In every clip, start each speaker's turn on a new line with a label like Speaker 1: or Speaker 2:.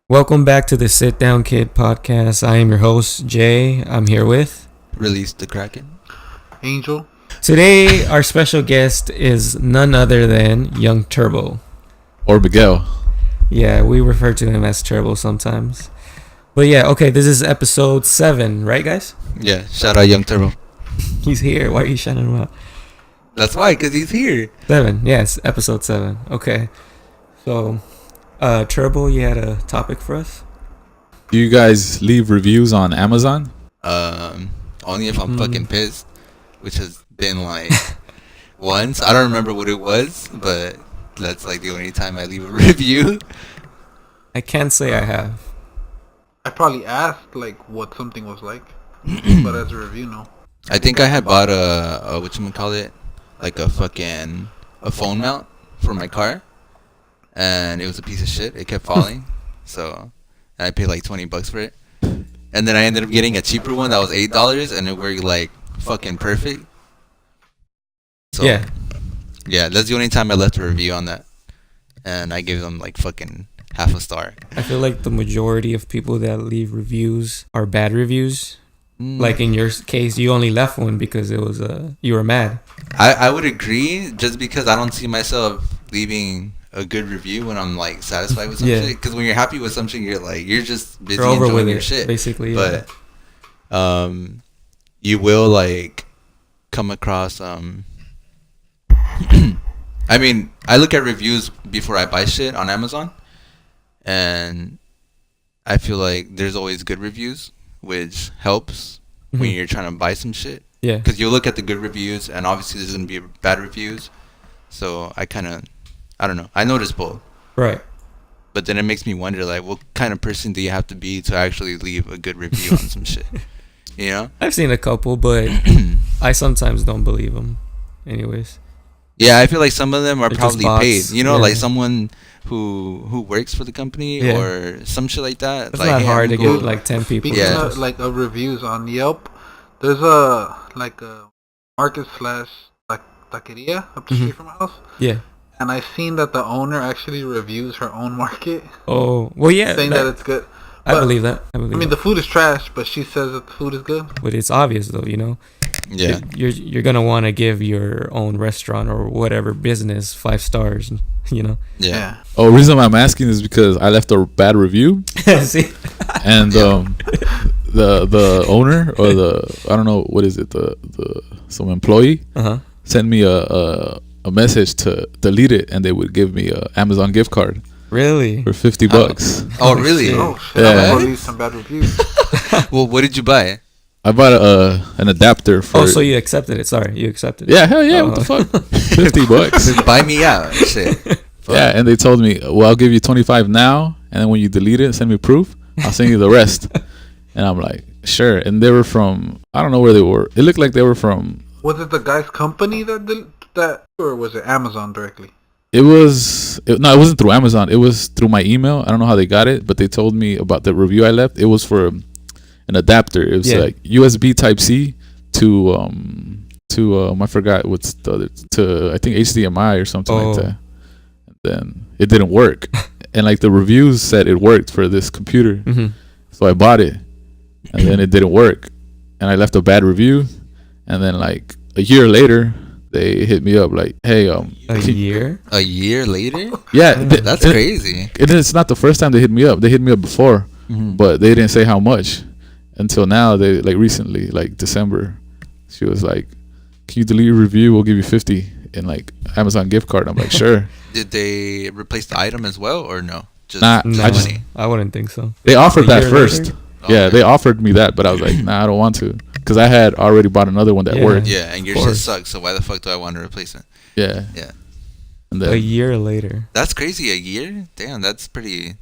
Speaker 1: Welcome back to the Sit Down Kid podcast. I am your host, Jay. I'm here with
Speaker 2: ReleaseTheKraken.
Speaker 3: Angel.
Speaker 1: Today, our special guest is none other than Young Turbo.
Speaker 4: Or Miguel.
Speaker 1: Yeah, we refer to him as Turbo sometimes. But yeah, okay, this is episode 7, right, guys?
Speaker 2: Yeah, shout out Young Turbo.
Speaker 1: He's here. Why are you shouting him out?
Speaker 2: That's why, because he's here.
Speaker 1: 7, yes, episode 7. Okay. So, Turbo, you had a topic for us?
Speaker 4: Do you guys leave reviews on Amazon?
Speaker 2: Only if I'm fucking pissed, which has been like once. I don't remember what it was, but that's like the only time I leave a review.
Speaker 1: I can't say I have.
Speaker 3: I probably asked like what something was like, but as a review, no.
Speaker 2: I think I had bought a whatchamacallit, like a phone mount for my car, and it was a piece of shit. It kept falling, so I paid like $20 for it. And then I ended up getting a cheaper one that was $8, and it worked like fucking perfect. So, yeah, that's the only time I left a review on that, and I gave them like fucking half a star.
Speaker 1: I feel like the majority of people that leave reviews are bad reviews. Like in your case, you only left one because it was you were mad.
Speaker 2: I would agree, just because I don't see myself leaving a good review when I'm like satisfied with some shit. Because when you're happy with something, you're just busy enjoying your shit.
Speaker 1: Basically. Yeah.
Speaker 2: But you will like come across I mean, I look at reviews before I buy shit on Amazon, and I feel like there's always good reviews, which helps when you're trying to buy some shit.
Speaker 1: Yeah.
Speaker 2: Because you look at the good reviews, and obviously there's gonna be bad reviews. So I don't know. I notice both.
Speaker 1: Right.
Speaker 2: But then it makes me wonder, like, what kind of person do you have to be to actually leave a good review on some shit? You know?
Speaker 1: I've seen a couple, but I sometimes don't believe them. Anyways.
Speaker 2: Yeah, I feel like some of them are
Speaker 1: They're
Speaker 2: probably paid. You know,
Speaker 1: yeah.
Speaker 2: like someone who works for the company or some shit like that.
Speaker 1: It's
Speaker 2: like,
Speaker 1: not hard to
Speaker 2: Google,
Speaker 1: get like 10 people.
Speaker 3: Speaking of like reviews on Yelp, there's a market / like taqueria up the street from my house.
Speaker 1: Yeah.
Speaker 3: And I've seen that the owner actually reviews her own market.
Speaker 1: Oh, well, yeah.
Speaker 3: Saying that it's good.
Speaker 1: I believe that. I mean,
Speaker 3: the food is trash, but she says that the food is good.
Speaker 1: But it's obvious, though, you know?
Speaker 2: Yeah.
Speaker 1: You're going to want to give your own restaurant or whatever business 5 stars, you know?
Speaker 2: Yeah.
Speaker 4: Oh, the reason why I'm asking is because I left a bad review.
Speaker 1: See?
Speaker 4: And the owner or I don't know, what is it, some employee sent me a message to delete it, and they would give me a Amazon gift card.
Speaker 1: Really?
Speaker 4: For $50.
Speaker 2: Oh, really?
Speaker 3: Oh, shit.
Speaker 4: Yeah.
Speaker 3: I'm going to leave some bad reviews.
Speaker 2: Well, what did you buy?
Speaker 4: I bought an adapter for...
Speaker 1: Oh, so you accepted it. Sorry, you accepted it.
Speaker 4: Yeah, hell yeah. What the fuck? $50.
Speaker 2: Buy me out. Shit.
Speaker 4: Yeah, and they told me, well, I'll give you $25 now, and then when you delete it, send me proof. I'll send you the rest. And I'm like, sure. And they were from... I don't know where they were. It looked like they were from...
Speaker 3: Was it the guy's company that or was it Amazon directly?
Speaker 4: It wasn't through Amazon. It was through my email. I don't know how they got it, but they told me about the review I left. It was for an adapter. It was like USB Type C to I forgot what's the other, to I think HDMI or something like that. And then it didn't work, and like the reviews said it worked for this computer, so I bought it, and then it didn't work, and I left a bad review, and then like a year later. They hit me up like, hey,
Speaker 1: a year
Speaker 2: later?
Speaker 4: Yeah,
Speaker 2: that's crazy.
Speaker 4: It's not the first time they hit me up. They hit me up before, but they didn't say how much until now. They like recently, like December, she was like, "Can you delete your review? We'll give you $50 in like Amazon gift card." I'm like, sure.
Speaker 2: Did they replace the item as well or no?
Speaker 4: Just money.
Speaker 1: I wouldn't think so.
Speaker 4: They offered that first.
Speaker 2: Oh,
Speaker 4: yeah, they offered me that, but I was like, nah, I don't want to. Because I had already bought another one that worked.
Speaker 2: Yeah, and your shit sucks, so why the fuck do I want to replace it?
Speaker 4: Yeah.
Speaker 1: And then, a year later.
Speaker 2: That's crazy, a year? Damn, that's kind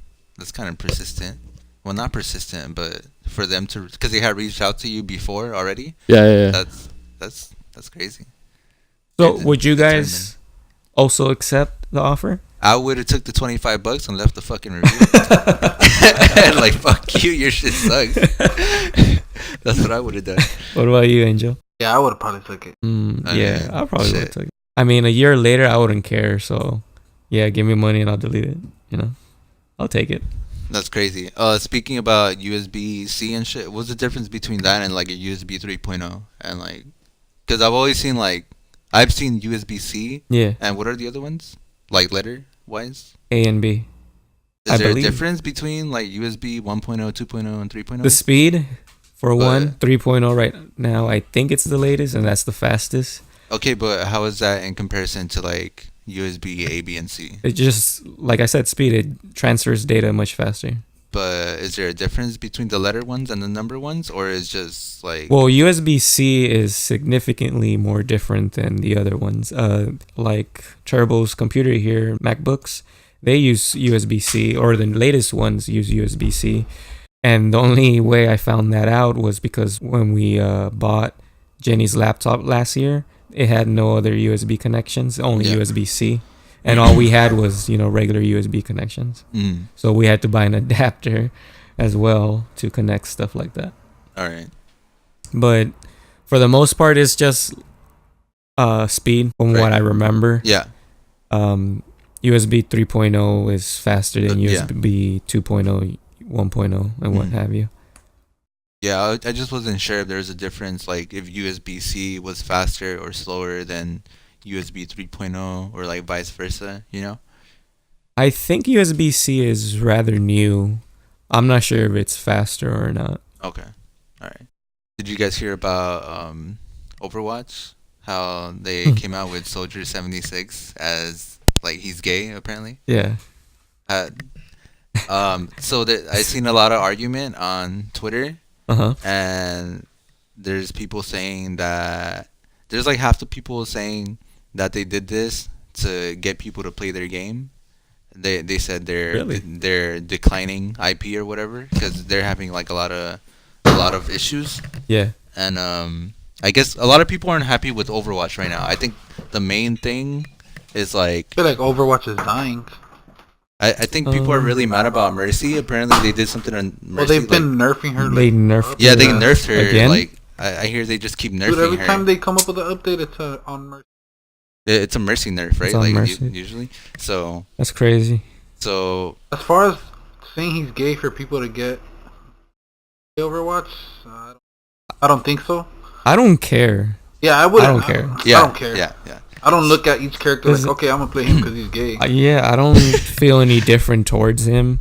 Speaker 2: of persistent. Well, not persistent, but for them to... Because they had reached out to you before already?
Speaker 4: Yeah.
Speaker 2: That's crazy.
Speaker 4: So,
Speaker 1: would you guys also accept the offer?
Speaker 2: I would have took the $25 and left the fucking review. And like, fuck you, your shit sucks. That's what I would have done.
Speaker 1: What about you, Angel?
Speaker 3: Yeah, I would have probably took it.
Speaker 1: Yeah, I probably would have took it. I mean, a year later, I wouldn't care. So, yeah, give me money and I'll delete it. You know, I'll take it.
Speaker 2: That's crazy. Speaking about USB-C and shit, what's the difference between that and like a USB 3.0? And like, because I've seen USB-C.
Speaker 1: Yeah.
Speaker 2: And what are the other ones? Like letter wise?
Speaker 1: A and B.
Speaker 2: Is there a difference between like USB 1.0, 2.0, and 3.0?
Speaker 1: The speed for 3.0 right now, I think it's the latest, and that's the fastest.
Speaker 2: Okay, but how is that in comparison to like USB A, B, and C?
Speaker 1: It just, like I said, speed. It transfers data much faster.
Speaker 2: But is there a difference between the letter ones and the number ones, or is just like?
Speaker 1: Well, USB-C is significantly more different than the other ones. Like Turbo's computer here, MacBooks, they use USB-C, or the latest ones use USB-C. And the only way I found that out was because when we bought Jenny's laptop last year, it had no other USB connections, only USB-C. And all we had was, regular USB connections. So we had to buy an adapter as well to connect stuff like that.
Speaker 2: All right.
Speaker 1: But for the most part, it's just speed from what I remember.
Speaker 2: Yeah.
Speaker 1: USB 3.0 is faster than USB 2.0, 1.0, and what have you.
Speaker 2: Yeah, I just wasn't sure if there's a difference, like if USB-C was faster or slower than USB 3.0 or like vice versa,
Speaker 1: I think USB-C is rather new. I'm not sure if it's faster or not.
Speaker 2: Okay. All right. Did you guys hear about Overwatch? How they came out with Soldier 76 as like he's gay apparently?
Speaker 1: Yeah.
Speaker 2: So that I seen a lot of argument on Twitter. And there's people saying that there's like half the people saying that they did this to get people to play their game. They said they're declining IP or whatever because they're having like a lot of issues.
Speaker 1: Yeah.
Speaker 2: And I guess a lot of people aren't happy with Overwatch right now. I think the main thing is like
Speaker 3: I feel like Overwatch is dying.
Speaker 2: I think people are really mad about Mercy. Apparently, they did something on Mercy.
Speaker 3: Well, they've been nerfing her.
Speaker 1: They nerfed.
Speaker 2: Yeah, they nerfed her
Speaker 1: again.
Speaker 2: Like I hear they just keep nerfing her.
Speaker 3: Dude, every time they come up with an update, it's on Mercy.
Speaker 2: It's a Mercy nerf, right?
Speaker 1: It's on
Speaker 2: like
Speaker 1: Mercy.
Speaker 2: Usually. So
Speaker 1: that's crazy.
Speaker 2: So
Speaker 3: as far as saying he's gay for people to get Overwatch, I don't think so.
Speaker 1: I don't care.
Speaker 3: Yeah, I wouldn't.
Speaker 1: I don't care.
Speaker 2: Yeah,
Speaker 3: I don't care.
Speaker 2: Yeah.
Speaker 3: I don't look at each character like, okay, I'm gonna play him because he's gay.
Speaker 1: Yeah, I don't feel any different towards him.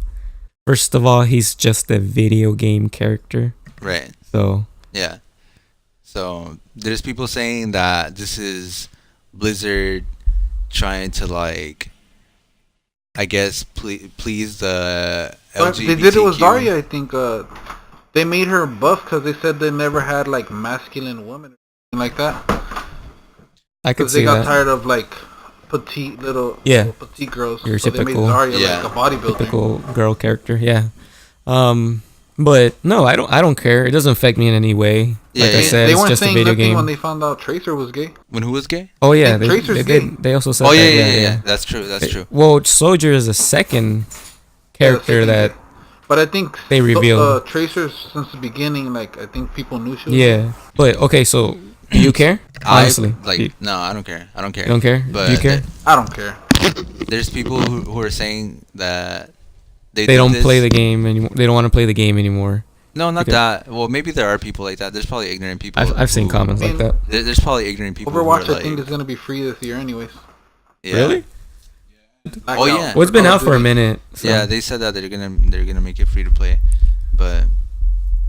Speaker 1: First of all, he's just a video game character.
Speaker 2: Right.
Speaker 1: So.
Speaker 2: Yeah. So there's people saying that this is Blizzard trying to like, I guess, please the LGBTQ.
Speaker 3: They did it with Zarya, I think. They made her buff because they said they never had like masculine women or something like that.
Speaker 1: I could see
Speaker 3: they got
Speaker 1: that.
Speaker 3: tired of like petite little petite girls.
Speaker 1: Your
Speaker 3: so
Speaker 1: typical,
Speaker 3: they made Zarya like a bodybuilder.
Speaker 1: Typical girl character, yeah. But no, I don't care. It doesn't affect me in any way.
Speaker 2: Yeah,
Speaker 1: like I said, it's just a video game.
Speaker 3: When they found out Tracer was gay.
Speaker 2: When who was gay?
Speaker 1: Oh yeah,
Speaker 3: they
Speaker 1: also said.
Speaker 2: Oh yeah. That's true. That's true.
Speaker 1: Well, Soldier is a second character that.
Speaker 3: But I think
Speaker 1: they revealed
Speaker 3: Tracer since the beginning. Like I think people knew she was.
Speaker 1: Yeah, but okay, so. Do you care? Honestly,
Speaker 2: no, I don't care. I don't care.
Speaker 1: You don't care?
Speaker 2: But
Speaker 1: do you care?
Speaker 3: I don't care.
Speaker 2: There's people who are saying that
Speaker 1: they don't play the game anymore. They don't want to play the game anymore.
Speaker 2: No, not that. Well, maybe there are people like that. There's probably ignorant people.
Speaker 1: I've seen comments like that.
Speaker 2: There's probably ignorant people.
Speaker 3: Overwatch, I think, is gonna be free this year, anyways.
Speaker 2: Yeah.
Speaker 1: Really?
Speaker 2: Oh yeah.
Speaker 1: Well, it's been out for a minute. So.
Speaker 2: Yeah, they said that they're gonna make it free to play, but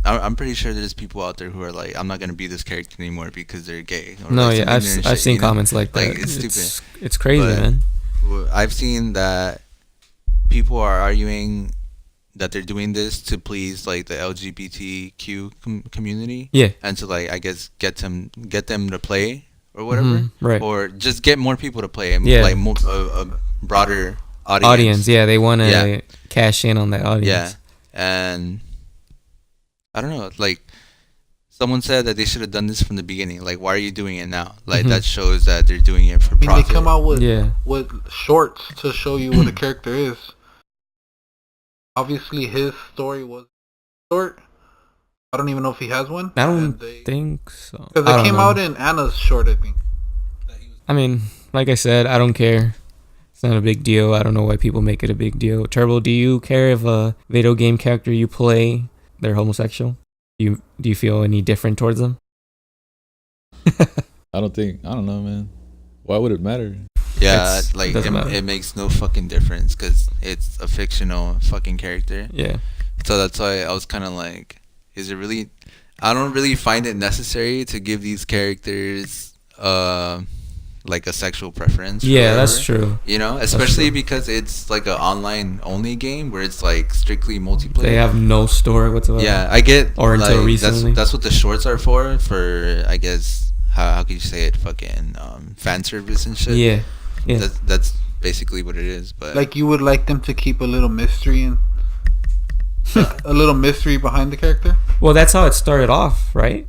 Speaker 2: I'm pretty sure there's people out there who are like, I'm not gonna be this character anymore because they're gay. Or
Speaker 1: no,
Speaker 2: like
Speaker 1: yeah, I've seen comments like that.
Speaker 2: Like, it's stupid.
Speaker 1: It's crazy,
Speaker 2: but
Speaker 1: man.
Speaker 2: I've seen that people are arguing that they're doing this to please like the LGBTQ community.
Speaker 1: Yeah.
Speaker 2: And to like, I guess get them to play or whatever.
Speaker 1: Right.
Speaker 2: Or just get more people to play. And
Speaker 1: yeah.
Speaker 2: Like a broader audience.
Speaker 1: Yeah, they want to cash in on that audience.
Speaker 2: Yeah. And I don't know, like someone said that they should have done this from the beginning. Like, why are you doing it now? Like that shows that they're doing it for profit.
Speaker 3: They come out with shorts to show you what a character is. Obviously, his story was short. I don't even know if he has one.
Speaker 1: I don't think so.
Speaker 3: Because it came out in Anna's short, I think.
Speaker 1: I mean, like I said, I don't care. It's not a big deal. I don't know why people make it a big deal. Turbo, do you care if a video game character you play, they're homosexual? Do you feel any different towards them?
Speaker 4: I don't know, man. Why would it matter?
Speaker 2: Yeah,
Speaker 1: It's-
Speaker 2: like
Speaker 1: doesn't matter.
Speaker 2: it makes no fucking difference because it's a fictional fucking character.
Speaker 1: Yeah.
Speaker 2: So that's why I was kind of like, is it really? I don't really find it necessary to give these characters like a sexual preference. or
Speaker 1: Yeah, that's
Speaker 2: whatever,
Speaker 1: true.
Speaker 2: You know, especially
Speaker 1: true.
Speaker 2: because it's like an online only game where it's like strictly multiplayer.
Speaker 1: They have no story whatsoever.
Speaker 2: Yeah, I get.
Speaker 1: Or until
Speaker 2: like,
Speaker 1: recently.
Speaker 2: That's what the shorts are for. For I guess how could you say it? Fucking fan service and shit.
Speaker 1: Yeah. Yeah.
Speaker 2: That's basically what it is. But
Speaker 3: Like you would like them to keep a little mystery and a little mystery behind the character.
Speaker 1: Well, that's how it started off, right?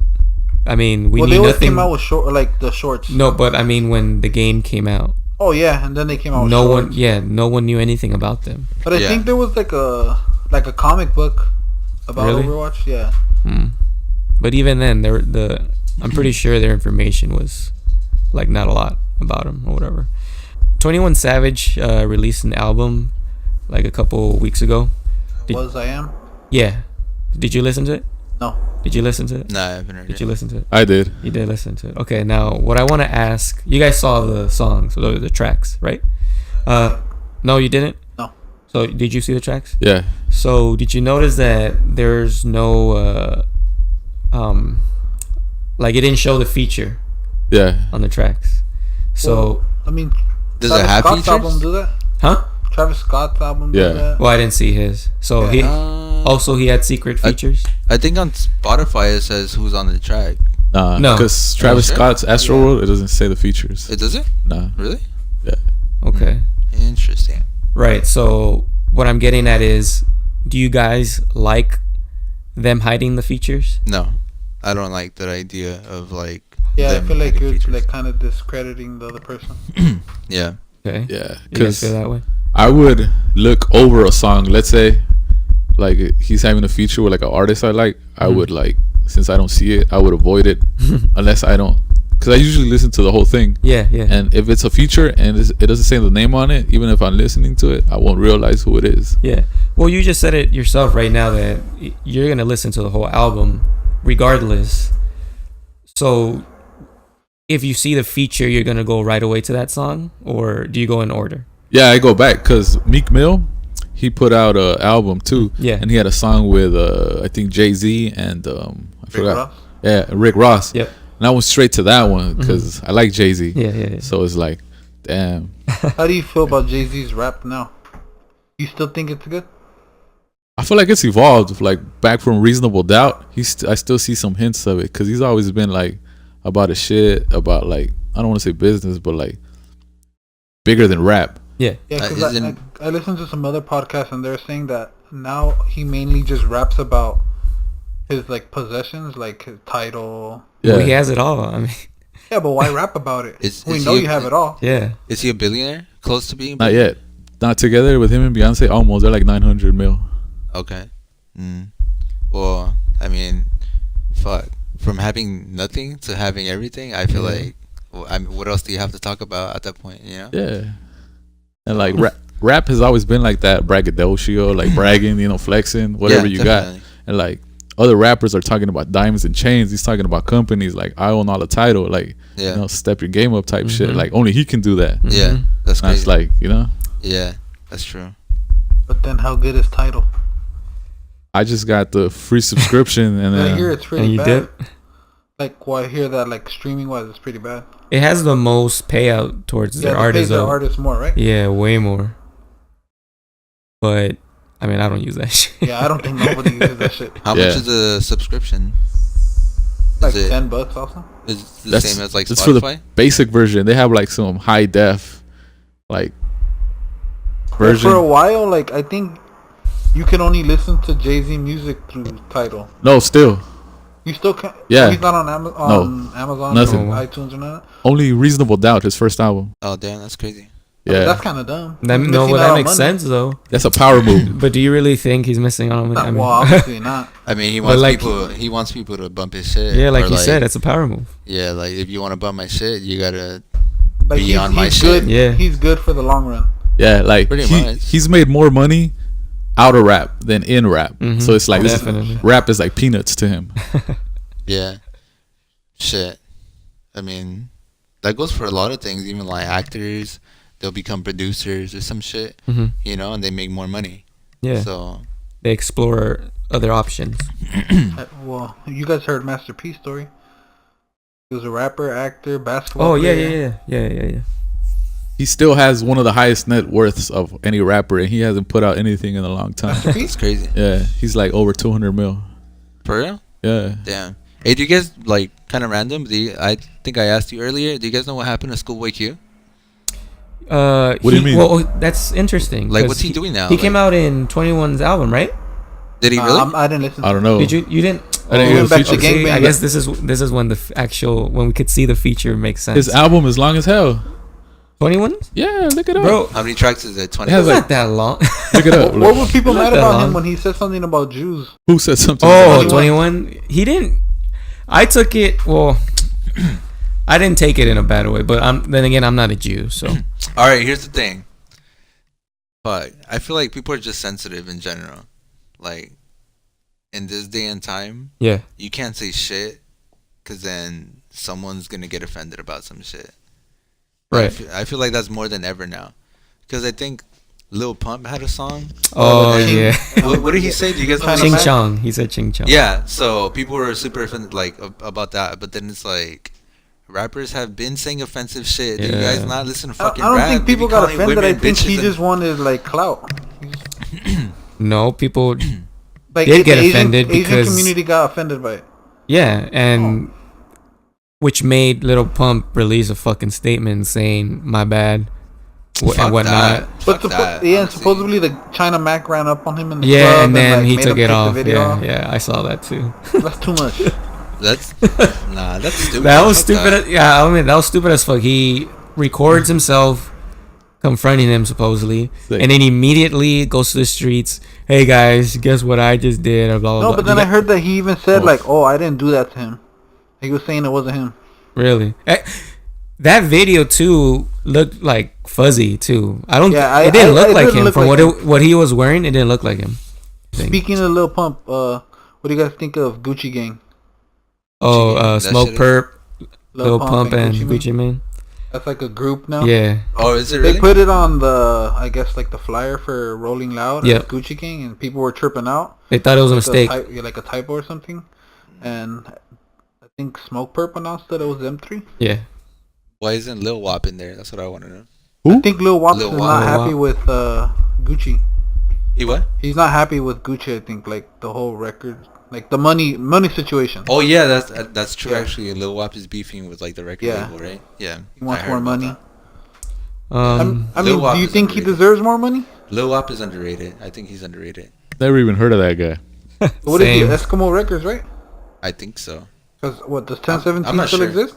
Speaker 1: I mean, we
Speaker 3: Well,
Speaker 1: knew
Speaker 3: they always
Speaker 1: nothing.
Speaker 3: came out with short, like the shorts.
Speaker 1: No, but I mean, when the game came out,
Speaker 3: Oh yeah, and then they came out with
Speaker 1: no
Speaker 3: shorts.
Speaker 1: no one knew anything about them.
Speaker 3: But I
Speaker 2: Yeah.
Speaker 3: think there was like a comic book about
Speaker 1: Really?
Speaker 3: Overwatch. Yeah.
Speaker 1: But even then, I'm pretty sure their information was like not a lot about them or whatever. 21 Savage released an album like a couple weeks ago.
Speaker 3: I am.
Speaker 1: Yeah. Did you listen to it?
Speaker 3: No.
Speaker 1: Did you listen to it?
Speaker 2: nah, I haven't heard
Speaker 1: Did
Speaker 2: it.
Speaker 1: you listen to it?
Speaker 4: I did.
Speaker 1: You did listen to it. Okay, now what I want to ask, you guys saw the songs, so the tracks, right? No, you didn't?
Speaker 3: No.
Speaker 1: So did you see the tracks?
Speaker 4: Yeah.
Speaker 1: So did you notice that there's no like it didn't show the feature
Speaker 4: Yeah.
Speaker 1: on the tracks. So
Speaker 3: Well, I mean,
Speaker 2: Does it
Speaker 3: Travis
Speaker 2: have
Speaker 3: Scott's
Speaker 2: features?
Speaker 3: album do that?
Speaker 1: huh?
Speaker 3: Travis Scott's album
Speaker 4: Yeah.
Speaker 3: do that?
Speaker 1: Well, I didn't see his. So
Speaker 3: Yeah.
Speaker 1: he also he had secret features.
Speaker 2: I think on Spotify it says who's on the track.
Speaker 4: Nah.
Speaker 1: No.
Speaker 4: Because Travis
Speaker 2: Oh, shit.
Speaker 4: Scott's Astro
Speaker 3: Yeah.
Speaker 4: World, it doesn't say the features.
Speaker 2: It does it?
Speaker 4: Nah.
Speaker 2: Really?
Speaker 4: Yeah.
Speaker 1: Okay.
Speaker 2: Interesting.
Speaker 1: Right. So what I'm getting at is, do you guys like them hiding the features?
Speaker 2: No, I don't like that idea of like.
Speaker 3: Yeah, I
Speaker 2: them
Speaker 3: feel like
Speaker 2: hiding
Speaker 3: you're
Speaker 2: features.
Speaker 3: like kind of discrediting the other person.
Speaker 2: Yeah.
Speaker 1: Okay.
Speaker 4: Yeah.
Speaker 1: You guys
Speaker 4: Because
Speaker 1: feel that way?
Speaker 4: I would look over a song. Let's say, like he's having a feature with like an artist I like. I would like, since I don't see it, I would avoid it unless I don't. Because I usually listen to the whole thing.
Speaker 1: Yeah. Yeah.
Speaker 4: And if it's a feature and it doesn't say the name on it, even if I'm listening to it, I won't realize who it is.
Speaker 1: Yeah. Well, you just said it yourself right now that you're going to listen to the whole album regardless. So if you see the feature, you're going to go right away to that song, or do you go in order?
Speaker 4: Yeah, I go back because Meek Mill, he put out a album too.
Speaker 1: Yeah.
Speaker 4: And he had a song with I think Jay-Z and I forgot.
Speaker 3: Ross?
Speaker 4: Yeah, Rick Ross.
Speaker 1: Yep.
Speaker 4: And I went straight to that one because I like Jay-Z.
Speaker 1: Yeah. Yeah. Yeah.
Speaker 4: So it's like, damn.
Speaker 3: How do you feel about Jay-Z's rap now? You still think it's good?
Speaker 4: I feel like it's evolved. Like back from Reasonable Doubt, I still see some hints of it because he's always been like about a shit about like, I don't want to say business, but like bigger than rap.
Speaker 1: Yeah.
Speaker 3: Yeah, because I listened to some other podcasts and they're saying that now he mainly just raps about his like possessions, like his title.
Speaker 4: Yeah.
Speaker 1: Well, he has it all. I mean,
Speaker 3: Yeah, but why rap about it? We know
Speaker 2: he-
Speaker 3: you have it all.
Speaker 1: yeah.
Speaker 2: Is he a billionaire? Close to being?
Speaker 4: Not yet. Not together with him and Beyonce. Almost. They're like 900 mil.
Speaker 2: Okay. Well, I mean, fuck. From having nothing to having everything, I feel like. Well, I mean, what else do you have to talk about at that point? You know?
Speaker 4: Yeah. And like rap has always been like that braggadocio, like bragging, flexing, whatever you
Speaker 2: definitely.
Speaker 4: got. And like other rappers are talking about diamonds and chains. He's talking about companies like I own all the title, like
Speaker 2: Yeah.
Speaker 4: step your game up type shit. Like only he can do that.
Speaker 2: Yeah.
Speaker 1: Mhm.
Speaker 2: That's
Speaker 4: And
Speaker 2: crazy.
Speaker 4: it's like,
Speaker 2: Yeah, that's true.
Speaker 3: But then how good is title?
Speaker 4: I just got the free subscription and
Speaker 3: I hear
Speaker 4: then
Speaker 3: it's pretty
Speaker 1: And you
Speaker 3: bad.
Speaker 1: dip.
Speaker 3: Like, well, I hear that like streaming wise, it's pretty bad.
Speaker 1: It has the most payout towards
Speaker 3: Yeah,
Speaker 1: their
Speaker 3: they pay
Speaker 1: artists.
Speaker 3: their
Speaker 1: though.
Speaker 3: artists more, right?
Speaker 1: Yeah, way more. But I mean, I don't use that shit.
Speaker 3: Yeah, I don't think nobody uses that shit.
Speaker 2: How
Speaker 4: Yeah.
Speaker 2: much is the subscription?
Speaker 3: Like
Speaker 2: Is it
Speaker 3: $10 also.
Speaker 2: is it the
Speaker 4: that's
Speaker 2: same as like
Speaker 4: that's for
Speaker 2: Spotify?
Speaker 4: the basic version. They have like some high def like
Speaker 3: But
Speaker 4: version.
Speaker 3: for a while, like I think you can only listen to Jay-Z music through title.
Speaker 4: No, still.
Speaker 3: You still can't.
Speaker 4: Yeah.
Speaker 3: He's not on Amazon
Speaker 4: Nothing.
Speaker 3: or iTunes or none.
Speaker 4: Only Reasonable Doubt, his first album.
Speaker 2: Oh damn, that's crazy.
Speaker 4: Yeah.
Speaker 3: That's kind of dumb.
Speaker 1: That,
Speaker 3: He's
Speaker 1: no,
Speaker 3: missing
Speaker 1: well,
Speaker 3: out
Speaker 1: that
Speaker 3: on
Speaker 1: makes
Speaker 3: money.
Speaker 1: sense though.
Speaker 4: That's a power move.
Speaker 1: But do you really think he's missing out on money? I mean,
Speaker 3: Well, obviously not.
Speaker 2: I mean, he
Speaker 1: But
Speaker 2: wants
Speaker 1: like-
Speaker 2: people. He wants people to bump his shit.
Speaker 1: yeah, like
Speaker 2: or
Speaker 1: you said, it's a power move.
Speaker 2: Yeah, like if you want to bump my shit, you gotta
Speaker 3: Like
Speaker 2: be on my
Speaker 3: he's
Speaker 2: shit.
Speaker 3: good.
Speaker 1: Yeah.
Speaker 3: He's good for the long run.
Speaker 4: Yeah, like
Speaker 2: Pretty much.
Speaker 4: he's made more money out of rap than in rap. So it's like
Speaker 1: Definitely.
Speaker 4: rap is like peanuts to him.
Speaker 2: Yeah. Shit. I mean, that goes for a lot of things. Even like actors, they'll become producers or some shit, you know, and they make more money.
Speaker 1: Yeah.
Speaker 2: So
Speaker 1: They explore other options.
Speaker 3: Well, you guys heard Master P's story. He was a rapper, actor, basketball
Speaker 1: Oh,
Speaker 3: player.
Speaker 1: yeah.
Speaker 4: He still has one of the highest net worths of any rapper, and he hasn't put out anything in a long time.
Speaker 2: it's crazy.
Speaker 4: Yeah, he's like over 200 mil.
Speaker 2: For real?
Speaker 4: Yeah.
Speaker 2: Damn. Hey, do you guys, like, kind of random, I think I asked you earlier, do you guys know what happened to SchoolboyQ?
Speaker 4: What do you mean?
Speaker 1: Well, that's interesting.
Speaker 2: Like,
Speaker 1: 'cause
Speaker 2: what's he doing now?
Speaker 1: He
Speaker 2: Like,
Speaker 1: came out in 21's album, right?
Speaker 2: Did he really?
Speaker 3: I didn't listen.
Speaker 4: I don't know.
Speaker 1: Did you didn't?
Speaker 4: I didn't
Speaker 3: hear
Speaker 4: hear
Speaker 3: the
Speaker 4: the
Speaker 3: feature.
Speaker 4: feature.
Speaker 3: Gangbang.
Speaker 1: I guess this is when the when we could see the feature make sense.
Speaker 4: His album is long as hell.
Speaker 1: 21,
Speaker 4: Yeah, look it up.
Speaker 1: bro.
Speaker 2: How many tracks is it? 20?
Speaker 4: It has
Speaker 1: It's
Speaker 4: like-
Speaker 1: not that long.
Speaker 4: Look it up.
Speaker 3: What were people
Speaker 1: Not
Speaker 3: mad
Speaker 1: that
Speaker 3: about
Speaker 1: long.
Speaker 3: him when he said something about Jews?
Speaker 4: Who said something?
Speaker 1: Oh,
Speaker 4: about
Speaker 1: 21. He didn't. I took it. Well, I didn't take it in a bad way, but then again, I'm not a Jew, so.
Speaker 2: All right, here's the thing. But I feel like people are just sensitive in general. Like, in this day and time,
Speaker 1: Yeah.
Speaker 2: you can't say shit because then someone's going to get offended about some shit.
Speaker 1: Right.
Speaker 2: I feel like that's more than ever now. Because I think Lil Pump had a song.
Speaker 1: Oh, yeah.
Speaker 2: What did he say? Do you guys know?
Speaker 1: Ching Chong. He said Ching Chong.
Speaker 2: Yeah, so people were super offended like about that, but then it's like rappers have been saying offensive shit. Do you
Speaker 1: Yeah.
Speaker 2: guys not listen to
Speaker 3: I
Speaker 2: fucking
Speaker 3: don't
Speaker 2: rap?
Speaker 3: think
Speaker 2: They
Speaker 3: people
Speaker 2: be
Speaker 3: got
Speaker 2: calling
Speaker 3: offended. I
Speaker 2: women
Speaker 3: think he
Speaker 2: bitches
Speaker 3: just wanted like clout.
Speaker 1: No, people.
Speaker 3: Like
Speaker 1: Did get
Speaker 3: the
Speaker 1: offended
Speaker 3: Asian
Speaker 1: because-
Speaker 3: community got offended by it.
Speaker 1: Yeah, and which made Lil Pump release a fucking statement saying "my bad"
Speaker 2: Fuck
Speaker 1: and whatnot.
Speaker 2: that.
Speaker 3: But
Speaker 2: Fuck that,
Speaker 3: yeah,
Speaker 2: honestly.
Speaker 3: supposedly the China Mac ran up on him in the
Speaker 1: Yeah,
Speaker 3: club
Speaker 1: and then
Speaker 3: like,
Speaker 1: he
Speaker 3: made
Speaker 1: took
Speaker 3: him
Speaker 1: it
Speaker 3: take the
Speaker 1: off.
Speaker 3: video off.
Speaker 1: Yeah, I saw that too.
Speaker 3: That's too much.
Speaker 2: That's that's stupid.
Speaker 1: That was
Speaker 2: Fuck
Speaker 1: stupid.
Speaker 2: that.
Speaker 1: Yeah, I mean that was stupid as fuck. He records himself confronting him supposedly,
Speaker 4: Sick.
Speaker 1: and then immediately goes to the streets. Hey guys, guess what I just did? Blah blah
Speaker 3: No,
Speaker 1: blah.
Speaker 3: but then I heard that he even said like, "Oh, I didn't do that to him." He was saying it wasn't him.
Speaker 1: Really? That video too looked like fuzzy too. I don't.
Speaker 3: Yeah,
Speaker 1: it didn't look
Speaker 3: it
Speaker 1: like
Speaker 3: didn't
Speaker 1: him
Speaker 3: look
Speaker 1: from
Speaker 3: like
Speaker 1: what he was wearing. It didn't look like him.
Speaker 3: Speaking of Lil Pump, what do you guys think of Gucci Gang?
Speaker 1: Oh,
Speaker 2: That
Speaker 1: Smoke
Speaker 2: shit is-
Speaker 1: Perp, Lil Pump, and
Speaker 3: Gucci
Speaker 1: Gucci Mane.
Speaker 3: That's like a group now.
Speaker 1: Yeah.
Speaker 2: Oh, is it
Speaker 3: They
Speaker 2: really?
Speaker 3: put it on the, I guess, like the flyer for Rolling Loud.
Speaker 1: Yeah.
Speaker 3: As Gucci Gang, and people were tripping out.
Speaker 1: They thought it was a mistake.
Speaker 3: Like a typo or something. And I think Smoke Perp announced that it was them three.
Speaker 1: Yeah.
Speaker 2: Why isn't Lil Wop in there? That's what I want to know.
Speaker 3: I think Lil Wop
Speaker 2: Lil
Speaker 3: is
Speaker 2: Wop.
Speaker 3: not
Speaker 1: Lil
Speaker 3: happy
Speaker 1: Wop.
Speaker 3: with Gucci.
Speaker 2: He what?
Speaker 3: He's not happy with Gucci. I think like the whole record, like the money situation.
Speaker 2: Oh yeah, that's true.
Speaker 3: Yeah.
Speaker 2: Actually, Lil Wop is beefing with like the record
Speaker 3: Yeah.
Speaker 2: label, right? Yeah.
Speaker 3: He wants
Speaker 2: I heard
Speaker 3: more
Speaker 2: about
Speaker 3: money.
Speaker 2: that.
Speaker 3: I
Speaker 2: Lil
Speaker 3: mean,
Speaker 2: Wop
Speaker 3: do you
Speaker 2: is
Speaker 3: think he
Speaker 2: underrated.
Speaker 3: deserves more money?
Speaker 2: Lil Wop is underrated. I think he's underrated.
Speaker 4: Never even heard of that guy.
Speaker 3: What is he?
Speaker 1: Same.
Speaker 3: Eskimo Records, right?
Speaker 2: I think so.
Speaker 3: Because what does
Speaker 2: I'm
Speaker 3: 1017
Speaker 2: not
Speaker 3: still
Speaker 2: sure.
Speaker 3: exist?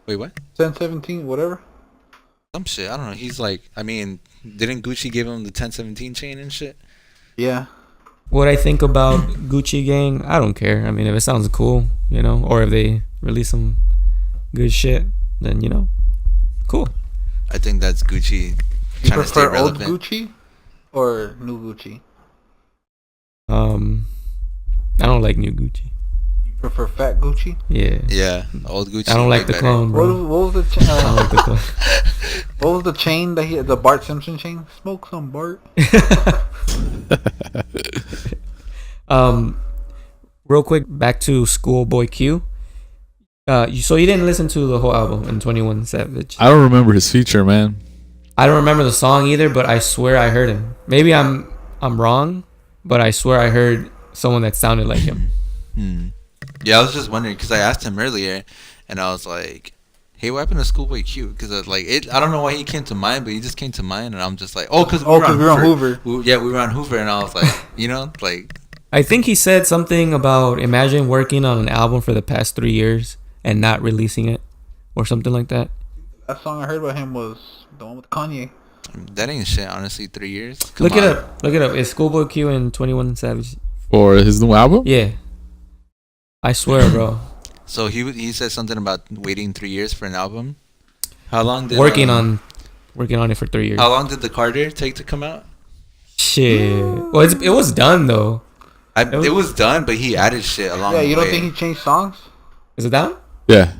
Speaker 2: Wait, what?
Speaker 3: 1017, whatever.
Speaker 2: Some shit. I don't know. He's like, I mean, didn't Gucci give him the 1017 chain and shit?
Speaker 3: Yeah.
Speaker 1: What I think about Gucci Gang, I don't care. I mean, if it sounds cool, or if they release some good shit, then cool.
Speaker 2: I think that's Gucci
Speaker 3: You
Speaker 2: trying to stay
Speaker 3: prefer old
Speaker 2: relevant.
Speaker 3: Gucci or new Gucci?
Speaker 1: I don't like new Gucci.
Speaker 3: You prefer fat Gucci?
Speaker 1: Yeah.
Speaker 2: Yeah, old Gucci.
Speaker 1: I don't like
Speaker 2: way
Speaker 1: the
Speaker 2: better.
Speaker 1: clone,
Speaker 3: What,
Speaker 1: bro.
Speaker 3: what was the
Speaker 1: I don't like the clone.
Speaker 3: what was the chain that the Bart Simpson chain? Smoke some Bart.
Speaker 1: Real quick, back to SchoolboyQ. So you didn't listen to the whole album in 21 Savage.
Speaker 4: I don't remember his feature, man.
Speaker 1: I don't remember the song either, but I swear I heard him. Maybe I'm wrong, but I swear I heard someone that sounded like him.
Speaker 2: Yeah, I was just wondering because I asked him earlier, and I was like, "Hey, what happened to SchoolboyQ?" Because I don't know why he came to mind, but he just came to mind, and I'm just like, "Oh, because we were on Hoover." We were on Hoover, and I was like, like.
Speaker 1: I think he said something about imagine working on an album for the past 3 years and not releasing it, or something like that.
Speaker 3: That song I heard about him was the one with Kanye.
Speaker 2: That ain't shit, honestly. 3 years.
Speaker 1: Look it up. It's SchoolboyQ and 21 Savage.
Speaker 4: Or his new album?
Speaker 1: Yeah. I swear, bro.
Speaker 2: So he said something about waiting 3 years for an album. How long did
Speaker 1: Working on working on it for 3 years.
Speaker 2: How long did the Carter take to come out?
Speaker 1: Shit. Well, it was done though.
Speaker 2: It was done, but he added shit along the way.
Speaker 3: Yeah, you don't think he changed songs?
Speaker 1: Is it down?
Speaker 4: Yeah.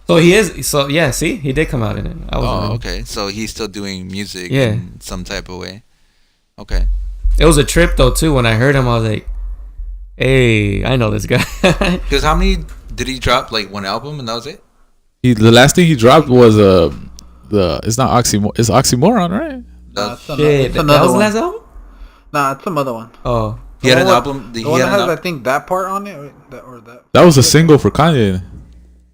Speaker 1: So he is. So yeah, see, he did come out in it.
Speaker 2: Okay. So he's still doing music
Speaker 1: Yeah.
Speaker 2: in some type of way. Okay.
Speaker 1: It was a trip though too. When I heard him, I was like, "Hey, I know this guy."
Speaker 2: Because how many did he drop? Like one album and that was it?
Speaker 4: The last thing he dropped was it's not Oxymoron. It's Oxymoron, right?
Speaker 1: Shit, that was the last album?
Speaker 3: Nah, it's some other one.
Speaker 1: Oh,
Speaker 2: he had an album.
Speaker 3: The one that has, I think, that part on it, or that.
Speaker 4: That was a single for Kanye.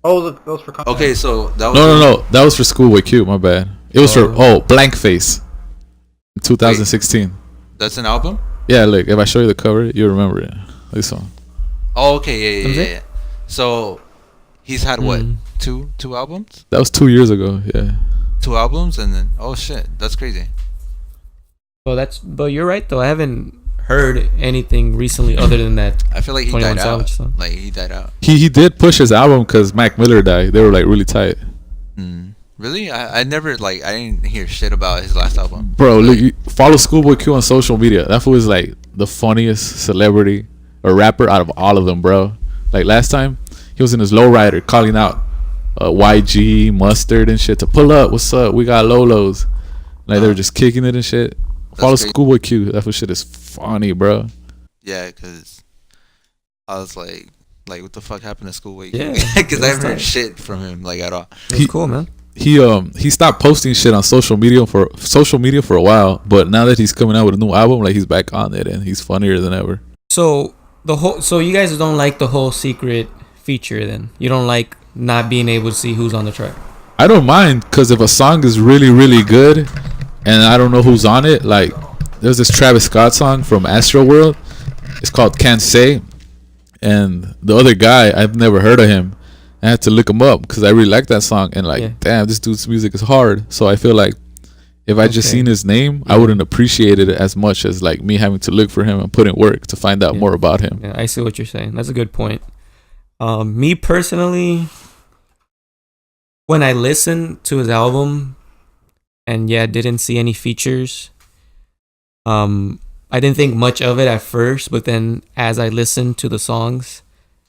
Speaker 3: Oh, that was for Compton.
Speaker 2: Okay, so that was
Speaker 4: No. That was for SchoolboyQ. My bad. It was for Blank Face. In 2016.
Speaker 2: Wait, that's an album?
Speaker 4: Yeah, look. If I show you the cover, you remember it. This song.
Speaker 2: Oh, okay, yeah. So he's had what? Two albums?
Speaker 4: That was 2 years ago. Yeah.
Speaker 2: 2 albums, and then oh shit, that's crazy.
Speaker 1: But you're right though. I haven't heard anything recently other than that.
Speaker 2: I feel like he
Speaker 1: 21
Speaker 2: died
Speaker 1: Savage
Speaker 2: out.
Speaker 1: song.
Speaker 2: Like he died out.
Speaker 4: He did push his album because Mac Miller died. They were like really tight.
Speaker 2: Really? I never I didn't hear shit about his last album.
Speaker 4: Bro, look, you follow SchoolboyQ on social media. That fool is like the funniest celebrity or rapper out of all of them, bro. Like last time, he was in his lowrider calling out YG, Mustard, and shit to pull up. What's up? We got Lolos. Like they were just kicking it and shit. Follow SchoolboyQ. That fool shit is funny, bro.
Speaker 2: Yeah, because I was like, what the fuck happened to SchoolboyQ?
Speaker 1: Yeah,
Speaker 2: because I haven't heard shit from him like at all.
Speaker 1: It's cool, man.
Speaker 4: He stopped posting shit on social media for a while, but now that he's coming out with a new album, like he's back on it and he's funnier than ever.
Speaker 1: So you guys don't like the whole secret feature then? You don't like not being able to see who's on the track?
Speaker 4: I don't mind, because if a song is really, really good and I don't know who's on it, like there's this Travis Scott song from Astroworld. It's called Can't Say, and the other guy, I've never heard of him. I had to look him up because I really like that song, and damn, this dude's music is hard. So I feel like if I just seen his name, I wouldn't appreciate it as much as like me having to look for him and put in work to find out more about him.
Speaker 1: Yeah, I see what you're saying. That's a good point. Me personally, when I listened to his album and didn't see any features, I didn't think much of it at first, but then as I listened to the songs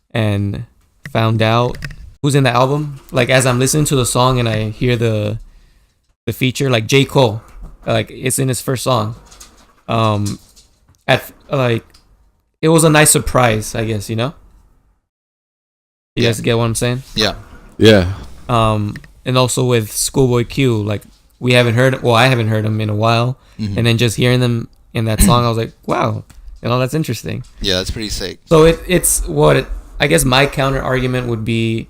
Speaker 1: and found out who's in the album, like as I'm listening to the song and I hear the feature, like J. Cole, like it's in his first song. It was a nice surprise, I guess, you know? You guys get what I'm saying?
Speaker 2: Yeah.
Speaker 4: Yeah.
Speaker 1: And also with SchoolboyQ, like I haven't heard him in a while, and then just hearing them in that song, I was like, wow, that's interesting.
Speaker 2: Yeah, that's pretty sick.
Speaker 1: So I guess my counter argument would be,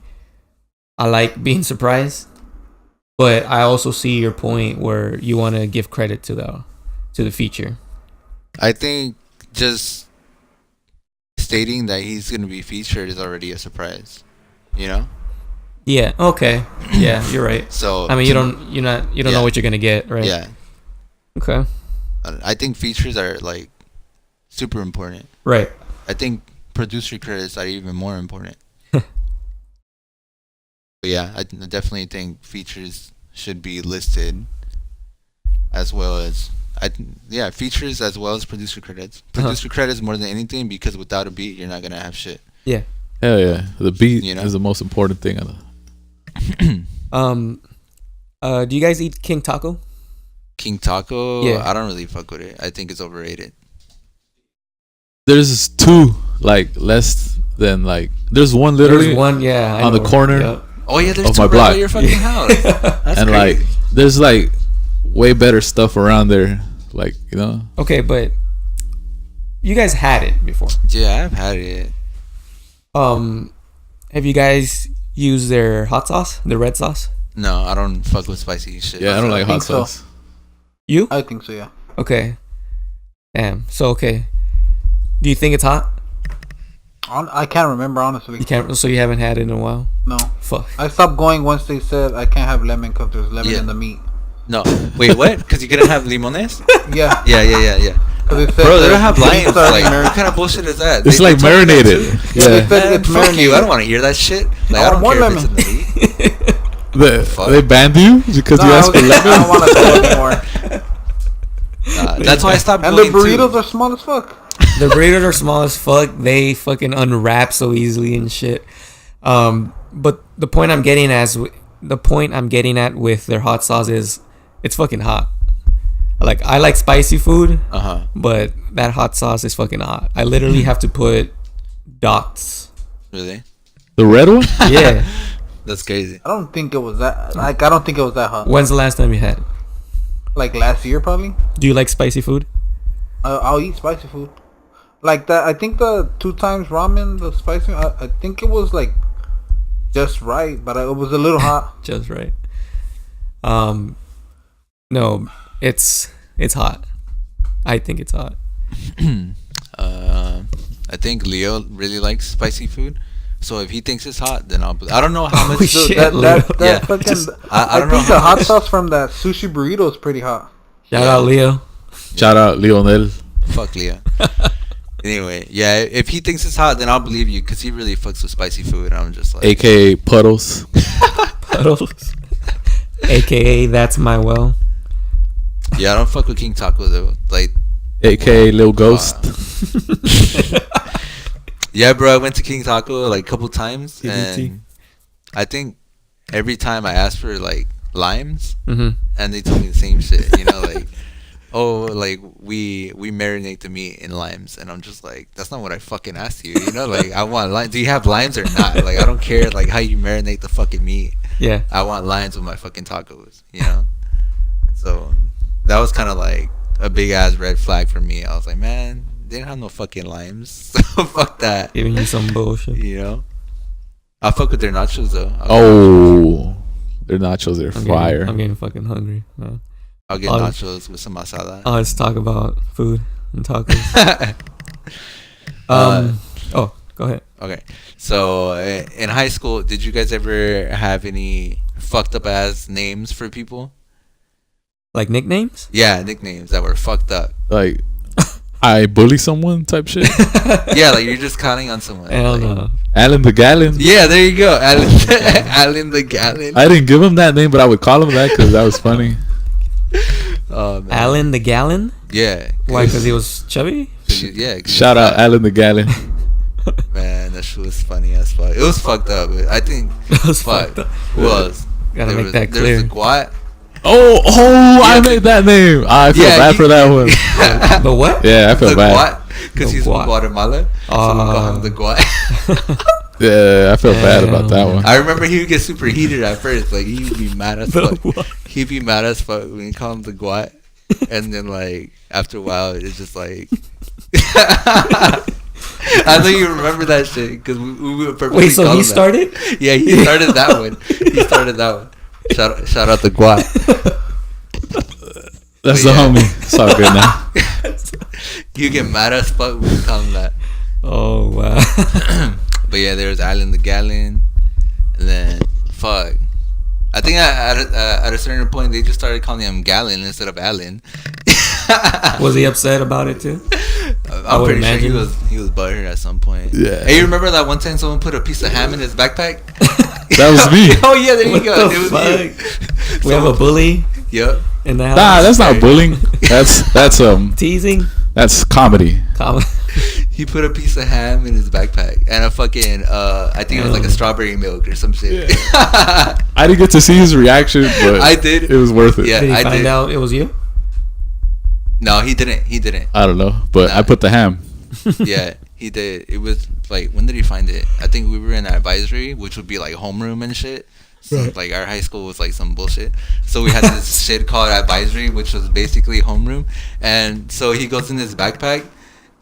Speaker 1: I like being surprised, but I also see your point where you want to give credit to the feature.
Speaker 2: I think just stating that he's going to be featured is already a surprise, you know?
Speaker 1: Yeah. Okay. Yeah, you're right.
Speaker 2: So
Speaker 1: I mean, you don't know what you're gonna get, right?
Speaker 2: Yeah.
Speaker 1: Okay.
Speaker 2: I think features are like super important.
Speaker 1: Right.
Speaker 2: I think producer credits are even more important. But yeah, I definitely think features should be listed as well as features as well as producer credits. Producer credits more than anything, because without a beat, you're not gonna have shit.
Speaker 1: Yeah.
Speaker 4: Hell yeah, the beat is the most important thing.
Speaker 1: Do you guys eat King Taco?
Speaker 2: King Taco?
Speaker 1: Yeah.
Speaker 2: I don't really fuck with it. I think it's overrated.
Speaker 4: There's two, like less than like. There's one literally.
Speaker 1: There's one,
Speaker 4: on the corner.
Speaker 1: Yep.
Speaker 2: Oh yeah, there's
Speaker 4: of
Speaker 2: two
Speaker 4: my
Speaker 2: right
Speaker 4: block.
Speaker 2: by your fucking house. That's
Speaker 4: and
Speaker 2: crazy.
Speaker 4: like, there's like way better stuff around there, like
Speaker 1: Okay, but you guys had it before.
Speaker 2: Yeah, I've had it.
Speaker 1: Have you guys used their hot sauce, the red sauce?
Speaker 2: No, I don't fuck with spicy shit.
Speaker 4: Yeah, I don't like hot
Speaker 3: so.
Speaker 4: sauce.
Speaker 1: You?
Speaker 3: I think so, yeah.
Speaker 1: Okay. Damn. So okay. Do you think it's hot?
Speaker 3: I can't remember, honestly.
Speaker 1: You can't. So you haven't had it in a while?
Speaker 3: No.
Speaker 1: Fuck.
Speaker 3: I stopped going once they said I can't have lemon because there's lemon in the meat.
Speaker 2: No. Wait, what? Because you couldn't have limones?
Speaker 3: Yeah.
Speaker 2: Yeah. Bro, they don't have limes. Like, what kind of bullshit is that?
Speaker 4: It's like marinated.
Speaker 3: Yeah.
Speaker 2: Man, fuck you. I don't want to hear that shit. Like, I don't care if it's in the meat.
Speaker 4: They banned you because you asked for lemon?
Speaker 3: I don't want to go anymore.
Speaker 2: That's why I stopped
Speaker 3: And
Speaker 2: going
Speaker 3: the burritos
Speaker 2: too.
Speaker 3: are small as fuck.
Speaker 1: The burritos are small as fuck. They fucking unwrap so easily and shit. But the point I'm getting at with their hot sauce is it's fucking hot. Like, I like spicy food, but that hot sauce is fucking hot. I literally have to put dots.
Speaker 2: Really?
Speaker 4: The red one?
Speaker 1: Yeah.
Speaker 2: That's crazy.
Speaker 3: I don't think it was that. Like, I don't think it was that hot.
Speaker 1: When's the last time you had it?
Speaker 3: Like last year, probably.
Speaker 1: Do you like spicy food?
Speaker 3: I'll eat spicy food. Like that. I think the 2 times ramen, the spicy. I think it was like just right, but it was a little hot.
Speaker 1: Just right. No, it's hot. I think it's hot.
Speaker 2: I think Leo really likes spicy food. So if he thinks it's hot, then I don't know how much.
Speaker 1: Shit,
Speaker 3: That
Speaker 2: Yeah,
Speaker 3: fucking.
Speaker 2: I
Speaker 3: I
Speaker 2: don't know
Speaker 3: think
Speaker 2: how
Speaker 3: the hot
Speaker 2: much.
Speaker 3: sauce from that sushi burrito is pretty hot.
Speaker 1: Shout out Leo.
Speaker 4: Shout out Lionel.
Speaker 2: Fuck Leo. Anyway, yeah, if he thinks it's hot, then I'll believe you because he really fucks with spicy food. I'm just like,
Speaker 4: AKA Puddles.
Speaker 1: Puddles. AKA that's my well.
Speaker 2: yeah, I don't fuck with King Taco though. Like,
Speaker 4: AKA Lil Ghost.
Speaker 2: yeah, bro, I went to King Taco like a couple times,
Speaker 1: CBT.
Speaker 2: and I think every time I asked for like limes,
Speaker 1: Mm-hmm.
Speaker 2: and they told me the same shit. You know, like, oh, like we marinate the meat in limes, and I'm just like, that's not what I fucking asked you. You know, like I want limes. Do you have limes or not? Like I don't care like how you marinate the fucking meat.
Speaker 1: Yeah.
Speaker 2: I want limes with my fucking tacos. You know, so that was kind of like a big ass red flag for me. I was like, man, they didn't have no fucking limes. So fuck that.
Speaker 1: Giving you some bullshit.
Speaker 2: You know, I fuck with their nachos though.
Speaker 4: Oh, their nachos are
Speaker 1: I'm
Speaker 4: fire.
Speaker 1: getting fucking hungry.
Speaker 2: I'll get
Speaker 1: Oh.
Speaker 2: nachos with some masala.
Speaker 1: Let's talk about food and tacos. Oh, go ahead.
Speaker 2: Okay, so in high school, did you guys ever have any fucked up ass names for people?
Speaker 1: Like nicknames?
Speaker 2: Yeah, nicknames that were fucked up.
Speaker 4: Like, I bully someone type shit.
Speaker 2: Yeah, like you're just counting on someone.
Speaker 1: Hell
Speaker 2: like,
Speaker 1: no.
Speaker 4: Alan the Gallon.
Speaker 2: Yeah, there you go, Alan. Alan the Gallon.
Speaker 4: I didn't give him that name, but I would call him that because that was funny.
Speaker 2: Oh man.
Speaker 1: Alan the Gallon?
Speaker 2: Yeah.
Speaker 1: Why? Because he was chubby?
Speaker 2: Yeah. 'cause
Speaker 4: Shout out Alan the Gallon.
Speaker 2: Man, that shit was funny as fuck. It was fucked up. I think.
Speaker 1: That was
Speaker 2: Fuck.
Speaker 1: fucked up.
Speaker 2: Who else?
Speaker 1: Gotta make that
Speaker 2: There
Speaker 1: clear.
Speaker 2: was the Guat.
Speaker 4: Oh, I
Speaker 2: Yeah,
Speaker 4: made that name. I feel
Speaker 2: Yeah,
Speaker 4: bad
Speaker 2: you-
Speaker 4: for that one.
Speaker 1: The what?
Speaker 4: Yeah, I feel
Speaker 2: The
Speaker 4: bad.
Speaker 2: Guat. Because
Speaker 1: The
Speaker 2: he's
Speaker 1: Guat.
Speaker 2: from Guatemala. So we call him the Guat.
Speaker 4: Yeah, I feel bad about that one.
Speaker 2: I remember he would get super heated at first. Like, he would be mad as
Speaker 1: The
Speaker 2: fuck.
Speaker 1: what?
Speaker 2: He'd be mad as fuck when you call him the Guat. And then, like, after a while, it's just like... I know you remember that shit. Because we would purposely
Speaker 1: Wait, so
Speaker 2: call
Speaker 1: he
Speaker 2: him that.
Speaker 1: started?
Speaker 2: Yeah, he started that one. He started that one. Shout out the Guat.
Speaker 4: That's
Speaker 2: But
Speaker 4: the
Speaker 2: yeah.
Speaker 4: homie. It's all good now.
Speaker 2: You get mad as fuck when you call him that.
Speaker 1: Oh, wow.
Speaker 2: But yeah, there was Alan the Gallon. And then, fuck. I think at a certain point, they just started calling him Gallon instead of Alan.
Speaker 1: Was he upset about it too?
Speaker 2: I'm
Speaker 1: would
Speaker 2: pretty sure
Speaker 1: imagine.
Speaker 2: he was butthurt at some point.
Speaker 4: Yeah.
Speaker 2: Hey, you remember that one time someone put a piece of ham in his backpack?
Speaker 4: That was me.
Speaker 2: Oh yeah, there you
Speaker 1: What
Speaker 2: go.
Speaker 1: the
Speaker 2: It was
Speaker 1: fuck?
Speaker 2: you.
Speaker 1: We have a bully
Speaker 2: Yep.
Speaker 1: in the house.
Speaker 4: Nah, that's not bullying.
Speaker 1: Teasing.
Speaker 4: That's comedy.
Speaker 2: He put a piece of ham in his backpack and a fucking I think it was like a strawberry milk or some shit.
Speaker 4: I didn't get to see his reaction, but
Speaker 2: I did.
Speaker 4: It was worth it.
Speaker 2: Yeah.
Speaker 1: Did he
Speaker 2: I
Speaker 1: find
Speaker 2: did.
Speaker 1: out it was you?
Speaker 2: No, he didn't. He didn't.
Speaker 4: I don't know, but I
Speaker 2: Nah.
Speaker 4: put the ham.
Speaker 2: Yeah, he did. It was like, when did he find it? I think we were in advisory, which would be like homeroom and shit. So
Speaker 1: Right.
Speaker 2: like our high school was like some bullshit. So we had this shit called advisory, which was basically homeroom. And so he goes in his backpack,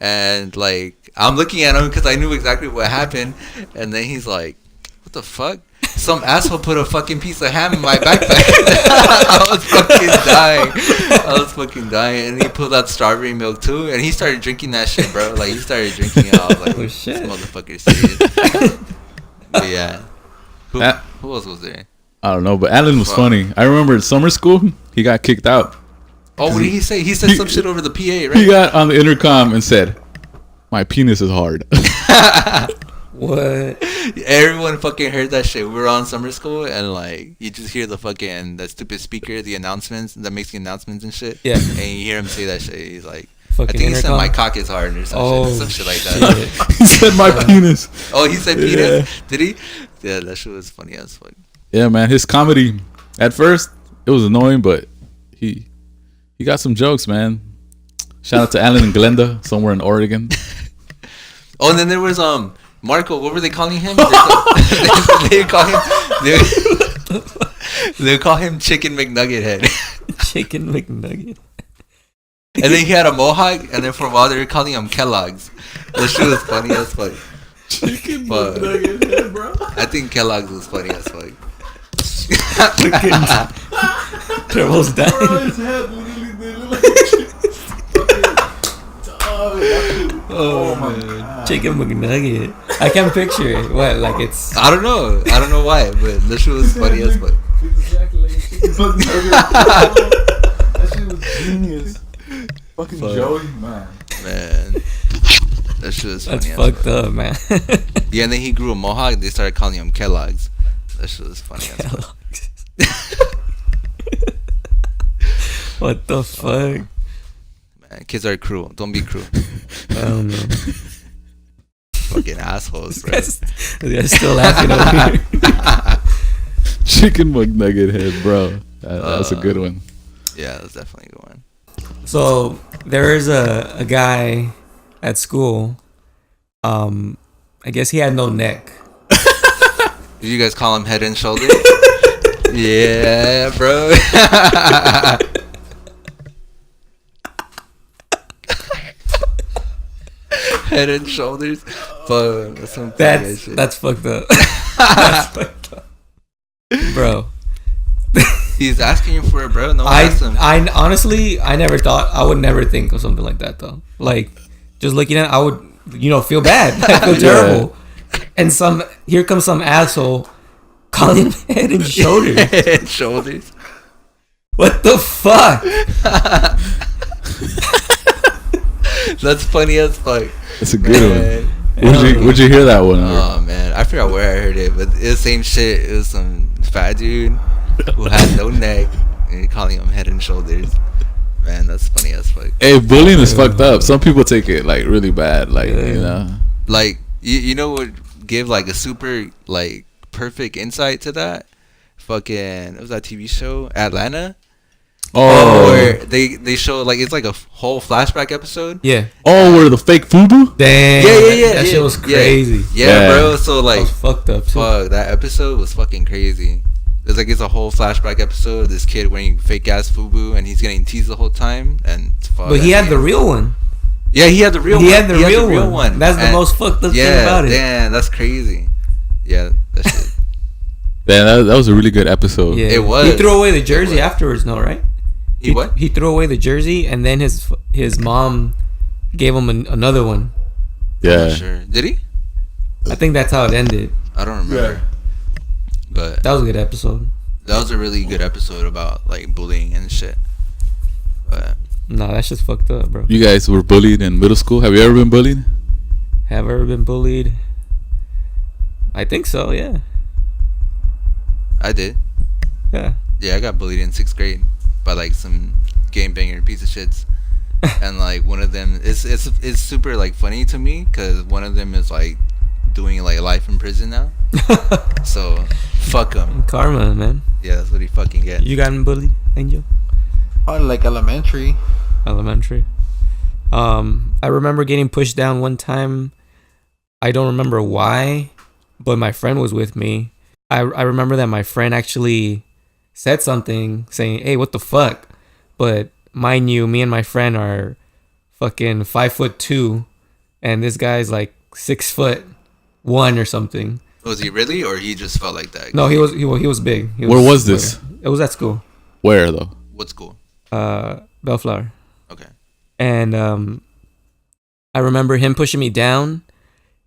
Speaker 2: and like I'm looking at him because I knew exactly what happened. And then he's like, "What the fuck? Some asshole put a fucking piece of ham in my backpack." I was fucking dying. And he pulled out strawberry milk too, and he started drinking that shit, bro. Like he started drinking it. I was like,
Speaker 1: Oh,
Speaker 2: "This
Speaker 1: shit."
Speaker 2: motherfucker serious." But yeah. Who else was there?
Speaker 4: I don't know, but Alan was
Speaker 2: Fuck.
Speaker 4: funny. I remember in summer school, he got kicked out.
Speaker 2: Oh, what did he say? He said some shit over the PA,
Speaker 4: He
Speaker 2: right?
Speaker 4: got on the intercom and said, "My penis is hard."
Speaker 1: What?
Speaker 2: Everyone fucking heard that shit. We were on summer school, and like you just hear the fucking that stupid speaker, the announcements that makes the announcements and shit.
Speaker 1: Yeah.
Speaker 2: And you hear him say that shit. He's like,
Speaker 1: Fucking
Speaker 2: I think he said
Speaker 1: intercom?
Speaker 2: my cock is hard or some shit like that.
Speaker 1: shit.
Speaker 4: He said my penis.
Speaker 2: Oh, he said penis? Did he? Yeah, that shit was funny as fuck.
Speaker 4: Yeah, man. His comedy at first it was annoying, but he got some jokes, man. Shout out to Alan and Glenda, somewhere in Oregon.
Speaker 2: Oh, and then there was Marco. What were they calling him? They call him. They call him Chicken McNugget Head.
Speaker 1: Chicken McNugget.
Speaker 2: And then he had a mohawk, and then for a while they were calling him Kellogg's. That shit was funny as fuck.
Speaker 4: Chicken
Speaker 2: McNugget
Speaker 4: Head, bro.
Speaker 2: I think Kellogg's was funny as fuck.
Speaker 1: Turbo's dying.
Speaker 2: Oh man.
Speaker 1: Chicken McNugget. I can't picture it. What? Like it's.
Speaker 2: I don't know why, but this shit was funny as fuck.
Speaker 4: Exactly like a chicken McNugget. That shit was genius. Fucking Joey, man. That shit was funny.
Speaker 1: That's fucked up, man.
Speaker 2: Yeah, and then he grew a mohawk. They started calling him Kellogg's. That shit was funny as fuck.
Speaker 1: What the fuck?
Speaker 2: Man, kids are cruel. Don't be cruel.
Speaker 1: I don't know.
Speaker 2: Fucking assholes, bro.
Speaker 1: This guy's still laughing over here.
Speaker 4: Chicken McNugget Head, bro. That's a good one.
Speaker 2: Yeah, that's definitely a good one.
Speaker 1: So there is a guy at school. I guess he had no neck.
Speaker 2: Did you guys call him Head and Shoulders? Yeah, bro. Head and Shoulders. Fuck, that's some funny shit.
Speaker 1: That's fucked up. That's fucked up, bro.
Speaker 2: He's asking you for it, bro. No one asked him.
Speaker 1: I honestly, I would never think of something like that though. Like, just looking at it, I would, feel bad. I feel terrible. And here comes some asshole calling him Head and Shoulders.
Speaker 2: Head and Shoulders.
Speaker 1: What the fuck?
Speaker 2: That's funny as fuck.
Speaker 4: That's a good one. Where'd you hear that one?
Speaker 2: Oh man, I forgot where I heard it, but it's the same shit. It was some fat dude who had no neck and calling him Head and Shoulders. Man, that's funny as fuck.
Speaker 4: Hey, bullying is fucked up. Some people take it like really bad, like
Speaker 2: Like you know what give like a super like perfect insight to that? Fucking what was that TV show? Atlanta.
Speaker 4: Oh,
Speaker 2: where they show like it's like a whole flashback episode.
Speaker 1: Yeah.
Speaker 4: Oh, where the fake FUBU?
Speaker 1: Damn.
Speaker 2: Yeah.
Speaker 1: That shit was crazy.
Speaker 2: Yeah, bro. So like,
Speaker 1: that was fucked up too.
Speaker 2: Fuck, that episode was fucking crazy. It's a whole flashback episode of this kid wearing fake ass FUBU and he's getting teased the whole time. And fuck,
Speaker 1: but he had the real one.
Speaker 2: Yeah, he had the real one.
Speaker 1: He had the real one. That's the most fucked up thing about it.
Speaker 2: Yeah, that's crazy. Yeah, that shit.
Speaker 4: Yeah, that was a really good episode.
Speaker 2: Yeah. It was.
Speaker 1: He threw away the jersey afterwards, no, right?
Speaker 2: He what?
Speaker 1: He threw away the jersey, and then his mom gave him another one.
Speaker 4: Yeah.
Speaker 2: I'm not sure. Did he?
Speaker 1: I think that's how it ended.
Speaker 2: I don't remember.
Speaker 4: Yeah.
Speaker 2: But
Speaker 1: that was a good episode.
Speaker 2: That was a really good episode about like bullying and shit. But
Speaker 1: nah, that shit's fucked up, bro.
Speaker 4: You guys were bullied in middle school. Have you ever been bullied?
Speaker 1: Have I ever been bullied? I think so. Yeah.
Speaker 2: I did.
Speaker 1: Yeah.
Speaker 2: Yeah, I got bullied in 6th grade by like some game banger piece of shits. And like one of them it's super like funny to me because one of them is like doing like life in prison now. So fuck him.
Speaker 1: Karma, man.
Speaker 2: Yeah, that's what he fucking gets.
Speaker 1: You gotten bullied, Angel?
Speaker 3: Probably like elementary.
Speaker 1: I remember getting pushed down one time. I don't remember why, but my friend was with me. I remember that my friend actually said something saying, "Hey, what the fuck?" But mind you, me and my friend are fucking 5'2", and this guy's like 6'1" or something.
Speaker 2: Was he really, or he just felt like that?
Speaker 1: No, he was big.
Speaker 4: Where was this?
Speaker 1: It was at school.
Speaker 4: Where though?
Speaker 2: What school?
Speaker 1: Bellflower.
Speaker 2: Okay.
Speaker 1: And I remember him pushing me down,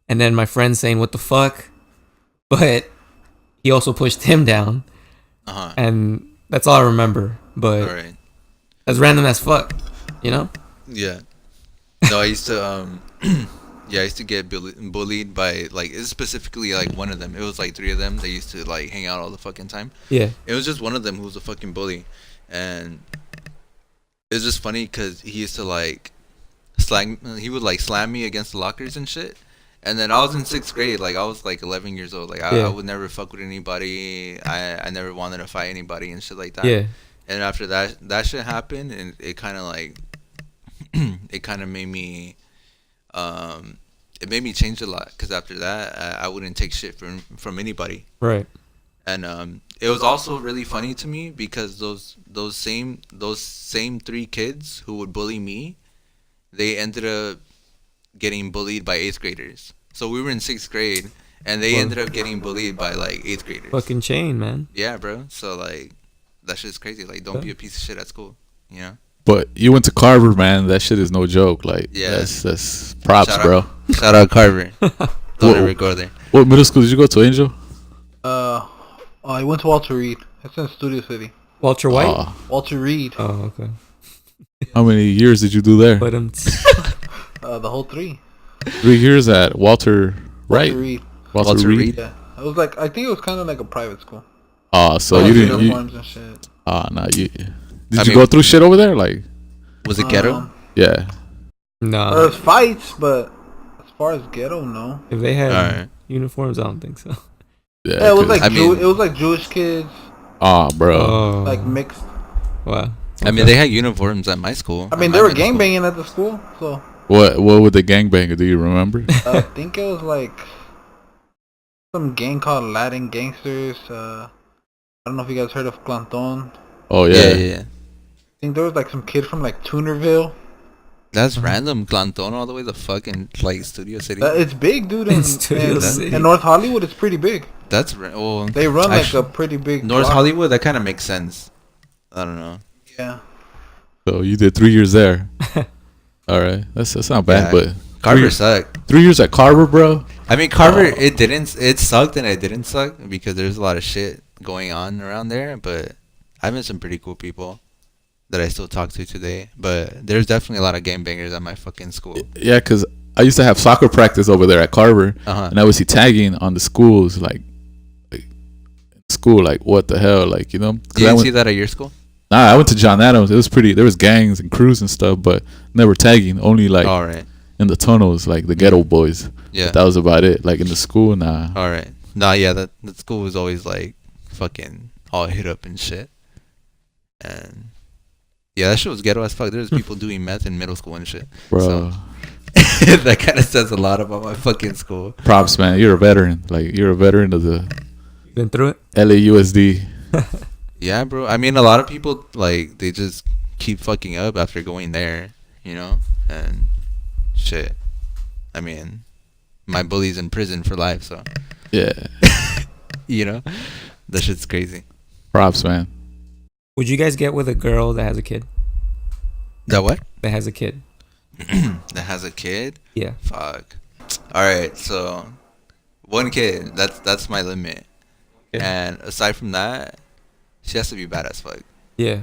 Speaker 1: and then my friend saying, "What the fuck?" But he also pushed him down. And that's all I remember. But
Speaker 2: all right. That's
Speaker 1: random as fuck, you know?
Speaker 2: Yeah. No, I used to Yeah, I used to get bullied by like it's specifically like one of them. It was like three of them. They used to like hang out all the fucking time.
Speaker 1: Yeah.
Speaker 2: It was just one of them who was a fucking bully, and it was just funny because he used to like slang. He would like slam me against the lockers and shit. And then I was in 6th grade. Like I was like 11 years old. Like I would never fuck with anybody. I never wanted to fight anybody and shit like that.
Speaker 1: Yeah.
Speaker 2: And after that shit happened, and it kind of like it kind of made me it made me change a lot, because after that I wouldn't take shit from anybody.
Speaker 1: Right.
Speaker 2: And it was also really funny to me because those same 3 kids who would bully me, they ended up getting bullied by 8th graders. So we were in 6th grade and they ended up getting bullied by like 8th graders.
Speaker 1: Fucking chain, man.
Speaker 2: Yeah, bro. So like that shit's crazy. Like don't be a piece of shit at school, you know?
Speaker 4: But you went to Carver, man. That shit is no joke. Like,
Speaker 2: yeah,
Speaker 4: that's props, bro.
Speaker 2: Shout out Carver. Don't ever go there.
Speaker 4: What middle school did you go to, Angel?
Speaker 3: I went to Walter Reed. It's in Studio City.
Speaker 1: Walter White?
Speaker 3: Walter Reed.
Speaker 1: Oh, okay.
Speaker 4: How many years did you do there?
Speaker 1: But
Speaker 3: the whole 3.
Speaker 4: 3 years at Walter Reed. Walter Reed.
Speaker 3: Yeah, it was like, I think it was kind of like a private school.
Speaker 4: So you didn't.
Speaker 3: Uniforms and shit.
Speaker 4: Nah. Did you go through shit over there? Like,
Speaker 2: was it ghetto?
Speaker 4: Yeah.
Speaker 1: No.
Speaker 3: There was fights, but as far as ghetto, no.
Speaker 1: If they had uniforms, I don't think so.
Speaker 3: Yeah, it was like it was like Jewish kids.
Speaker 4: Bro.
Speaker 3: Like mixed.
Speaker 1: Wow. Okay.
Speaker 2: I mean, they had uniforms at my school.
Speaker 3: I mean, they were gangbanging at the school, so.
Speaker 4: What would the gangbang? Do you remember?
Speaker 3: I think it was like some gang called Latin Gangsters. I don't know if you guys heard of Compton.
Speaker 4: Oh yeah.
Speaker 3: I think there was like some kid from like Tunerville.
Speaker 2: That's random. Compton all the way to fucking like Studio City.
Speaker 3: It's big, dude. In North Hollywood, it's pretty big.
Speaker 2: That's well.
Speaker 3: They run like a pretty big
Speaker 2: North
Speaker 3: block.
Speaker 2: Hollywood. That kind of makes sense. I don't know.
Speaker 3: Yeah.
Speaker 4: So you did 3 years there. All right, that's not bad, but
Speaker 2: Carver sucked.
Speaker 4: 3 years at Carver, bro.
Speaker 2: I mean, Carver, it sucked and it didn't suck because there's a lot of shit going on around there. But I met some pretty cool people that I still talk to today. But there's definitely a lot of gangbangers at my fucking school.
Speaker 4: Yeah, because I used to have soccer practice over there at Carver, and I would see tagging on the schools, like school, like what the hell, like, you know.
Speaker 2: You didn't see that at your school?
Speaker 4: Nah, I went to John Adams. It was pretty. There was gangs and crews and stuff, but never tagging. Only like in the tunnels, like the ghetto boys.
Speaker 2: Yeah,
Speaker 4: but that was about it. Like in the school, nah.
Speaker 2: All right. Nah, yeah, that school was always like fucking all hit up and shit. And yeah, that shit was ghetto as fuck. There was people doing meth in middle school and shit,
Speaker 4: bro.
Speaker 2: So, that kind of says a lot about my fucking school.
Speaker 4: Props, man. You're a veteran. Like you're a veteran of the.
Speaker 1: Been through it.
Speaker 4: LAUSD.
Speaker 2: Yeah, bro. I mean, a lot of people like they just keep fucking up after going there, you know, and shit. I mean, my bully's in prison for life, so
Speaker 4: yeah.
Speaker 2: You know, that shit's crazy.
Speaker 4: Props, man.
Speaker 1: Would you guys get with a girl that has a kid?
Speaker 2: That what?
Speaker 1: That has a kid.
Speaker 2: That has a kid?
Speaker 1: Yeah.
Speaker 2: Fuck. All right, so one kid. That's my limit. Yeah. And aside from that, she has to be bad as fuck.
Speaker 1: Yeah.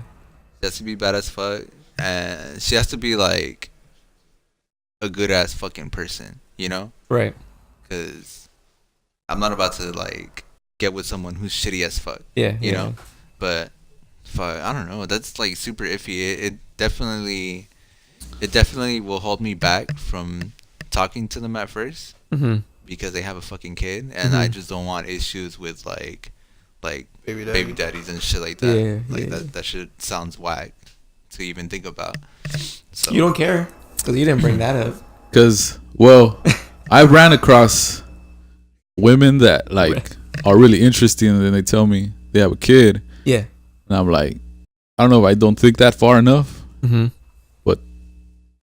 Speaker 2: She has to be bad as fuck, and she has to be like a good ass fucking person, you know?
Speaker 1: Right.
Speaker 2: Because I'm not about to like get with someone who's shitty as fuck.
Speaker 1: Yeah.
Speaker 2: You know? But fuck, I don't know. That's like super iffy. It definitely will hold me back from talking to them at first.
Speaker 1: Mm-hmm.
Speaker 2: Because they have a fucking kid, and I just don't want issues with like baby daddies and shit like that.
Speaker 1: Yeah,
Speaker 2: that shit sounds whack to even think about. So
Speaker 1: you don't care because you didn't bring that up.
Speaker 4: Because I ran across women that like are really interesting, and then they tell me they have a kid.
Speaker 1: Yeah,
Speaker 4: and I'm like, I don't know if I don't think that far enough.
Speaker 1: Mm-hmm.
Speaker 4: But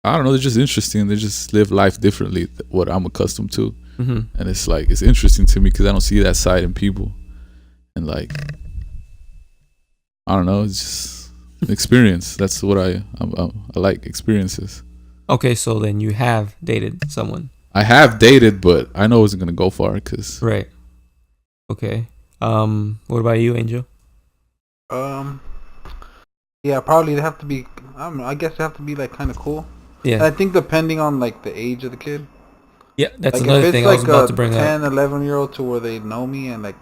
Speaker 4: I don't know. They're just interesting. They just live life differently than what I'm accustomed to. Mm-hmm. And it's like, it's interesting to me because I don't see that side in people. And like, I don't know, it's just an experience. That's what I like, experiences. Okay,
Speaker 1: so then you have dated someone.
Speaker 4: I have dated, but I know it wasn't going to go far because.
Speaker 1: Right. Okay. What about you, Angel?
Speaker 3: Yeah, probably they have to be, I don't know, I guess they have to be like kind of cool.
Speaker 1: Yeah.
Speaker 3: And I think depending on like the age of the kid.
Speaker 1: Yeah, that's
Speaker 3: Like
Speaker 1: another
Speaker 3: if
Speaker 1: thing
Speaker 3: it's
Speaker 1: I was
Speaker 3: like
Speaker 1: about
Speaker 3: a
Speaker 1: to bring
Speaker 3: 10,
Speaker 1: up.
Speaker 3: 11-year-old to where they know me and like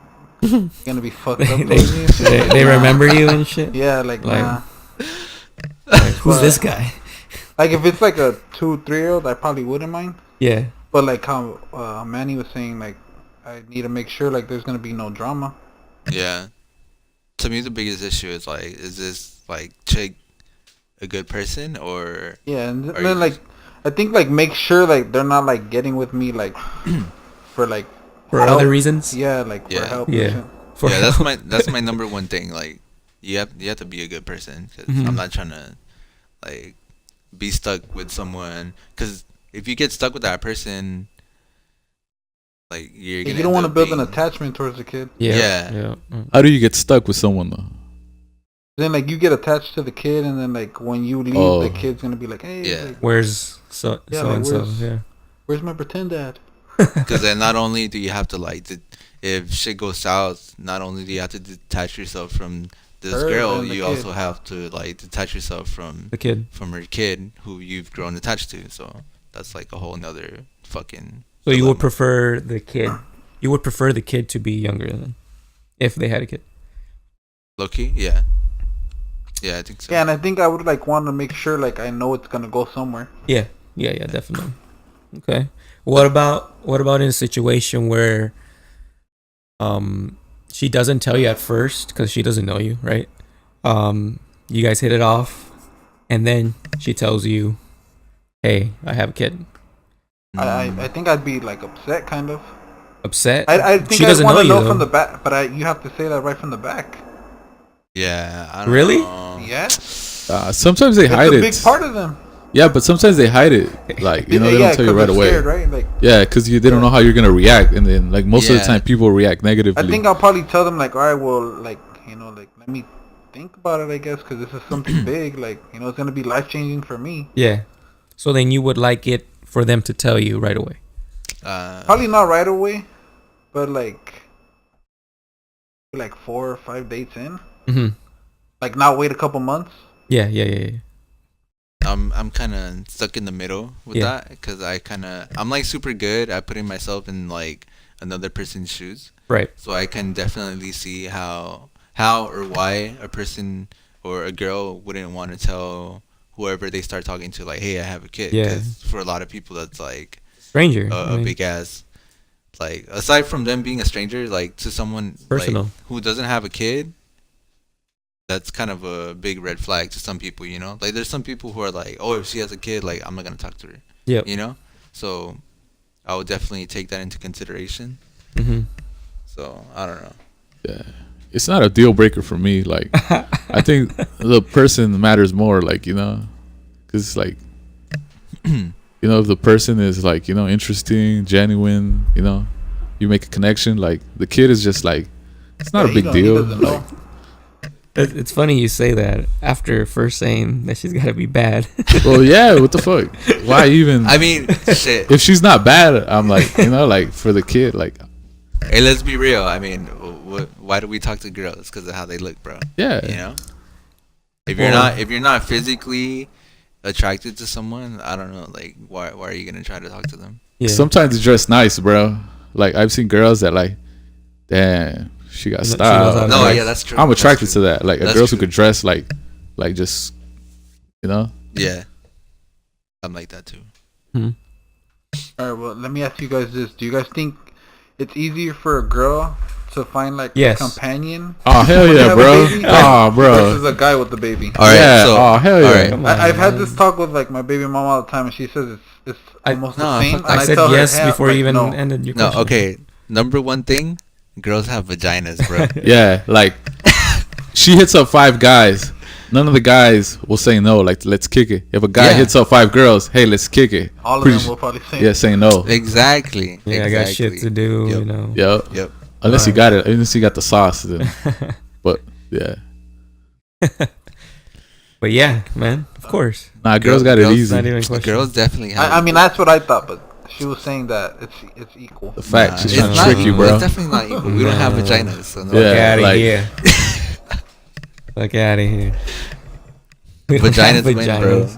Speaker 3: gonna be fucked up
Speaker 1: They,
Speaker 3: towards me and shit, like,
Speaker 1: they
Speaker 3: nah.
Speaker 1: remember you and shit.
Speaker 3: Yeah, like
Speaker 1: Like,
Speaker 3: nah.
Speaker 1: like who's
Speaker 3: But-
Speaker 1: this guy?
Speaker 3: Like if it's like a 2, 3-year-old, I probably wouldn't mind.
Speaker 1: Yeah.
Speaker 3: But like how Manny was saying, like I need to make sure like there's gonna be no drama.
Speaker 2: Yeah. To me, the biggest issue is like, is this like chick a good person or?
Speaker 3: Yeah, and
Speaker 2: Are
Speaker 3: then
Speaker 2: you
Speaker 3: like
Speaker 2: just-
Speaker 3: I think like make sure like they're not like getting with me like for like
Speaker 1: For
Speaker 3: help.
Speaker 1: other reasons.
Speaker 3: Yeah, like
Speaker 2: Yeah.
Speaker 3: for help.
Speaker 1: Yeah.
Speaker 3: And shit.
Speaker 1: For
Speaker 2: Yeah, that's my number one thing. Like, you have to be a good person. Cause
Speaker 1: Mhm.
Speaker 2: I'm not trying to like be stuck with someone. Cause if you get stuck with that person, like you're gonna.
Speaker 3: You don't want to build an
Speaker 2: being-
Speaker 3: attachment towards the kid.
Speaker 1: Yeah.
Speaker 2: Yeah.
Speaker 4: How do you get stuck with someone though?
Speaker 3: Then like you get attached to the kid, and then like when you leave,
Speaker 4: Oh.
Speaker 3: the kid's gonna be like, hey,
Speaker 2: Yeah.
Speaker 3: like,
Speaker 1: Where's so
Speaker 3: Yeah,
Speaker 1: so
Speaker 3: like,
Speaker 1: and so?
Speaker 3: where's-
Speaker 1: Yeah.
Speaker 3: where's my pretend dad?
Speaker 2: Because then not only do you have to like, if shit goes south, not only do you have to detach yourself from this
Speaker 3: Her
Speaker 2: girl,
Speaker 3: and the
Speaker 2: you
Speaker 3: kid.
Speaker 2: also have to like detach yourself from
Speaker 1: The kid.
Speaker 2: her kid who you've grown attached to. So that's like a whole nother fucking.
Speaker 1: So you would
Speaker 2: dilemma.
Speaker 1: prefer the kid? You would prefer the kid to be younger than, if they had a kid.
Speaker 2: Low-key? Yeah. Yeah, I think so.
Speaker 3: Yeah, and I think I would like want to make sure like I know it's gonna go somewhere.
Speaker 1: Yeah. Yeah. Yeah. Definitely. Okay. What about in a situation where, she doesn't tell you at first because she doesn't know you, right? You guys hit it off, and then she tells you, "Hey, I have a kid."
Speaker 3: I think I'd be like upset, kind of.
Speaker 1: Upset.
Speaker 3: I think
Speaker 1: she
Speaker 3: I
Speaker 1: doesn't
Speaker 3: want
Speaker 1: know
Speaker 3: to
Speaker 1: you
Speaker 3: know
Speaker 1: though.
Speaker 3: from the back, but you have to say that right from the back.
Speaker 2: Yeah. I don't
Speaker 1: Really?
Speaker 2: know.
Speaker 3: Yeah,
Speaker 4: Sometimes they
Speaker 3: it's
Speaker 4: hide
Speaker 3: a
Speaker 4: it.
Speaker 3: big part of them.
Speaker 4: Yeah, but sometimes they hide it. Like they
Speaker 3: Yeah,
Speaker 4: don't tell you
Speaker 3: 'cause
Speaker 4: right
Speaker 3: they're
Speaker 4: away.
Speaker 3: scared, right? Like
Speaker 4: Yeah, because they don't know how you're gonna react, and then like most of the
Speaker 2: Yeah.
Speaker 4: time people react negatively.
Speaker 3: I think I'll probably tell them like, all right, well, like like let me think about it, I guess, because this is something big. Like it's gonna be life changing for me.
Speaker 1: Yeah. So then you would like it for them to tell you right away.
Speaker 3: Probably not right away, but like 4 or 5 dates in.
Speaker 1: Mm-hmm.
Speaker 3: Like not wait a couple months.
Speaker 1: Yeah. Yeah. Yeah. Yeah.
Speaker 2: I'm kind of stuck in the middle with
Speaker 1: Yeah.
Speaker 2: that because I'm like super good at putting myself in like another person's shoes.
Speaker 1: Right.
Speaker 2: So I can definitely see how or why a person or a girl wouldn't want to tell whoever they start talking to, like, hey, I have a kid.
Speaker 1: Yeah.
Speaker 2: 'Cause for a lot of people, that's like
Speaker 1: Stranger.
Speaker 2: a big ass, like, aside from them being a stranger, like to someone
Speaker 1: Personal.
Speaker 2: like, who doesn't have a kid, that's kind of a big red flag to some people, you know? Like, there's some people who are like, oh, if she has a kid, like, I'm not going to talk to her,
Speaker 1: Yep.
Speaker 2: you know? So I would definitely take that into consideration.
Speaker 1: Mm-hmm.
Speaker 2: So I don't know.
Speaker 4: Yeah. It's not a deal breaker for me. Like, I think the person matters more. Like, because like, if the person is like, interesting, genuine, you make a connection. Like, the kid is just like, it's not a big
Speaker 3: He
Speaker 4: deal.
Speaker 3: doesn't know.
Speaker 4: Like,
Speaker 1: It's funny you say that after first saying that she's got to be bad.
Speaker 4: well, yeah. What the fuck? Why even?
Speaker 2: I mean, shit.
Speaker 4: If she's not bad, I'm like, like for the kid, like,
Speaker 2: Hey, let's be real. I mean, why do we talk to girls? Because of how they look, bro.
Speaker 4: yeah.
Speaker 2: You know, if you're not physically attracted to someone, I don't know. Like, why are you gonna try to talk to them?
Speaker 1: Yeah.
Speaker 4: Sometimes you dress nice, bro. Like, I've seen girls that like, damn, she got
Speaker 1: She knows
Speaker 4: style.
Speaker 1: how to
Speaker 2: No,
Speaker 1: Like,
Speaker 2: yeah, that's true.
Speaker 4: I'm
Speaker 2: That's
Speaker 4: attracted
Speaker 2: true.
Speaker 4: to that. Like,
Speaker 2: That's
Speaker 4: girls who
Speaker 2: true.
Speaker 4: could dress like just,
Speaker 2: Yeah, I'm like that too.
Speaker 1: Hmm.
Speaker 3: All right, well, let me ask you guys this: do you guys think it's easier for a girl to find like
Speaker 1: Yes.
Speaker 3: a companion?
Speaker 4: Oh hell
Speaker 3: when they
Speaker 4: yeah,
Speaker 3: have a
Speaker 4: bro.
Speaker 3: baby,
Speaker 4: Oh, bro.
Speaker 3: versus a guy with the baby.
Speaker 2: All right.
Speaker 4: Yeah.
Speaker 2: So,
Speaker 4: Oh hell yeah.
Speaker 2: all right.
Speaker 1: Come on,
Speaker 3: I've had
Speaker 1: man.
Speaker 3: this talk with like my baby mom all the time, and she says it's almost
Speaker 2: no,
Speaker 3: the same.
Speaker 2: fuck
Speaker 3: And
Speaker 1: I said
Speaker 3: tell her,
Speaker 1: yes
Speaker 3: "Hey,
Speaker 1: before
Speaker 3: like,
Speaker 1: you even
Speaker 3: no."
Speaker 1: ended your
Speaker 2: No,
Speaker 1: question.
Speaker 2: okay. Number one thing, girls have vaginas, bro.
Speaker 4: Yeah, like she hits up 5 guys. None of the guys will say no. Like, let's kick it. If a guy
Speaker 2: Yeah.
Speaker 4: hits up 5 girls, hey, let's kick it.
Speaker 3: All of
Speaker 4: Pretty
Speaker 3: them will probably say,
Speaker 4: Yeah, say no.
Speaker 2: Exactly.
Speaker 1: Yeah, I got shit to do,
Speaker 2: Yep.
Speaker 4: Yep.
Speaker 2: Yep.
Speaker 4: Unless you got it. Unless you got the sauce, then. But yeah,
Speaker 1: But yeah, man, of course.
Speaker 4: nah, girls got it
Speaker 2: girls-
Speaker 4: easy.
Speaker 1: Not even a question.
Speaker 2: Girls definitely have.
Speaker 3: I mean, that's what I thought, but she was saying that it's equal.
Speaker 4: The fact,
Speaker 2: Nah,
Speaker 4: she's
Speaker 2: it's
Speaker 4: trying to
Speaker 2: not
Speaker 4: trick you,
Speaker 2: equal.
Speaker 4: bro.
Speaker 2: It's definitely not equal. We don't have
Speaker 1: Nah.
Speaker 2: vaginas, so no.
Speaker 1: Fuck
Speaker 4: Yeah,
Speaker 1: out of
Speaker 4: like-
Speaker 1: here. Fuck out of here. We don't have
Speaker 2: Vaginas win, bro.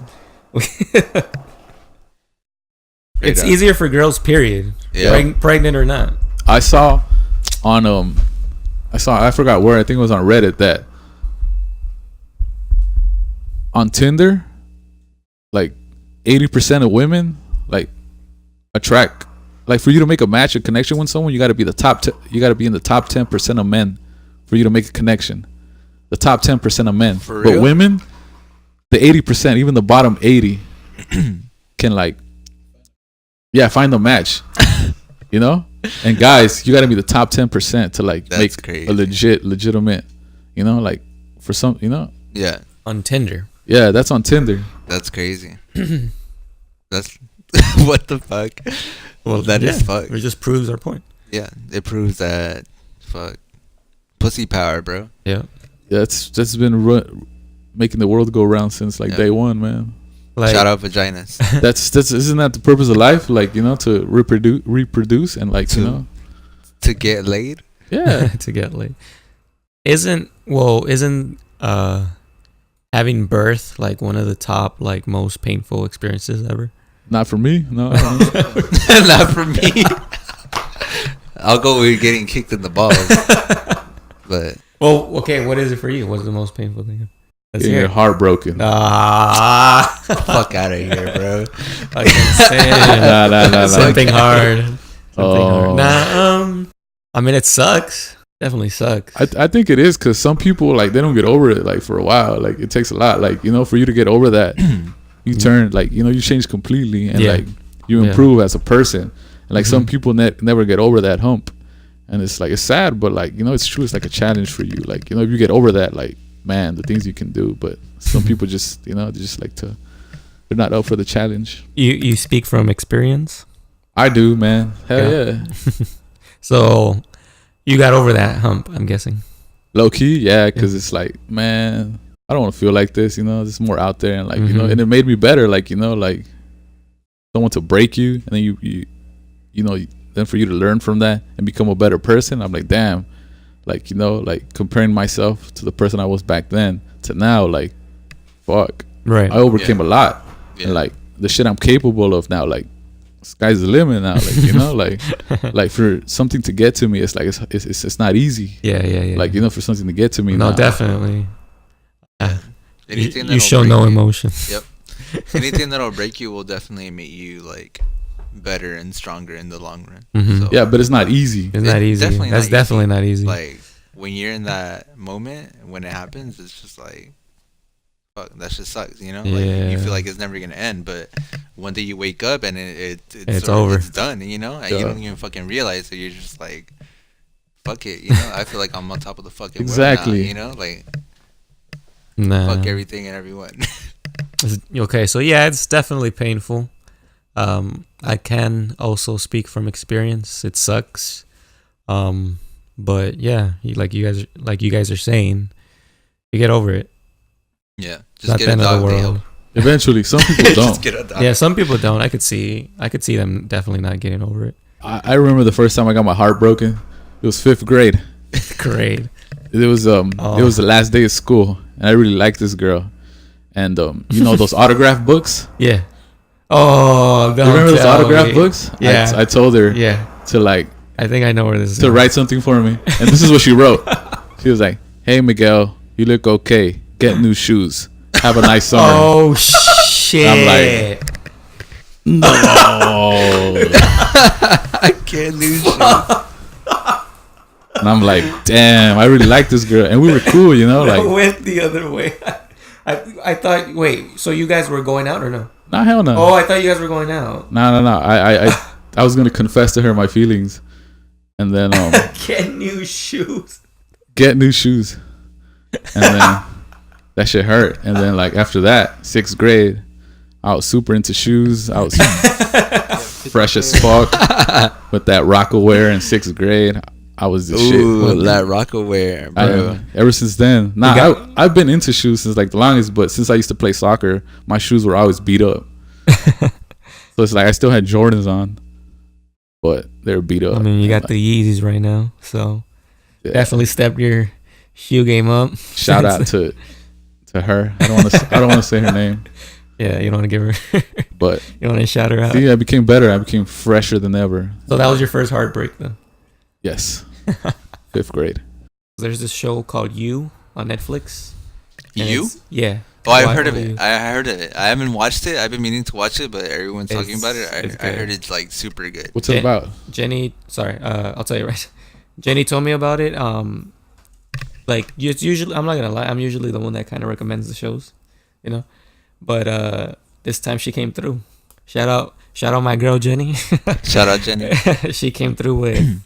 Speaker 1: It's easier for girls, period.
Speaker 2: Yeah.
Speaker 1: Pregnant or not.
Speaker 4: I saw on I forgot where, I think it was on Reddit, that on Tinder, like 80% of women like attract, like for you to make a match, a connection with someone, you got to be you got to be in the top 10% of men for you to make a connection. The top 10% of men.
Speaker 2: For real?
Speaker 4: But women, the 80%, even the bottom 80 can like find the match. You know? And guys, you got to be the top 10% to like
Speaker 2: That's
Speaker 4: make
Speaker 2: crazy.
Speaker 4: a legitimate, you know, like for some, you know.
Speaker 2: Yeah.
Speaker 1: On Tinder.
Speaker 4: Yeah, that's on Tinder.
Speaker 2: That's crazy. That's what the fuck. Well, that is fuck.
Speaker 1: It just proves our point.
Speaker 2: Yeah, it proves that fuck pussy power, bro.
Speaker 1: Yeah.
Speaker 4: That's been making the world go round since like day one, man.
Speaker 1: Like,
Speaker 2: shout out vaginas.
Speaker 4: that's isn't that the purpose of life? Like, you know, to reproduce and like, you know,
Speaker 2: to get laid.
Speaker 4: Yeah,
Speaker 1: to get laid. Isn't having birth like one of the top like most painful experiences ever?
Speaker 4: not for me. No,
Speaker 2: Not for me. I'll go with getting kicked in the balls. But
Speaker 1: well, okay, what is it for you? What's the most painful thing? Let's
Speaker 4: getting
Speaker 1: hear
Speaker 4: your
Speaker 1: it.
Speaker 4: heart broken.
Speaker 2: fuck out of here, bro.
Speaker 1: I can say
Speaker 4: Nah.
Speaker 1: something hard.
Speaker 4: Oh.
Speaker 1: Nah, I mean, it sucks. Definitely sucks.
Speaker 4: I think it is, because some people, like, they don't get over it like for a while. Like, it takes a lot, like, you know, for you to get over that. You turn, like, you know, you change completely, and like you improve as a person. And like some people never get over that hump, and it's like, it's sad, but like, you know, it's true. It's like a challenge for you. Like, you know, if you get over that, like, man, the things you can do. But some people just, you know, they just like they're not up for the challenge.
Speaker 1: You speak from experience?
Speaker 4: I do, man. Hell yeah.
Speaker 1: So you got over that hump, I'm guessing.
Speaker 4: Low key, yeah, because it's like, man, I don't want to feel like this, you know. It's more out there, and like, you know, and it made me better. Like, you know, like someone to break you, and then you know, then for you to learn from that and become a better person. I'm like, damn, like, you know, like comparing myself to the person I was back then to now, like, fuck,
Speaker 1: right?
Speaker 4: I overcame a lot, and like the shit I'm capable of now, like, sky's the limit now. Like, you know, like for something to get to me, it's like it's not easy.
Speaker 1: Yeah.
Speaker 4: Like, you know, for something to get to me,
Speaker 1: no,
Speaker 4: now,
Speaker 1: definitely.
Speaker 2: Anything
Speaker 1: You show no emotion.
Speaker 2: Yep. Anything that'll break you will definitely make you like better and stronger in the long run. So,
Speaker 4: yeah, but it's not easy.
Speaker 1: It's not easy. That's definitely not easy.
Speaker 2: Like when you're in that moment, when it happens, it's just like, fuck, that just sucks, you know? Like you feel like it's never gonna end, but one day you wake up and it's over. It's done, you know? And you don't even fucking realize it. You're just like, fuck it, you know? I feel like I'm on top of the fucking world now, you know? Like, fuck everything and everyone.
Speaker 1: Okay, so yeah, it's definitely painful. I can also speak from experience. It sucks. But yeah, like you guys are saying, you get over it.
Speaker 2: Yeah, just get a dog to help.
Speaker 4: Eventually, some people don't.
Speaker 2: Just get a dog.
Speaker 1: Yeah, some people don't. I could see them definitely not getting over it.
Speaker 4: I remember the first time I got my heart broken. It was 5th grade.
Speaker 1: Grade.
Speaker 4: It was it was the last day of school, and I really liked this girl. And you know those autograph books?
Speaker 1: Yeah. Oh,
Speaker 4: you remember those autograph books?
Speaker 1: Yeah.
Speaker 4: I told her to like.
Speaker 1: I think I know where this is.
Speaker 4: To write something for me, and this is what she wrote. She was like, "Hey Miguel, you look okay. Get new shoes. Have a nice summer."
Speaker 1: Oh shit!
Speaker 4: And I'm like, no.
Speaker 2: I get new shoes.
Speaker 4: And I'm like, damn, I really like this girl, and we were cool, you know. Like,
Speaker 1: it went the other way. I thought. Wait, so you guys were going out or no?
Speaker 4: Nah, hell no.
Speaker 1: Oh, I thought you guys were going out.
Speaker 4: No. I was gonna confess to her my feelings, and then
Speaker 1: get new shoes.
Speaker 4: Get new shoes, and then that shit hurt. And then like after that, 6th grade, I was super into shoes. I was fresh as fuck with that Rockaware in 6th grade. I was the shit.
Speaker 2: Ooh, that Rockaware, bro.
Speaker 4: Ever since then, I've been into shoes since like the longest. But since I used to play soccer, my shoes were always beat up. So it's like I still had Jordans on, but they were beat up.
Speaker 1: I mean, you got the Yeezys right now, so definitely stepped your shoe game up.
Speaker 4: Shout out to her. I don't want to say her name.
Speaker 1: Yeah, you don't want to give her.
Speaker 4: But
Speaker 1: you want to shout her out.
Speaker 4: see, I became better. I became fresher than ever.
Speaker 1: So that was your first heartbreak, though.
Speaker 4: Yes. 5th grade.
Speaker 1: There's this show called You on Netflix.
Speaker 2: You?
Speaker 1: Yeah.
Speaker 2: Oh, I've heard of it. I heard of it. I haven't watched it. I've been meaning to watch it, but everyone's talking about it. I heard it's like super good.
Speaker 4: What's it about?
Speaker 1: Jenny, sorry, I'll tell you right. Jenny told me about it. Like it's usually, I'm not gonna lie, I'm usually the one that kind of recommends the shows, you know. But this time she came through. Shout out my girl Jenny.
Speaker 2: Shout out Jenny.
Speaker 1: She came through with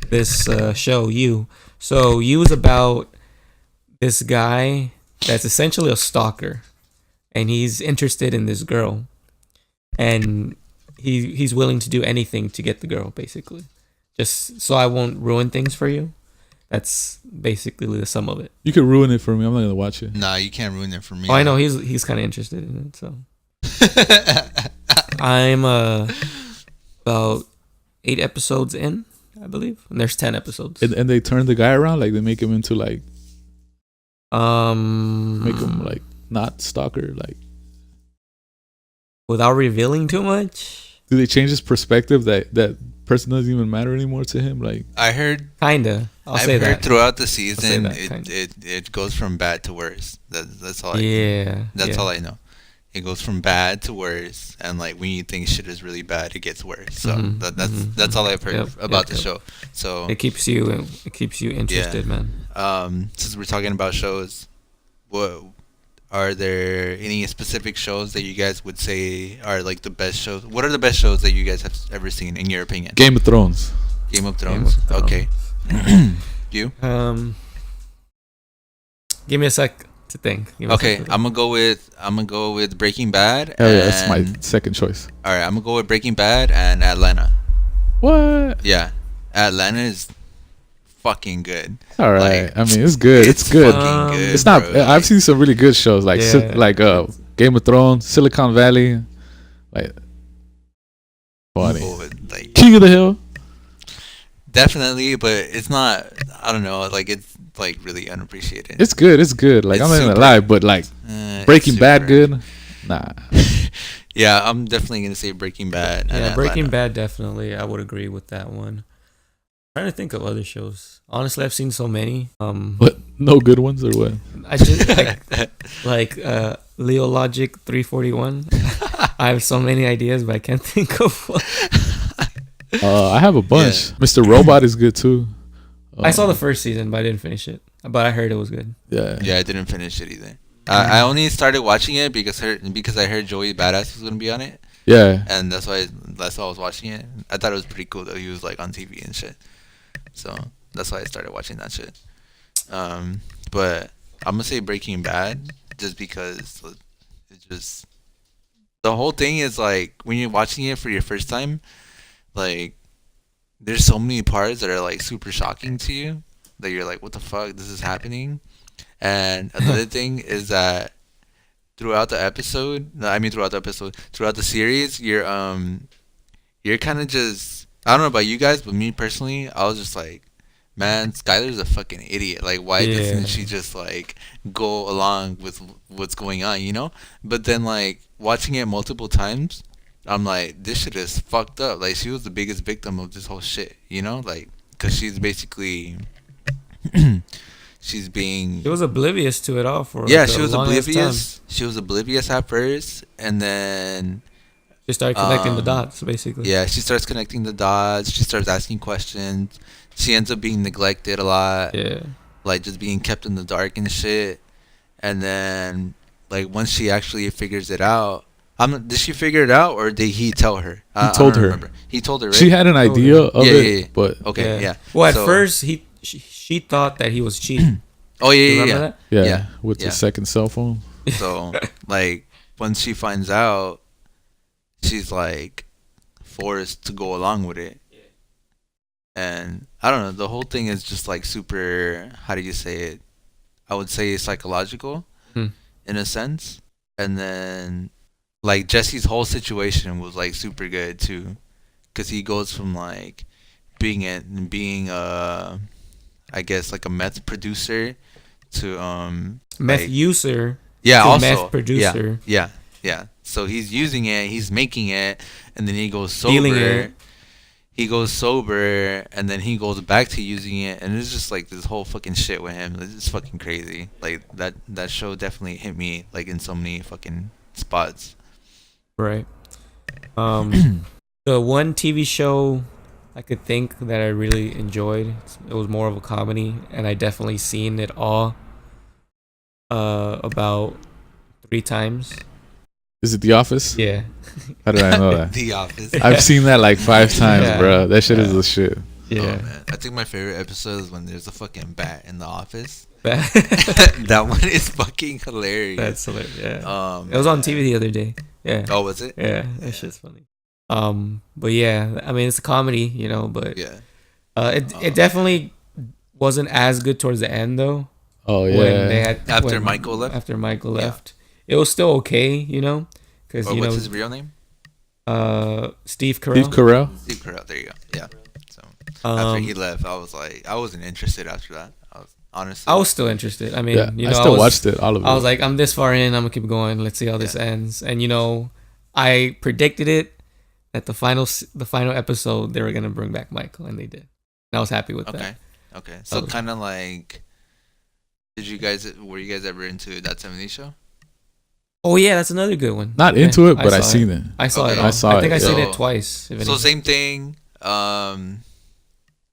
Speaker 1: this show You. So You is about this guy that's essentially a stalker, and he's interested in this girl, and he's willing to do anything to get the girl, basically. Just so I won't ruin things for you. That's basically the sum of it.
Speaker 4: You could ruin it for me. I'm not gonna watch it.
Speaker 2: Nah, you can't ruin it for me.
Speaker 1: Oh, I know he's kind of interested in it. So I'm about 8 episodes in, I believe, and there's 10 episodes.
Speaker 4: And they turn the guy around, like they make him into like make him like not stalker, like
Speaker 1: without revealing too much.
Speaker 4: Do they change his perspective that person doesn't even matter anymore to him? Like
Speaker 2: I heard
Speaker 1: kinda. I've heard
Speaker 2: throughout the season
Speaker 1: that,
Speaker 2: it goes from bad to worse. That's all. That's all I know. It goes from bad to worse, and like when you think shit is really bad, it gets worse. So that's all I've heard about the show. So
Speaker 1: it keeps you interested, man.
Speaker 2: Since we're talking about shows, what are there any specific shows that you guys would say are like the best shows? What are the best shows that you guys have ever seen in your opinion?
Speaker 4: Game of Thrones.
Speaker 2: Game of Thrones. Okay. You?
Speaker 1: Give me a sec to think.
Speaker 2: Okay, I'm gonna go with Breaking Bad.
Speaker 4: Hell yeah, that's my second choice.
Speaker 2: All right, I'm gonna go with Breaking Bad and Atlanta.
Speaker 4: What?
Speaker 2: Yeah, Atlanta is fucking good.
Speaker 4: All right, like, I mean it's good. It's good.
Speaker 2: Fucking good.
Speaker 4: It's not.
Speaker 2: Bro.
Speaker 4: I've seen some really good shows like Game of Thrones, Silicon Valley, like funny.
Speaker 2: Like,
Speaker 4: King of the Hill.
Speaker 2: Definitely, but it's not. I don't know. Like it's like really unappreciated.
Speaker 4: It's good. It's good. Like I'm not gonna lie, but like Breaking Bad, good. Nah.
Speaker 2: Yeah, I'm definitely gonna say Breaking Bad.
Speaker 1: Yeah, Breaking Bad definitely. I would agree with that one. I'm trying to think of other shows. Honestly, I've seen so many.
Speaker 4: What? No good ones or what?
Speaker 1: I just like Leo Logic 341. I have so many ideas, but I can't think of one.
Speaker 4: I have a bunch. Yeah. Mr. Robot is good too.
Speaker 1: I saw the first season, but I didn't finish it. But I heard it was good.
Speaker 4: Yeah.
Speaker 2: Yeah, I didn't finish it either. I only started watching it because I heard Joey Badass was gonna be on it.
Speaker 4: Yeah.
Speaker 2: And that's why I was watching it. I thought it was pretty cool that he was like on TV and shit. So that's why I started watching that shit. But I'm gonna say Breaking Bad just because it just the whole thing is like when you're watching it for your first time, like there's so many parts that are like super shocking to you that you're like, what the fuck, this is happening. And another thing is that throughout the series, you're kind of just, I don't know about you guys, but me personally, I was just like, man, Skylar's a fucking idiot. Like, why doesn't she just like go along with what's going on, you know? But then like watching it multiple times, I'm like, this shit is fucked up. Like, she was the biggest victim of this whole shit, you know? Like, because she's basically she was
Speaker 1: oblivious to it all for
Speaker 2: she was oblivious. She was oblivious at first, and then
Speaker 1: she started connecting the dots, basically.
Speaker 2: Yeah, she starts connecting the dots. She starts asking questions. She ends up being neglected a lot.
Speaker 1: Yeah,
Speaker 2: like just being kept in the dark and shit. And then, like once she actually figures it out, did she figure it out or did he tell her?
Speaker 4: He told her.
Speaker 2: Remember. He told her. Right?
Speaker 4: She had an idea of it, but
Speaker 2: okay, yeah.
Speaker 1: Well, at first she thought that he was cheating.
Speaker 2: Oh yeah,
Speaker 1: Remember that?
Speaker 4: Yeah, with the second cell phone.
Speaker 2: So like once she finds out, she's like forced to go along with it. And I don't know, the whole thing is just like super, how do you say it? I would say psychological in a sense. And then like Jesse's whole situation was like super good too, because he goes from like being I guess like a meth producer to
Speaker 1: meth user
Speaker 2: to
Speaker 1: meth producer.
Speaker 2: Yeah. So he's using it, he's making it, and then he goes
Speaker 1: Stealing
Speaker 2: sober.
Speaker 1: it.
Speaker 2: He goes sober, and then he goes back to using it, and it's just like this whole fucking shit with him. It's just fucking crazy. Like that show definitely hit me like in so many fucking spots.
Speaker 1: Right. The one TV show I could think that I really enjoyed, it was more of a comedy, and I definitely seen it all about 3 times.
Speaker 4: Is it The Office?
Speaker 1: Yeah.
Speaker 4: How did I know that?
Speaker 2: The Office.
Speaker 4: I've seen that like 5 times,
Speaker 1: Yeah.
Speaker 4: bro. That shit is the shit.
Speaker 1: Yeah.
Speaker 2: Oh, man. I think my favorite episode is when there's a fucking bat in the office.
Speaker 1: That's
Speaker 2: That one is fucking hilarious.
Speaker 1: hilarious. Yeah.
Speaker 2: Um,
Speaker 1: It was on TV the other day. Yeah.
Speaker 2: Oh, was it?
Speaker 1: Yeah, that shit's funny. But yeah, I mean it's a comedy, you know, but
Speaker 2: Yeah.
Speaker 1: it definitely wasn't as good towards the end though.
Speaker 4: Oh
Speaker 1: When
Speaker 4: yeah.
Speaker 1: they had
Speaker 2: After Michael left?
Speaker 1: After Michael
Speaker 2: Yeah.
Speaker 1: left, it was still okay, you know, because
Speaker 2: Or
Speaker 1: you
Speaker 2: what's
Speaker 1: know
Speaker 2: his real name?
Speaker 1: Steve Carell.
Speaker 4: Steve Carell.
Speaker 2: Steve Carell. There you go. Yeah. So after he left, I was like, I wasn't interested after that. Honestly.
Speaker 1: I was still interested. I mean,
Speaker 4: Yeah,
Speaker 1: you know,
Speaker 4: I still
Speaker 1: was,
Speaker 4: watched it. All of it.
Speaker 1: I was like, I'm this far in. I'm gonna keep going. Let's see how this ends. And you know, I predicted it at the final episode they were gonna bring back Michael, and they did. And I was happy with that.
Speaker 2: Okay. So kind of like, were you guys ever into That 70s Show?
Speaker 1: Oh yeah, that's another good one.
Speaker 4: not
Speaker 1: Yeah,
Speaker 4: into it, but I
Speaker 1: saw
Speaker 4: seen it.
Speaker 1: I saw
Speaker 2: Okay.
Speaker 1: it. All.
Speaker 4: I saw
Speaker 1: I think
Speaker 4: it,
Speaker 1: I seen
Speaker 2: yeah.
Speaker 1: it twice. if
Speaker 2: So
Speaker 1: any.
Speaker 2: same thing.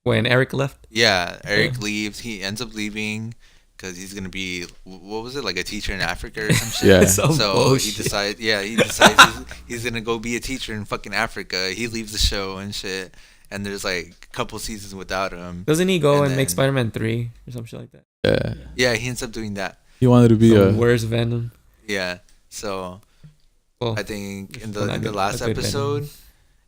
Speaker 1: When Eric left.
Speaker 2: Yeah, Eric leaves. He ends up leaving because he's gonna be, what was it, like a teacher in Africa or some shit.
Speaker 4: Yeah.
Speaker 1: Some
Speaker 2: So
Speaker 1: bullshit.
Speaker 2: he decides he's gonna go be a teacher in fucking Africa. He leaves the show and shit. And there's like a couple seasons without him.
Speaker 1: Doesn't he go
Speaker 2: And
Speaker 1: and make
Speaker 2: then-
Speaker 1: Spider-Man 3 or some shit like that?
Speaker 4: Yeah.
Speaker 2: Yeah, he ends up doing that.
Speaker 4: He wanted to be
Speaker 1: So
Speaker 4: a.
Speaker 1: where's Venom?
Speaker 2: Yeah. So
Speaker 1: Well,
Speaker 2: I think in
Speaker 1: Well, not
Speaker 2: the
Speaker 1: good-
Speaker 2: last
Speaker 1: a good
Speaker 2: episode,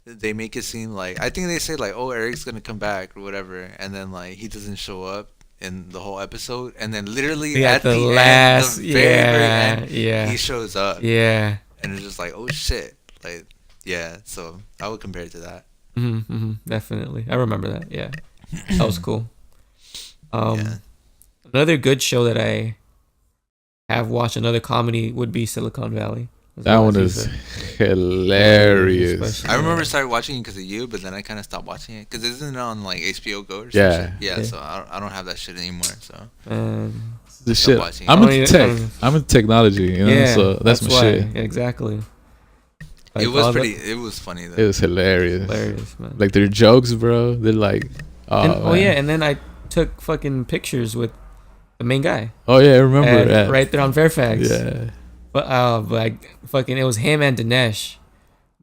Speaker 2: they make it seem like, I think they say like, oh, Eric's gonna come back or whatever, and then like he doesn't show up in the whole episode, and then literally
Speaker 1: yeah,
Speaker 2: at the
Speaker 1: last,
Speaker 2: end, the very end,
Speaker 1: yeah,
Speaker 2: he shows up,
Speaker 1: yeah.
Speaker 2: and it's just like, oh shit, like, yeah. So I would compare it to that.
Speaker 1: Definitely, I remember that. Yeah, that was cool.
Speaker 2: Yeah.
Speaker 1: Another good show that I have watched, another comedy, would be Silicon Valley.
Speaker 4: That one is hilarious.
Speaker 1: Especially-
Speaker 2: I remember started watching it because of you, but then I kind of stopped watching it because isn't it on like HBO Go or
Speaker 4: Yeah.
Speaker 2: some shit? Yeah.
Speaker 1: Yeah.
Speaker 2: So I don't have that shit anymore. So
Speaker 4: The
Speaker 2: Stop
Speaker 4: shit.
Speaker 2: watching.
Speaker 4: I'm
Speaker 1: I
Speaker 4: into
Speaker 1: mean,
Speaker 4: tech. I'm into technology. You know,
Speaker 1: yeah,
Speaker 4: so that's my
Speaker 1: why.
Speaker 4: shit.
Speaker 1: Yeah, exactly. Like,
Speaker 2: it was
Speaker 1: all the-
Speaker 2: pretty. It was funny though.
Speaker 4: It was hilarious.
Speaker 1: hilarious, man.
Speaker 4: Like their jokes, bro. They're like,
Speaker 1: Oh
Speaker 4: man.
Speaker 1: yeah, and then I took fucking pictures with the main guy.
Speaker 4: Oh yeah, I remember
Speaker 1: And
Speaker 4: that.
Speaker 1: right there on Fairfax.
Speaker 4: Yeah.
Speaker 1: But it was him and Dinesh.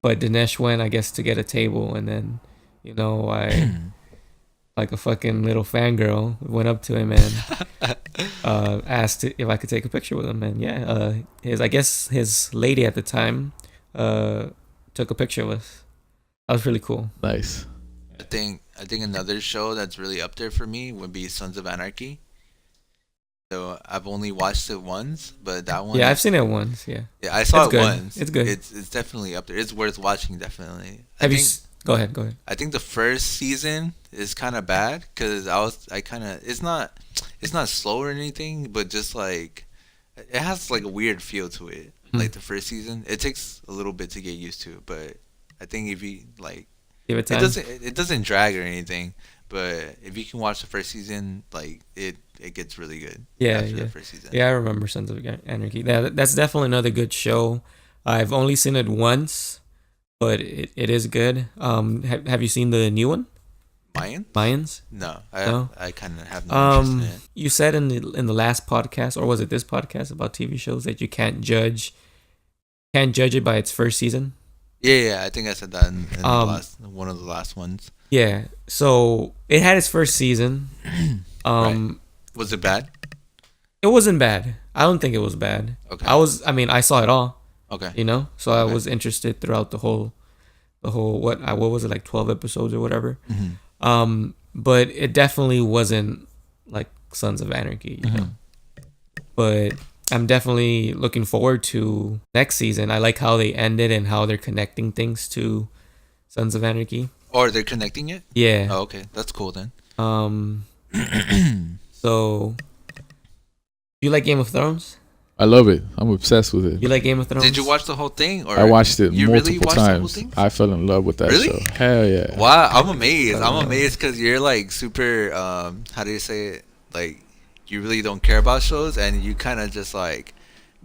Speaker 1: But Dinesh went, I guess, to get a table, and then, you know, I, like a fucking little fangirl, went up to him and asked if I could take a picture with him. And yeah, his lady at the time took a picture with us. That was really cool.
Speaker 4: Nice.
Speaker 2: I think another show that's really up there for me would be Sons of Anarchy. So I've only watched it once, but that one.
Speaker 1: Yeah, I've seen it once. Yeah.
Speaker 2: Yeah, I saw
Speaker 1: It's
Speaker 2: it
Speaker 1: good.
Speaker 2: once.
Speaker 1: It's good.
Speaker 2: It's definitely up there. It's worth watching. Definitely.
Speaker 1: Go ahead.
Speaker 2: I think the first season is kind of bad because it's not slow or anything, but just like it has like a weird feel to it. Like the first season, it takes a little bit to get used to, but I think if you like,
Speaker 1: Give it time.
Speaker 2: it doesn't drag or anything. But if you can watch the first season, like it gets really good.
Speaker 1: Yeah,
Speaker 2: after
Speaker 1: yeah.
Speaker 2: the first season.
Speaker 1: Yeah, I remember Sons of Anarchy. That's definitely another good show. I've only seen it once, but it is good. Have you seen the new one, Mayans?
Speaker 2: No,
Speaker 1: No?
Speaker 2: I kind of have no interest in it.
Speaker 1: You said in the last podcast, or was it this podcast about TV shows, that you can't judge it by its first season?
Speaker 2: Yeah, I think I said that in one of the last ones.
Speaker 1: Yeah. So it had its first season.
Speaker 2: Right. Was it bad?
Speaker 1: It wasn't bad. I don't think it was bad.
Speaker 2: Okay.
Speaker 1: I saw it all.
Speaker 2: Okay.
Speaker 1: You know, so I was interested throughout the whole what was it, like 12 episodes or whatever. But it definitely wasn't like Sons of Anarchy, you know. But I'm definitely looking forward to next season. I like how they ended and how they're connecting things to Sons of Anarchy.
Speaker 2: Or they're connecting it?
Speaker 1: Yeah.
Speaker 2: Oh, okay. That's cool then.
Speaker 1: So, do you like Game of Thrones?
Speaker 4: I love it. I'm obsessed with it.
Speaker 1: You like Game of Thrones?
Speaker 2: Did you watch the whole thing? Or
Speaker 4: I watched it
Speaker 2: you
Speaker 4: multiple
Speaker 2: really watched the whole
Speaker 4: times.
Speaker 2: thing?
Speaker 4: I fell in love with that
Speaker 2: Really?
Speaker 4: show. Hell yeah.
Speaker 2: Wow, I'm amazed. I'm amazed because you're like super. How do you say it? Like, you really don't care about shows, and you kind of just like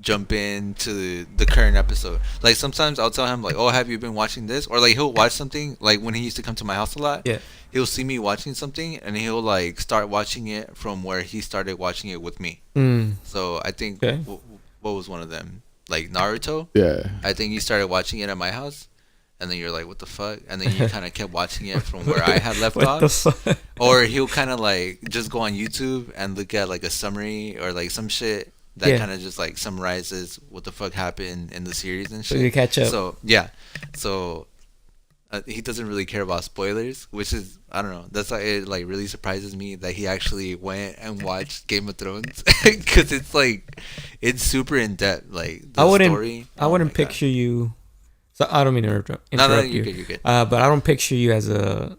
Speaker 2: jump into the current episode. Like sometimes I'll tell him like, "Oh, have you been watching this?" Or like he'll watch something. Like when he used to come to my house a lot.
Speaker 1: Yeah.
Speaker 2: He'll see me watching something, and he'll like start watching it from where he started watching it with me. So I think
Speaker 1: Okay.
Speaker 2: what was one of them? Like Naruto.
Speaker 4: Yeah.
Speaker 2: I think you started watching it at my house, and then you're like, "What the fuck?" And then you kind of kept watching it from where I had left
Speaker 1: What
Speaker 2: off.
Speaker 1: the fuck?
Speaker 2: Or he'll kind of like just go on YouTube and look at like a summary or like some shit that
Speaker 1: Yeah.
Speaker 2: kind of just like summarizes what the fuck happened in the series and
Speaker 1: So
Speaker 2: shit.
Speaker 1: you catch up.
Speaker 2: So yeah, so he doesn't really care about spoilers, which is, I don't know. That's why it like really surprises me that he actually went and watched Game of Thrones, because it's like it's super in depth. Like the
Speaker 1: I wouldn't.
Speaker 2: story.
Speaker 1: I
Speaker 2: oh
Speaker 1: wouldn't
Speaker 2: my God.
Speaker 1: picture you. So I don't mean to interrupt
Speaker 2: No,
Speaker 1: you.
Speaker 2: you're good. You're good.
Speaker 1: But I don't picture you as a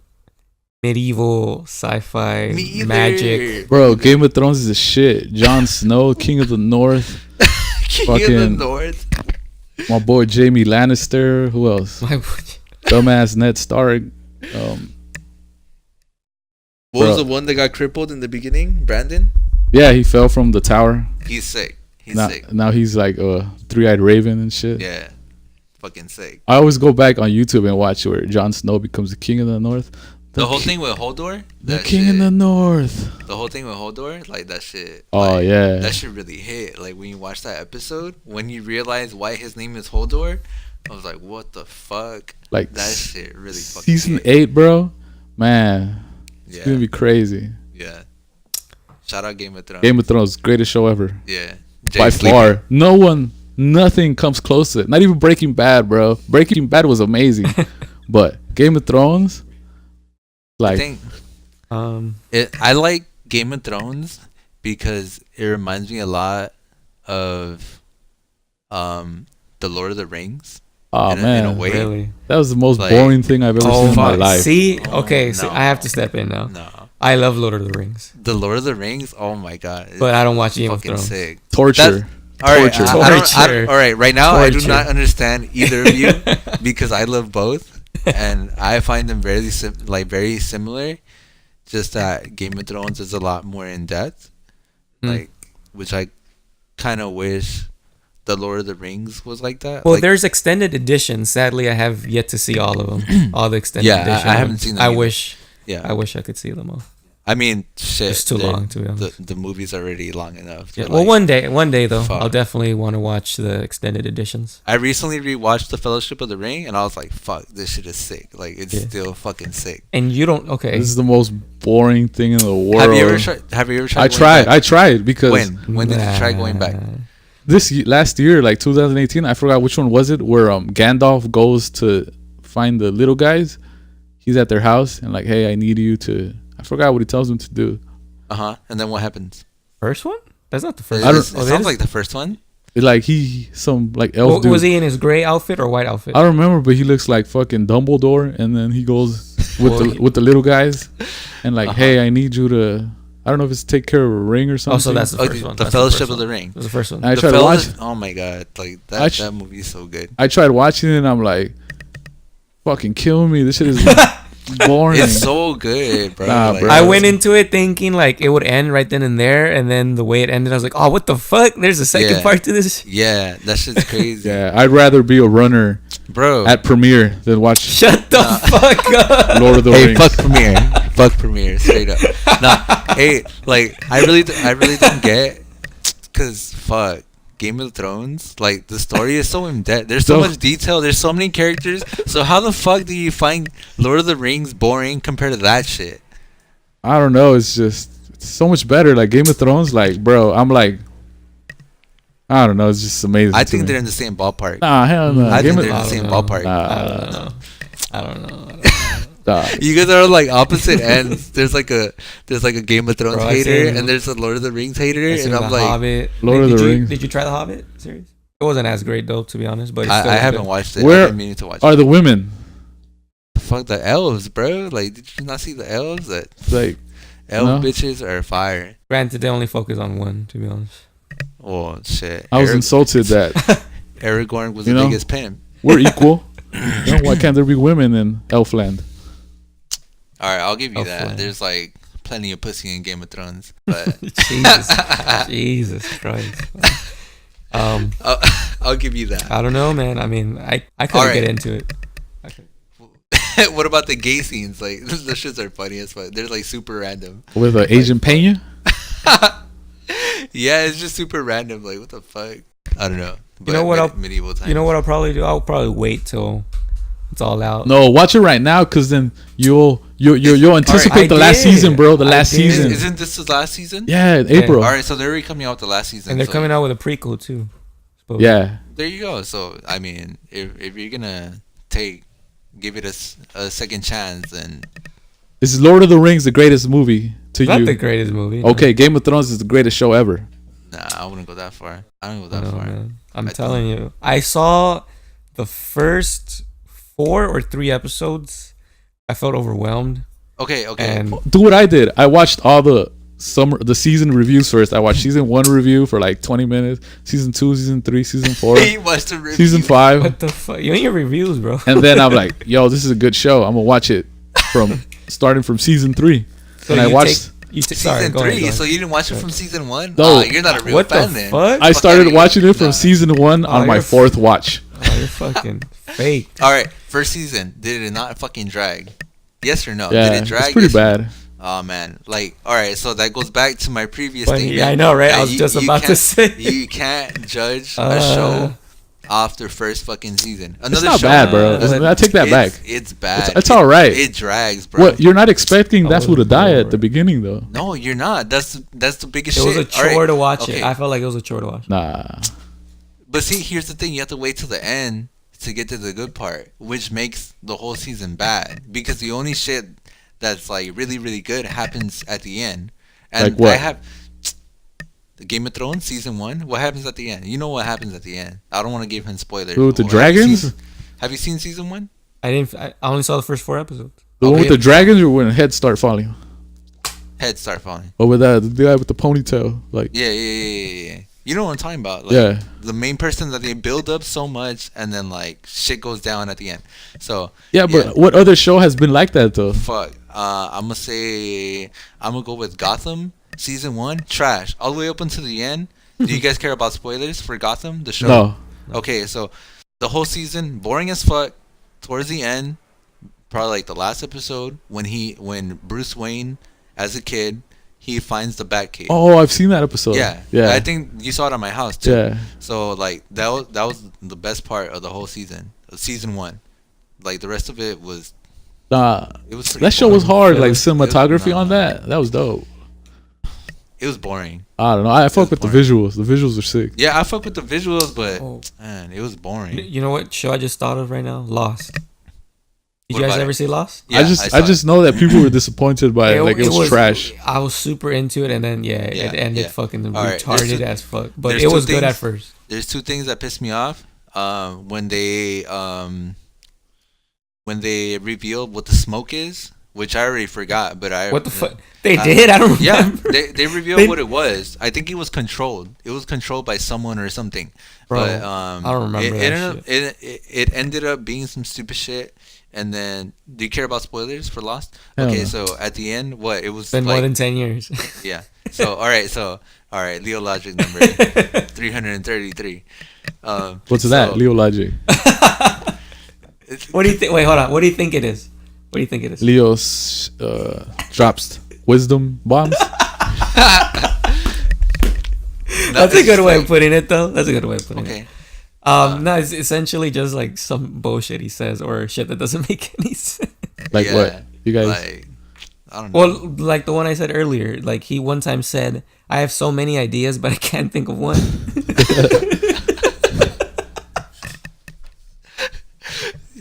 Speaker 1: medieval sci-fi
Speaker 2: Me either.
Speaker 1: magic.
Speaker 4: Bro, Game of Thrones is a shit. Jon Snow, King of the North.
Speaker 2: King of the
Speaker 4: fucking-
Speaker 2: North.
Speaker 4: My boy Jamie Lannister. Who else?
Speaker 1: My-
Speaker 4: Dumbass Ned Stark.
Speaker 2: What was
Speaker 4: Bro.
Speaker 2: the one that got crippled in the beginning? Brandon.
Speaker 4: Yeah, he fell from the tower.
Speaker 2: He's sick. He's
Speaker 4: Now,
Speaker 2: sick.
Speaker 4: now he's like a three-eyed raven and shit.
Speaker 2: Yeah. Fucking sick.
Speaker 4: I always go back on YouTube and watch where Jon Snow becomes the king of the North.
Speaker 2: The whole thing with Hodor.
Speaker 4: The
Speaker 2: that
Speaker 4: king
Speaker 2: shit,
Speaker 4: in the North.
Speaker 2: The whole thing with Hodor, like that shit.
Speaker 4: Oh,
Speaker 2: like,
Speaker 4: yeah.
Speaker 2: That shit really hit. Like when you watch that episode, when you realize why his name is Hodor, I was like, what the fuck?
Speaker 4: Like
Speaker 2: That shit really fucking
Speaker 4: season
Speaker 2: hit.
Speaker 4: 8, bro. Man, it's
Speaker 2: Yeah.
Speaker 4: gonna be crazy.
Speaker 2: Yeah. Shout out Game of Thrones.
Speaker 4: Game of Thrones, greatest show ever.
Speaker 2: Yeah.
Speaker 4: By
Speaker 2: Jay sleeping.
Speaker 4: far. Nothing comes close to it. Not even Breaking Bad, bro. Breaking Bad was amazing. But Game of Thrones,
Speaker 2: I
Speaker 4: like,
Speaker 2: think
Speaker 1: Um,
Speaker 2: I like Game of Thrones because it reminds me a lot of the Lord of the Rings.
Speaker 4: oh
Speaker 2: in a
Speaker 4: man,
Speaker 2: way.
Speaker 1: really?
Speaker 4: that was the most
Speaker 2: Like-
Speaker 4: boring thing I've ever
Speaker 1: Oh
Speaker 4: seen in my
Speaker 1: my!
Speaker 4: life.
Speaker 1: See,
Speaker 2: Oh,
Speaker 1: okay, so
Speaker 2: no.
Speaker 1: I have to step in now.
Speaker 2: No.
Speaker 1: I love Lord of the Rings,
Speaker 2: The Lord of the Rings, oh my god. it's
Speaker 1: but I don't watch Game of
Speaker 2: fucking
Speaker 1: Thrones.
Speaker 2: sick.
Speaker 4: Torture.
Speaker 2: All right,
Speaker 4: Torture.
Speaker 1: Torture.
Speaker 2: all right, right now I do
Speaker 1: Torture.
Speaker 2: not understand either of you because I love both, and I find them very very similar. Just that Game of Thrones is a lot more in depth, like which I kind of wish the Lord of the Rings was like that.
Speaker 1: Well,
Speaker 2: like,
Speaker 1: there's extended editions. Sadly, I have yet to see all of them. All the extended
Speaker 2: Yeah, I
Speaker 1: editions.
Speaker 2: haven't seen them
Speaker 1: I
Speaker 2: either.
Speaker 1: wish.
Speaker 2: yeah,
Speaker 1: I wish I could see them all.
Speaker 2: I mean, shit,
Speaker 1: It's too
Speaker 2: they're-
Speaker 1: long, to be honest.
Speaker 2: The movie's already long enough.
Speaker 1: Yeah.
Speaker 2: but,
Speaker 1: Well,
Speaker 2: like,
Speaker 1: one day though,
Speaker 2: fuck.
Speaker 1: I'll definitely want to watch the extended editions.
Speaker 2: I recently rewatched The Fellowship of the Ring, and I was like, "Fuck, this shit is sick! Like, it's
Speaker 1: Yeah.
Speaker 2: still fucking sick."
Speaker 1: And you don't. Okay.
Speaker 4: This is the most boring thing in the world.
Speaker 2: Have you ever tried? Have you ever tried?
Speaker 4: I
Speaker 2: going
Speaker 4: tried.
Speaker 2: back?
Speaker 4: I tried because
Speaker 2: When did you try going back?
Speaker 4: last year, like 2018, I forgot which one was it, where Gandalf goes to find the little guys. He's at their house and like, hey, I need you to. I forgot what he tells them to do.
Speaker 2: And then what happens?
Speaker 1: First one? That's not the first.
Speaker 2: It
Speaker 1: one.
Speaker 2: it
Speaker 1: Oh, that
Speaker 2: sounds
Speaker 1: is-
Speaker 2: like the first one.
Speaker 4: It, like some like elf
Speaker 1: Wa-
Speaker 4: dude.
Speaker 1: was he in his gray outfit or white outfit?
Speaker 4: I don't remember, but he looks like fucking Dumbledore, and then he goes
Speaker 1: Well,
Speaker 4: with the little guys, and like,
Speaker 2: Uh-huh.
Speaker 4: hey, I need you to. I don't know if it's take care of a ring or something.
Speaker 1: Oh, so that's the first one.
Speaker 2: The
Speaker 1: That's
Speaker 2: Fellowship
Speaker 1: first
Speaker 2: of the
Speaker 1: one.
Speaker 2: Ring.
Speaker 1: That was the first one.
Speaker 4: I
Speaker 2: The
Speaker 4: tried to watch.
Speaker 2: Oh my god, like
Speaker 4: I
Speaker 2: that
Speaker 4: tr-
Speaker 2: that movie's so good.
Speaker 4: I tried watching it, and I'm like, fucking kill me. This shit is boring.
Speaker 2: It's so good, bro.
Speaker 4: Nah,
Speaker 2: Like,
Speaker 4: bro.
Speaker 1: I went into it thinking like it would end right then and there, and then the way it ended, I was like, "Oh, what the fuck? There's a second
Speaker 2: Yeah.
Speaker 1: part to this."
Speaker 2: Yeah, that shit's crazy,
Speaker 4: Yeah, I'd rather be a runner
Speaker 2: bro.
Speaker 4: at Premiere than watch
Speaker 1: Shut the fuck up.
Speaker 4: Lord of the
Speaker 2: Hey,
Speaker 4: Rings.
Speaker 2: fuck Premiere. Fuck Premiere, straight up. Nah, hey, like I really don't get, cause fuck Game of Thrones. Like the story is so in depth. There's so
Speaker 4: So-
Speaker 2: much detail. There's so many characters. So how the fuck do you find Lord of the Rings boring compared to that shit?
Speaker 4: I don't know. It's just it's so much better. Like Game of Thrones, like bro, I'm like, I don't know. It's just amazing.
Speaker 2: I
Speaker 4: to
Speaker 2: think
Speaker 4: me.
Speaker 2: they're in the same ballpark.
Speaker 4: Nah, hell no.
Speaker 2: I
Speaker 4: Game
Speaker 2: think
Speaker 4: of,
Speaker 2: they're in the same
Speaker 1: I don't know.
Speaker 2: ballpark.
Speaker 1: I don't know.
Speaker 4: nah.
Speaker 2: You guys are like opposite ends. There's like a Game of Thrones
Speaker 1: Bro, I
Speaker 2: hater,
Speaker 1: seen-
Speaker 2: and there's a Lord of the Rings hater,
Speaker 1: I seen
Speaker 2: and I'm
Speaker 1: The
Speaker 2: like,
Speaker 1: Hobbit.
Speaker 4: Lord of
Speaker 1: did
Speaker 4: the
Speaker 1: you,
Speaker 4: Rings.
Speaker 1: Did you try the Hobbit series? It wasn't as great though, to be honest. But it's still
Speaker 2: I haven't
Speaker 1: good.
Speaker 2: watched it.
Speaker 4: Where
Speaker 2: I've been meaning to watch
Speaker 4: Are
Speaker 2: it.
Speaker 4: the women
Speaker 2: Fuck the elves, bro. Like, did you not see the elves? That
Speaker 4: like?
Speaker 2: elf
Speaker 4: No.
Speaker 2: bitches are fire.
Speaker 1: Granted, they only focus on one, to be honest.
Speaker 2: Well, shit.
Speaker 4: I was insulted that
Speaker 2: Aragorn was
Speaker 4: You
Speaker 2: the
Speaker 4: know?
Speaker 2: biggest pimp.
Speaker 4: we're equal. You know, why can't there be women in Elfland?
Speaker 2: All right, I'll give you that.
Speaker 1: Elfland.
Speaker 2: There's like plenty of pussy in Game of Thrones, but
Speaker 1: Jesus Christ.
Speaker 2: I'll give you that.
Speaker 1: I don't know, man. I mean, I couldn't
Speaker 2: Alright.
Speaker 1: get into it.
Speaker 2: What about the gay scenes? Like those shits are funny as fuck. They're like super random.
Speaker 4: With an Asian Pena?
Speaker 2: Yeah, it's just super random. Like what the fuck? I don't know.
Speaker 1: You know what?
Speaker 2: Medieval times.
Speaker 1: You know what I'll probably do? I'll probably wait till it's all out.
Speaker 4: No, watch it right now, because then you'll anticipate
Speaker 1: I
Speaker 4: the last
Speaker 1: did.
Speaker 4: season, bro. The
Speaker 1: I
Speaker 4: last
Speaker 1: did.
Speaker 4: season.
Speaker 2: Isn't this the last season?
Speaker 4: Yeah, in April.
Speaker 2: All right, so they're already coming out with the last season.
Speaker 1: And they're
Speaker 2: so
Speaker 1: coming out with a prequel too. Supposedly.
Speaker 4: Yeah.
Speaker 2: There you go. So I mean, if you're gonna give it a second chance, then
Speaker 4: Is Lord of the Rings the greatest movie to
Speaker 1: Not
Speaker 4: you?
Speaker 1: the greatest movie. no.
Speaker 4: Okay, Game of Thrones is the greatest show ever.
Speaker 2: nah, I wouldn't go that far. I don't go
Speaker 1: I
Speaker 2: that
Speaker 1: know,
Speaker 2: far.
Speaker 1: man. I'm
Speaker 2: I
Speaker 1: telling you. I saw the first 4 or 3 episodes. I felt overwhelmed.
Speaker 2: Okay.
Speaker 1: And
Speaker 4: Do what I did. I watched all the season reviews first. I watched season 1 review for like 20 minutes, season 2, season 3, season 4,
Speaker 2: He watched the review.
Speaker 4: season 5,
Speaker 1: what the fuck? You and your reviews, bro.
Speaker 4: and then I'm like, yo, this is a good show. I'm gonna watch it from starting from season 3.
Speaker 1: So
Speaker 4: and I
Speaker 1: you
Speaker 4: watched.
Speaker 1: sorry,
Speaker 2: Season
Speaker 1: go ahead,
Speaker 2: 3.
Speaker 1: go ahead.
Speaker 2: So you didn't watch it from season 1?
Speaker 4: No.
Speaker 2: You're not a real
Speaker 1: What the
Speaker 2: fan then.
Speaker 1: fuck?
Speaker 4: I started
Speaker 2: outta
Speaker 4: watching
Speaker 2: here.
Speaker 4: it from
Speaker 2: Nah.
Speaker 4: season 1 on my
Speaker 1: you're
Speaker 4: 4th watch.
Speaker 1: Oh, you're fucking fake.
Speaker 2: All right, first season. Did it not fucking drag? Yes or no?
Speaker 4: Yeah,
Speaker 2: Did it drag?
Speaker 4: it's pretty
Speaker 2: Yes or no?
Speaker 4: bad.
Speaker 2: Oh man, like all right, so that goes back to my previous
Speaker 1: Funny,
Speaker 2: statement.
Speaker 1: yeah, I know, right? I
Speaker 2: that
Speaker 1: was just
Speaker 2: you
Speaker 1: about to
Speaker 2: can't-
Speaker 1: say.
Speaker 2: you can't judge a show off their first fucking season. Another
Speaker 4: It's not
Speaker 2: show,
Speaker 4: bad, bro.
Speaker 1: Uh,
Speaker 4: I take that back.
Speaker 2: It's bad.
Speaker 4: It's all right.
Speaker 2: It drags, bro.
Speaker 4: What, you're not expecting
Speaker 1: I
Speaker 4: that fool to
Speaker 1: was
Speaker 4: die
Speaker 1: bored.
Speaker 4: at the beginning, though?
Speaker 2: No, you're not. That's the biggest
Speaker 1: It
Speaker 2: shit.
Speaker 1: was a
Speaker 2: All right,
Speaker 1: chore to watch
Speaker 2: okay.
Speaker 1: it. I felt like it was a chore to watch.
Speaker 4: Nah.
Speaker 2: But see, here's the thing: you have to wait till the end to get to the good part, which makes the whole season bad. Because the only shit that's like really, really good happens at the end. And
Speaker 4: Like what?
Speaker 2: I have the Game of Thrones season 1. What happens at the end? You know what happens at the end. I don't want to give him spoilers.
Speaker 4: With the
Speaker 2: Have you
Speaker 4: dragons?
Speaker 2: seen- Have you seen season 1?
Speaker 1: I only saw the first 4 episodes.
Speaker 4: The one with
Speaker 2: Okay.
Speaker 4: the dragons, or when heads start falling?
Speaker 2: Heads start falling.
Speaker 4: Or with that, the guy with the ponytail? Like,
Speaker 2: Yeah. You know what I'm talking about? Like,
Speaker 4: yeah.
Speaker 2: the main person that they build up so much, and then like shit goes down at the end. So
Speaker 4: Yeah, but what other show has been like that, though?
Speaker 2: fuck. I'm gonna go with Gotham season 1. Trash all the way up until the end. Do you guys care about spoilers for Gotham, the show?
Speaker 4: No.
Speaker 2: Okay, so the whole season boring as fuck. Towards the end, probably like the last episode when Bruce Wayne as a kid he finds the Batcave.
Speaker 4: Oh, I've seen that episode.
Speaker 2: Yeah.
Speaker 4: Yeah.
Speaker 2: I think you saw it at my house too.
Speaker 4: Yeah.
Speaker 2: So like that was the best part of the whole season, season 1. Like the rest of it was
Speaker 4: Nah.
Speaker 2: it was pretty
Speaker 4: That show was
Speaker 2: boring.
Speaker 4: hard.
Speaker 1: It
Speaker 4: Like,
Speaker 1: was-
Speaker 4: cinematography
Speaker 2: nah.
Speaker 4: on that. That was dope.
Speaker 2: It was boring.
Speaker 4: I don't know. I fuck with
Speaker 2: was
Speaker 4: the visuals. The visuals are sick.
Speaker 2: Yeah, I fuck with the visuals, but
Speaker 1: Oh.
Speaker 2: man, it was boring.
Speaker 1: You know what show I just thought of right now? Lost. Did
Speaker 2: What
Speaker 1: you guys
Speaker 2: about
Speaker 1: ever
Speaker 2: it?
Speaker 1: see Lost?
Speaker 2: Yeah,
Speaker 4: I
Speaker 2: saw
Speaker 4: just know that people were disappointed by it. Like, it was trash.
Speaker 1: I was super into it, and then it
Speaker 2: Yeah,
Speaker 1: ended
Speaker 2: yeah.
Speaker 1: fucking
Speaker 2: All right,
Speaker 1: retarded
Speaker 2: there's two-
Speaker 1: as fuck. But
Speaker 2: there's
Speaker 1: it
Speaker 2: two
Speaker 1: was good
Speaker 2: things-
Speaker 1: at first.
Speaker 2: There's 2 things that pissed me off. When they revealed what the smoke is, which I already forgot, but I
Speaker 1: What the fuck? They did? I don't
Speaker 2: Yeah,
Speaker 1: remember.
Speaker 2: they revealed what it was. I think it was controlled. It was controlled by someone or something.
Speaker 1: Bro,
Speaker 2: But
Speaker 1: I don't remember
Speaker 2: it
Speaker 1: that
Speaker 2: ended up, it ended up being some stupid shit. And then, do you care about spoilers for Lost?
Speaker 4: Hell
Speaker 2: Okay,
Speaker 4: no.
Speaker 2: so at the end, what it was
Speaker 1: It's been
Speaker 2: like,
Speaker 1: more than 10 years.
Speaker 2: yeah. So all right, Leo Logic number 333.
Speaker 4: What's that? Leo Logic.
Speaker 1: What do you think? Wait, hold on. What do you think it is? What do you think it is?
Speaker 4: Leo's drops wisdom bombs.
Speaker 1: That's a good way of putting it, though. That's a good way of putting it.
Speaker 2: Okay.
Speaker 1: No, it's essentially just like some bullshit he says or shit that doesn't make any sense.
Speaker 4: Like,
Speaker 2: Yeah,
Speaker 4: what? You guys.
Speaker 2: Like, I don't know.
Speaker 1: Well, like the one I said earlier, like he one time said, "I have so many ideas, but I can't think of one."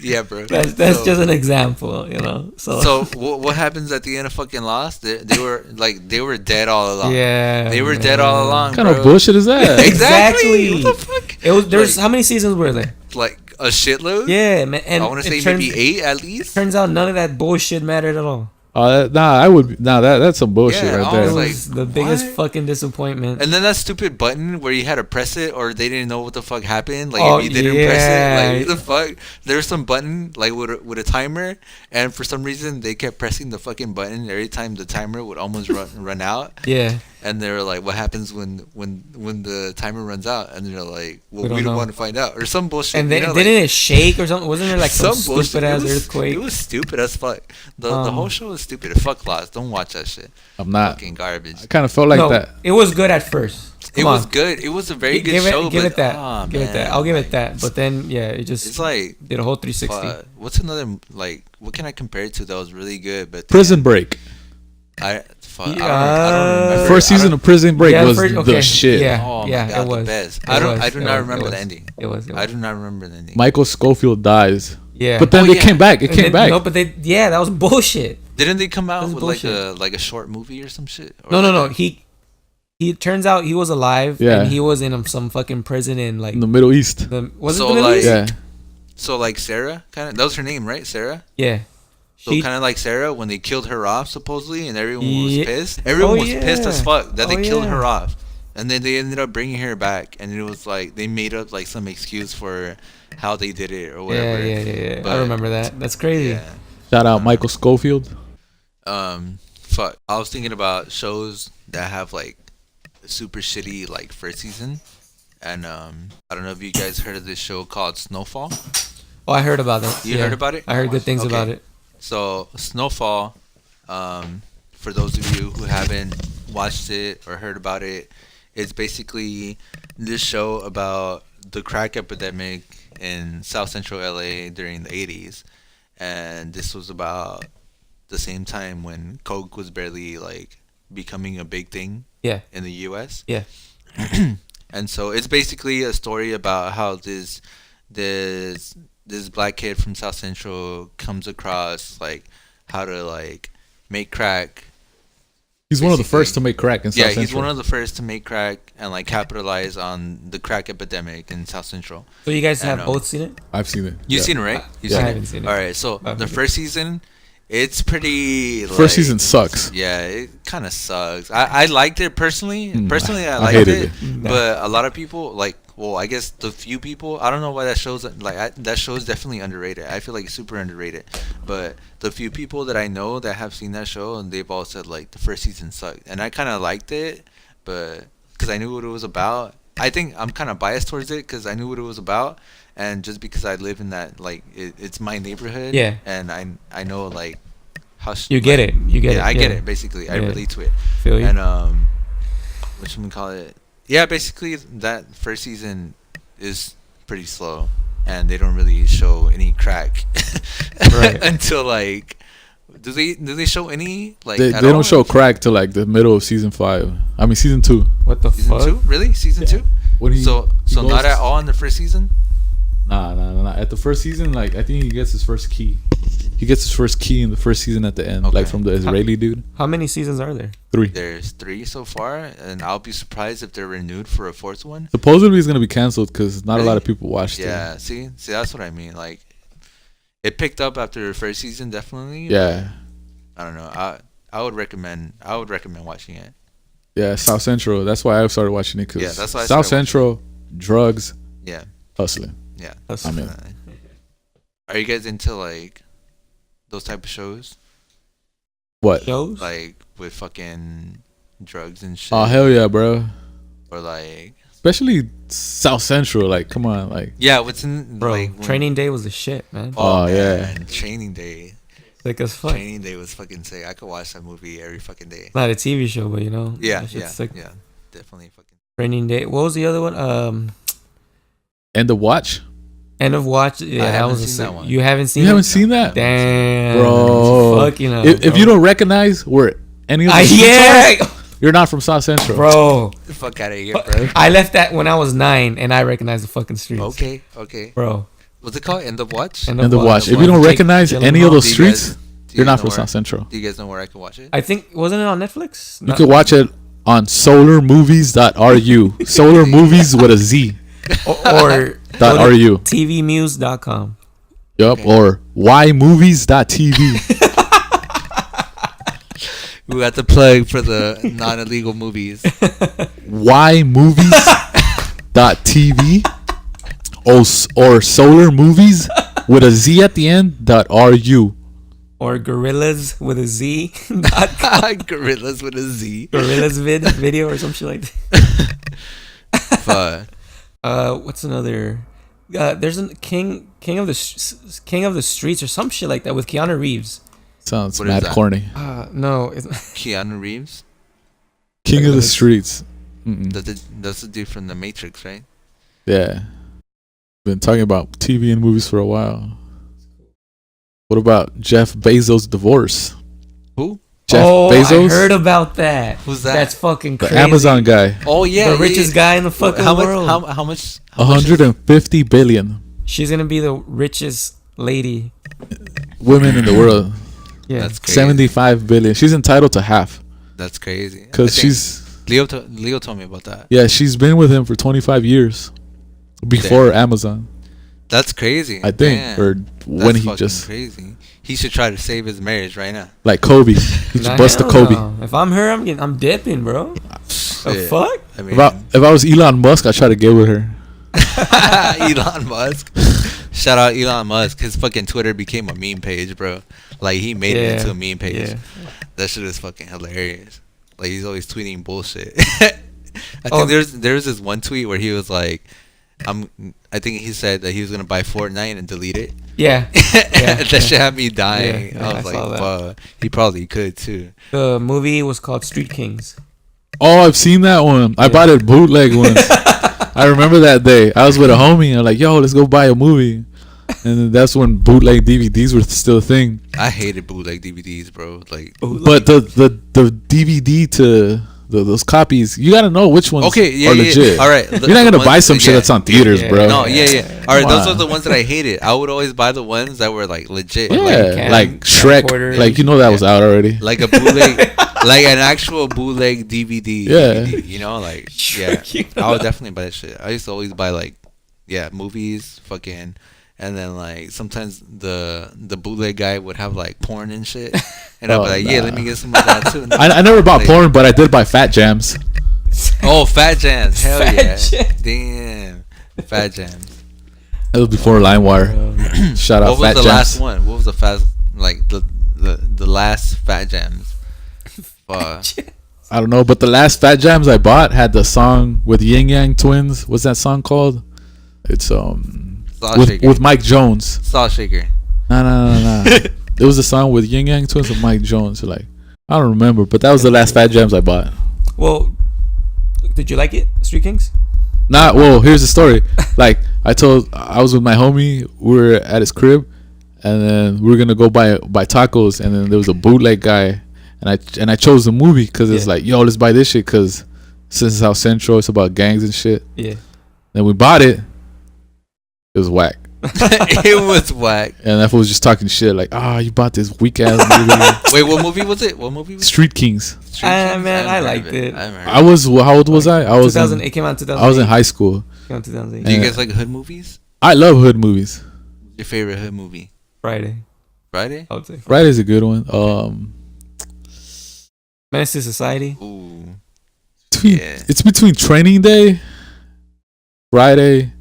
Speaker 2: Yeah, bro.
Speaker 1: That's just an example, you know.
Speaker 2: So what happens at the end of fucking Lost? They were dead all along.
Speaker 1: yeah,
Speaker 2: They were
Speaker 1: man.
Speaker 2: dead all along.
Speaker 4: What kind
Speaker 2: bro.
Speaker 4: of bullshit is that?
Speaker 2: Exactly.
Speaker 1: Exactly.
Speaker 2: What the fuck?
Speaker 1: It was there's
Speaker 2: Like-
Speaker 1: how many seasons were there?
Speaker 2: Like a shitload.
Speaker 1: Yeah, man. And
Speaker 2: I want to say
Speaker 1: it turns,
Speaker 2: maybe 8 at least.
Speaker 1: turns out none of that bullshit mattered at all.
Speaker 4: That's some bullshit
Speaker 2: Yeah,
Speaker 4: right
Speaker 2: I
Speaker 4: there.
Speaker 2: was
Speaker 1: It
Speaker 2: like,
Speaker 1: was the biggest
Speaker 2: what?
Speaker 1: fucking disappointment.
Speaker 2: And then that stupid button where you had to press it or they didn't know what the fuck happened. Like
Speaker 1: Oh,
Speaker 2: if you didn't press it,
Speaker 1: yeah.
Speaker 2: like the fuck. There's some button like with a timer, and for some reason they kept pressing the fucking button every time the timer would almost run out.
Speaker 1: Yeah.
Speaker 2: And they were like, "What happens when the timer runs out?" And they're like, "Well,
Speaker 1: We
Speaker 2: we
Speaker 1: don't
Speaker 2: don't
Speaker 1: know.
Speaker 2: want to find out," or some bullshit.
Speaker 1: And then
Speaker 2: you know,
Speaker 1: didn't
Speaker 2: like,
Speaker 1: it shake or something? Wasn't there like some
Speaker 2: bullshit.
Speaker 1: stupid ass
Speaker 2: It was-
Speaker 1: earthquake?
Speaker 2: It was stupid as fuck. The whole show was stupid. Fuck Lost. Don't watch that shit.
Speaker 4: I'm not.
Speaker 2: Fucking garbage.
Speaker 4: I kind of felt like
Speaker 1: no,
Speaker 4: that.
Speaker 1: it was good at first.
Speaker 2: It
Speaker 1: Come
Speaker 2: was
Speaker 1: on.
Speaker 2: good. It was a very good
Speaker 1: give
Speaker 2: show.
Speaker 1: it, give
Speaker 2: but,
Speaker 1: it that.
Speaker 2: aw,
Speaker 1: give it that.
Speaker 2: man,
Speaker 1: I'll give
Speaker 2: like,
Speaker 1: it that. But then, yeah, it just
Speaker 2: It's like,
Speaker 1: did a whole 360.
Speaker 2: what's another, like, what can I compare it to that was really good? But
Speaker 4: Prison Break.
Speaker 2: I don't
Speaker 1: Yeah.
Speaker 2: remember.
Speaker 4: First season of Prison Break
Speaker 1: Yeah,
Speaker 4: was
Speaker 1: okay.
Speaker 4: the shit.
Speaker 1: Yeah.
Speaker 2: Oh my god,
Speaker 1: it was.
Speaker 2: the best.
Speaker 1: It
Speaker 2: I
Speaker 1: was,
Speaker 2: do
Speaker 1: it
Speaker 2: not
Speaker 1: was,
Speaker 2: remember
Speaker 1: it
Speaker 2: the
Speaker 1: was.
Speaker 2: ending.
Speaker 1: It was.
Speaker 2: I do not remember the ending.
Speaker 4: Michael Scofield dies.
Speaker 1: Yeah.
Speaker 4: But then
Speaker 2: Oh,
Speaker 4: they
Speaker 2: yeah.
Speaker 4: came back. It
Speaker 1: And
Speaker 4: came
Speaker 1: then-
Speaker 4: back.
Speaker 1: No, but that was bullshit.
Speaker 2: Didn't they come out
Speaker 1: That's
Speaker 2: with
Speaker 1: bullshit.
Speaker 2: like a short movie or some shit? Or
Speaker 1: No.
Speaker 2: like
Speaker 1: He turns out he was alive.
Speaker 4: Yeah.
Speaker 1: And he was in some fucking prison in like
Speaker 4: in the Middle East.
Speaker 1: was
Speaker 2: So,
Speaker 1: it the Middle
Speaker 2: like-
Speaker 1: East?
Speaker 4: Yeah.
Speaker 2: So like Sarah, kind of, that was her name, right? Sarah.
Speaker 1: Yeah.
Speaker 2: So
Speaker 1: She-
Speaker 2: kind of like Sarah when they killed her off supposedly, and everyone
Speaker 1: Yeah.
Speaker 2: was pissed. Everyone
Speaker 1: Oh,
Speaker 2: was pissed as
Speaker 1: yeah.
Speaker 2: fuck that they
Speaker 1: Oh,
Speaker 2: killed
Speaker 1: yeah.
Speaker 2: her off, and then they ended up bringing her back, and it was like they made up like some excuse for how they did it or whatever.
Speaker 1: Yeah. I
Speaker 2: But-
Speaker 1: remember that. That's crazy.
Speaker 2: Yeah.
Speaker 4: Shout out Michael Scofield.
Speaker 2: Fuck. I was thinking about shows that have like a super shitty like first season, and I don't know if you guys heard of this show called SnowFall.
Speaker 1: Oh, I heard about that.
Speaker 2: You heard about it?
Speaker 1: I heard good things
Speaker 2: Okay.
Speaker 1: about it.
Speaker 2: So SnowFall, for those of you who haven't watched it or heard about it, it's basically this show about the crack epidemic in South Central LA during the 80s, and this was about the same time when coke was barely like becoming a big thing
Speaker 1: Yeah.
Speaker 2: in the US.
Speaker 1: Yeah.
Speaker 2: And so it's basically a story about how this black kid from South Central comes across like how to like make crack.
Speaker 4: He's one of the
Speaker 2: Basically.
Speaker 4: first to make crack in South
Speaker 2: Yeah,
Speaker 4: Central.
Speaker 2: he's one of the first to make crack and like capitalize on the crack epidemic in South Central.
Speaker 1: So you guys
Speaker 2: I
Speaker 1: have
Speaker 2: know.
Speaker 1: both seen it?
Speaker 4: I've seen it.
Speaker 2: You've
Speaker 4: Yeah.
Speaker 2: seen it, right? You've
Speaker 1: I
Speaker 2: seen
Speaker 1: haven't seen it.
Speaker 2: All right, so
Speaker 1: I've
Speaker 2: the
Speaker 1: seen it.
Speaker 2: first season, it's pretty. Like,
Speaker 4: First season sucks.
Speaker 2: Yeah, it kind of sucks. I liked it personally. Personally, I
Speaker 4: I
Speaker 2: liked
Speaker 4: hated
Speaker 2: it,
Speaker 1: it.
Speaker 2: but a lot of people like. Well, I guess the few people. I don't know why that show's like that show is definitely underrated. I feel like it's super underrated. But the few people that I know that have seen that show, and they've all said like the first season sucked, and I kind of liked it, but because I knew what it was about. I think I'm kind of biased towards it because I knew what it was about, and just because I live in that like it's my neighborhood.
Speaker 1: Yeah.
Speaker 2: And I know like how
Speaker 1: You get it. You get it.
Speaker 2: yeah, I get it. Basically, I
Speaker 1: Yeah.
Speaker 2: relate to it.
Speaker 1: Feel you?
Speaker 2: And what should we call it? Yeah, basically that first season is pretty slow, and they don't really show any crack
Speaker 1: Right.
Speaker 2: until like. Do they show any like?
Speaker 4: They
Speaker 2: at
Speaker 4: don't
Speaker 2: all?
Speaker 4: show crack till like the middle of season 5. I mean season 2.
Speaker 1: What the
Speaker 2: Season
Speaker 1: fuck?
Speaker 2: 2? Really? Season 2?
Speaker 4: When he
Speaker 2: So
Speaker 4: he goes-
Speaker 2: not at all in the first season.
Speaker 4: Nah. At the first season, like I think he gets his first key. He gets his first key in the first season at the end, like
Speaker 2: Okay.
Speaker 4: from the Israeli dude.
Speaker 1: How many seasons are there?
Speaker 4: 3.
Speaker 2: There's 3 so far, and I'll be surprised if they're renewed for a 4th one.
Speaker 4: Supposedly it's gonna be canceled because not a lot
Speaker 2: Really?
Speaker 4: of people watched
Speaker 2: Yeah,
Speaker 4: it.
Speaker 2: see, that's what I mean. Like, it picked up after the first season, definitely.
Speaker 4: Yeah,
Speaker 2: I don't know. I would recommend watching it.
Speaker 4: yeah. South Central. That's why I started watching it because
Speaker 2: Yeah, that's why I
Speaker 4: South
Speaker 2: started
Speaker 4: Central, drugs,
Speaker 2: Yeah,
Speaker 4: hustling.
Speaker 2: yeah.
Speaker 4: I'm in.
Speaker 2: Are you guys into like those type of shows,
Speaker 4: What?
Speaker 1: Shows?
Speaker 2: like with fucking drugs and shit,
Speaker 4: Oh hell yeah, bro!
Speaker 2: or like
Speaker 4: Especially South Central. Like, come on, like.
Speaker 2: yeah, what's in
Speaker 1: Bro,
Speaker 2: like when-
Speaker 1: Training Day was the shit, man.
Speaker 4: Oh, yeah.
Speaker 2: man, Training Day.
Speaker 1: Sick as fuck.
Speaker 2: Training Day was fucking sick. I could watch that movie every fucking day.
Speaker 1: Not a TV show, but you know.
Speaker 2: Yeah,
Speaker 1: that shit's
Speaker 2: yeah,
Speaker 1: sick.
Speaker 2: yeah. Definitely fucking.
Speaker 1: Training Day. What was the other one?
Speaker 4: End of watch.
Speaker 1: End of Watch. Yeah, that
Speaker 2: haven't
Speaker 1: was a
Speaker 2: seen
Speaker 1: sick.
Speaker 2: that one.
Speaker 1: You haven't seen
Speaker 4: You
Speaker 1: it?
Speaker 4: haven't seen that,
Speaker 1: Damn,
Speaker 4: bro.
Speaker 1: Fucking hell,
Speaker 4: If
Speaker 1: bro.
Speaker 4: you don't recognize where any of the streets
Speaker 1: yeah,
Speaker 4: are, you're not from South Central.
Speaker 1: bro.
Speaker 2: The fuck out of here, bro.
Speaker 1: I left that when I was 9, and I recognized the fucking streets.
Speaker 2: Okay, okay.
Speaker 1: bro.
Speaker 2: What's it called? End of Watch?
Speaker 4: End of watch. If
Speaker 1: Watch.
Speaker 4: you don't
Speaker 1: Jake
Speaker 4: recognize any of
Speaker 1: Gyllenhaal.
Speaker 4: those
Speaker 2: Do you
Speaker 4: streets,
Speaker 2: guys- do you
Speaker 4: you're
Speaker 2: guys
Speaker 4: not
Speaker 2: know
Speaker 4: from
Speaker 2: where-
Speaker 4: South Central.
Speaker 2: Do you guys know where I can watch it?
Speaker 1: I think wasn't it on Netflix?
Speaker 4: You can watch it on solarmovies.ru. Solar Movies with a Z.
Speaker 1: or
Speaker 4: Dot
Speaker 1: go to
Speaker 4: .ru.
Speaker 1: tvmuse.com.
Speaker 4: Yup.
Speaker 2: Okay.
Speaker 4: Or ymovies.tv.
Speaker 2: we got the plug for the non-illegal movies.
Speaker 4: ymovies.tv or solar movies with a Z at the end .ru.
Speaker 1: Or gorillas with a Z.
Speaker 2: Gorillas with a Z.
Speaker 1: Gorillas video or some shit like that. What's another? There's a King of the Streets or some shit like that with Keanu Reeves.
Speaker 4: Sounds mad corny.
Speaker 1: No,
Speaker 2: Keanu Reeves.
Speaker 4: King of the Streets.
Speaker 2: That's the dude from The Matrix, right?
Speaker 4: Yeah. Been talking about TV and movies for a while. What about Jeff Bezos' divorce?
Speaker 2: Who?
Speaker 4: Jeff Bezos?
Speaker 1: I heard about that.
Speaker 2: Who's that?
Speaker 1: That's fucking crazy.
Speaker 4: The Amazon guy.
Speaker 2: Oh yeah,
Speaker 1: the richest guy in the fucking world.
Speaker 2: How much?
Speaker 4: 150 billion.
Speaker 1: She's gonna be the richest lady.
Speaker 4: Women in the world.
Speaker 1: Yeah,
Speaker 2: that's crazy.
Speaker 4: 75 billion. She's entitled to half.
Speaker 2: That's crazy.
Speaker 4: Because she's
Speaker 2: Leo told me about that.
Speaker 4: Yeah, she's been with him for 25 years before Amazon.
Speaker 2: That's crazy.
Speaker 4: I think,
Speaker 2: Damn.
Speaker 4: or when he just
Speaker 2: crazy. He should try to save his marriage right now.
Speaker 4: Like Kobe. He should bust a Kobe.
Speaker 1: No. If I'm her, I'm dipping, bro. The fuck?
Speaker 4: I mean, if I was Elon Musk, I'd try to get with her.
Speaker 2: Elon Musk. Shout out Elon Musk. His fucking Twitter became a meme page, bro. Like he made it into a meme page. Yeah. That shit is fucking hilarious. Like he's always tweeting bullshit. I think there's this one tweet where he was like, I think he said that he was gonna buy Fortnite and delete it.
Speaker 1: Yeah.
Speaker 2: That shit had me dying.
Speaker 1: Yeah,
Speaker 2: I was like, wow. He probably could too.
Speaker 1: The movie was called Street Kings.
Speaker 4: Oh, I've seen that one. I bought it bootleg once. I remember that day. I was with a homie and I'm like, yo, let's go buy a movie. And then that's when bootleg DVDs were still a thing.
Speaker 2: I hated bootleg DVDs, bro. Like,
Speaker 4: but the DVD to those copies, you gotta know which ones are legit.
Speaker 2: All right,
Speaker 4: you're not gonna buy some shit that's on theaters, bro.
Speaker 2: No, yeah. All right, those are the ones that I hated. I would always buy the ones that were like legit.
Speaker 4: Yeah, like Shrek. Like you know that was out already.
Speaker 2: Like a bootleg, like an actual bootleg DVD.
Speaker 4: Yeah,
Speaker 2: DVD, you know, like I would definitely buy that shit. I used to always buy like movies, fucking. And then like sometimes the bootleg guy would have like porn and shit, and I'd be like, let me get some of that too.
Speaker 4: I never bought porn, but I did buy Fat Jams.
Speaker 2: Oh, Fat Jams, hell yeah, damn, Fat Jams.
Speaker 4: That was before LimeWire. Shout out Fat Jams. What was the last
Speaker 2: one? What was the last Fat Jams?
Speaker 4: I don't know, but the last Fat Jams I bought had the song with Yin Yang Twins. What's that song called? It's with Mike Jones.
Speaker 2: Salt Shaker.
Speaker 4: No. It was a song with Yin Yang Twins with Mike Jones. Like I don't remember, but that was the last Fat Jams I bought.
Speaker 1: Well, did you like it, Street Kings?
Speaker 4: Well, here's the story. Like I was with my homie. We were at his crib, and then we were gonna go buy tacos, and then there was a bootleg guy, and I chose the movie because it's like, yo, let's buy this shit because since it's South Central, it's about gangs and shit.
Speaker 1: Yeah.
Speaker 4: Then we bought it. It was whack.
Speaker 2: It was whack.
Speaker 4: And that fool was just talking shit like, you bought this weak ass movie.
Speaker 2: Wait, what movie was it?
Speaker 4: Street Kings.
Speaker 1: Man, I liked it.
Speaker 4: I was, how old was I? I was
Speaker 1: 2000. It came out in 2008.
Speaker 4: I was in high school.
Speaker 1: Came out 2008.
Speaker 2: Do you guys like hood movies?
Speaker 4: I love hood movies.
Speaker 2: Your favorite hood movie?
Speaker 1: Friday?
Speaker 2: I
Speaker 1: would say
Speaker 4: Friday's a good one.
Speaker 1: Menace to Society.
Speaker 2: Ooh.
Speaker 4: It's between Training Day, Friday,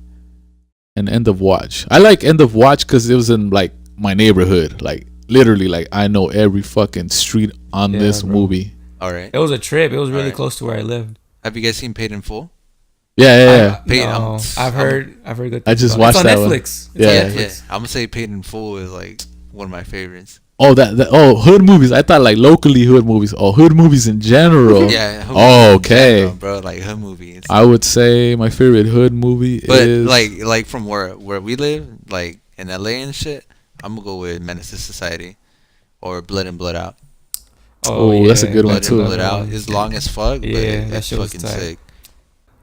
Speaker 4: and End of Watch. I like End of Watch because it was in like my neighborhood. Like literally, like I know every fucking street on this movie.
Speaker 2: All right.
Speaker 1: It was a trip. It was really close to where I lived.
Speaker 2: Have you guys seen Paid in Full?
Speaker 4: Yeah.
Speaker 1: No, I've heard good.
Speaker 4: I just watched that one.
Speaker 1: Netflix.
Speaker 2: Yeah. I'm gonna say Paid in Full is like one of my favorites.
Speaker 4: Oh, hood movies. I thought like locally hood movies. Oh, hood movies in general.
Speaker 2: Yeah.
Speaker 4: Okay.
Speaker 2: General, bro, like hood movies.
Speaker 4: I would say my favorite hood movie is
Speaker 2: like from where we live, like in LA and shit. I'm gonna go with Menace to Society or Blood and Blood Out.
Speaker 4: Oh, that's a good one too.
Speaker 2: Blood Out is long as fuck, but it's fucking sick.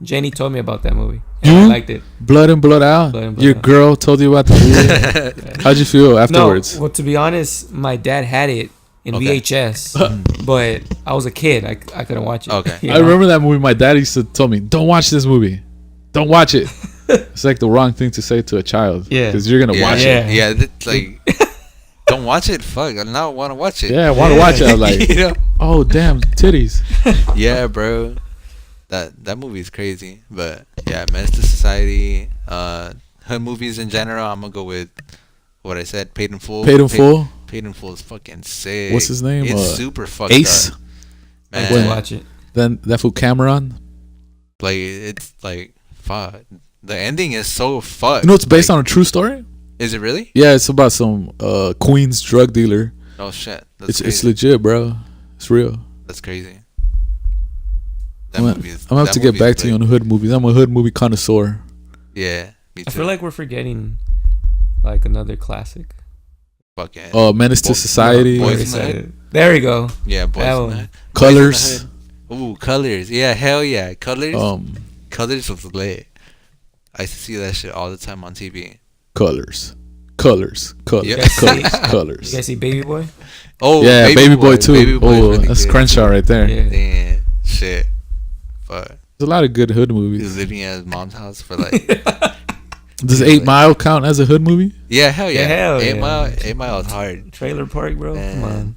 Speaker 1: Jenny told me about that movie.
Speaker 4: I
Speaker 1: liked it.
Speaker 4: Blood and Blood Out. Your girl told you about the movie. How'd you feel afterwards?
Speaker 1: No, well, to be honest, my dad had it in VHS, but I was a kid. I couldn't watch it.
Speaker 2: Okay.
Speaker 4: I remember that movie. My dad used to tell me, "Don't watch this movie. Don't watch it." It's like the wrong thing to say to a child.
Speaker 1: Yeah.
Speaker 4: Because you're gonna watch it.
Speaker 2: Yeah. It's like Don't watch it. Fuck, I now want to watch it.
Speaker 4: Yeah, I want to watch it. I'm like,
Speaker 2: You know?
Speaker 4: oh damn, titties.
Speaker 2: Yeah, bro. That movie is crazy. But yeah, Menace to Society, her movies in general, I'm gonna go with what I said, Paid in Full.
Speaker 4: Paid in Full.
Speaker 2: Paid in Full is fucking sick.
Speaker 4: What's his name?
Speaker 2: It's super fucked
Speaker 4: Ace.
Speaker 2: up.
Speaker 1: I have to watch it.
Speaker 4: Then that fool Cameron.
Speaker 2: Like, it's like, fuck. The ending is so fucked.
Speaker 4: You know it's based on a true story?
Speaker 2: Is it really?
Speaker 4: Yeah, it's about some Queens drug dealer.
Speaker 2: Oh shit.
Speaker 4: It's legit, bro. It's real.
Speaker 2: That's crazy.
Speaker 4: I'm gonna have to get back to you on hood movies. I'm a hood movie connoisseur.
Speaker 2: Yeah, me too.
Speaker 1: I feel like we're forgetting like another classic.
Speaker 2: Fucking
Speaker 4: Menace to Society.
Speaker 2: Boys in the Hood.
Speaker 1: There we go.
Speaker 2: Yeah, Boys in the Hood.
Speaker 4: Colors.
Speaker 2: Ooh, Colors. Yeah, hell yeah. Colors. Colors was lit. I used to see that shit all the time on TV.
Speaker 4: Colors.
Speaker 2: Yep.
Speaker 4: Colors.
Speaker 1: You guys see Baby Boy?
Speaker 2: Oh
Speaker 4: yeah, Baby Boy too.
Speaker 2: Baby Boy really
Speaker 4: that's
Speaker 2: good.
Speaker 4: Crenshaw right there.
Speaker 1: Yeah.
Speaker 2: Damn, shit. Fuck.
Speaker 4: There's a lot of good hood
Speaker 2: He was
Speaker 4: movies.
Speaker 2: living at his mom's house for like.
Speaker 4: Does 8 Mile count as a hood movie?
Speaker 2: Yeah, hell yeah.
Speaker 1: Yeah, hell
Speaker 2: 8
Speaker 1: yeah.
Speaker 2: Mile. 8 Mile is hard.
Speaker 1: Trailer Park, bro.
Speaker 2: Man.
Speaker 1: Come on.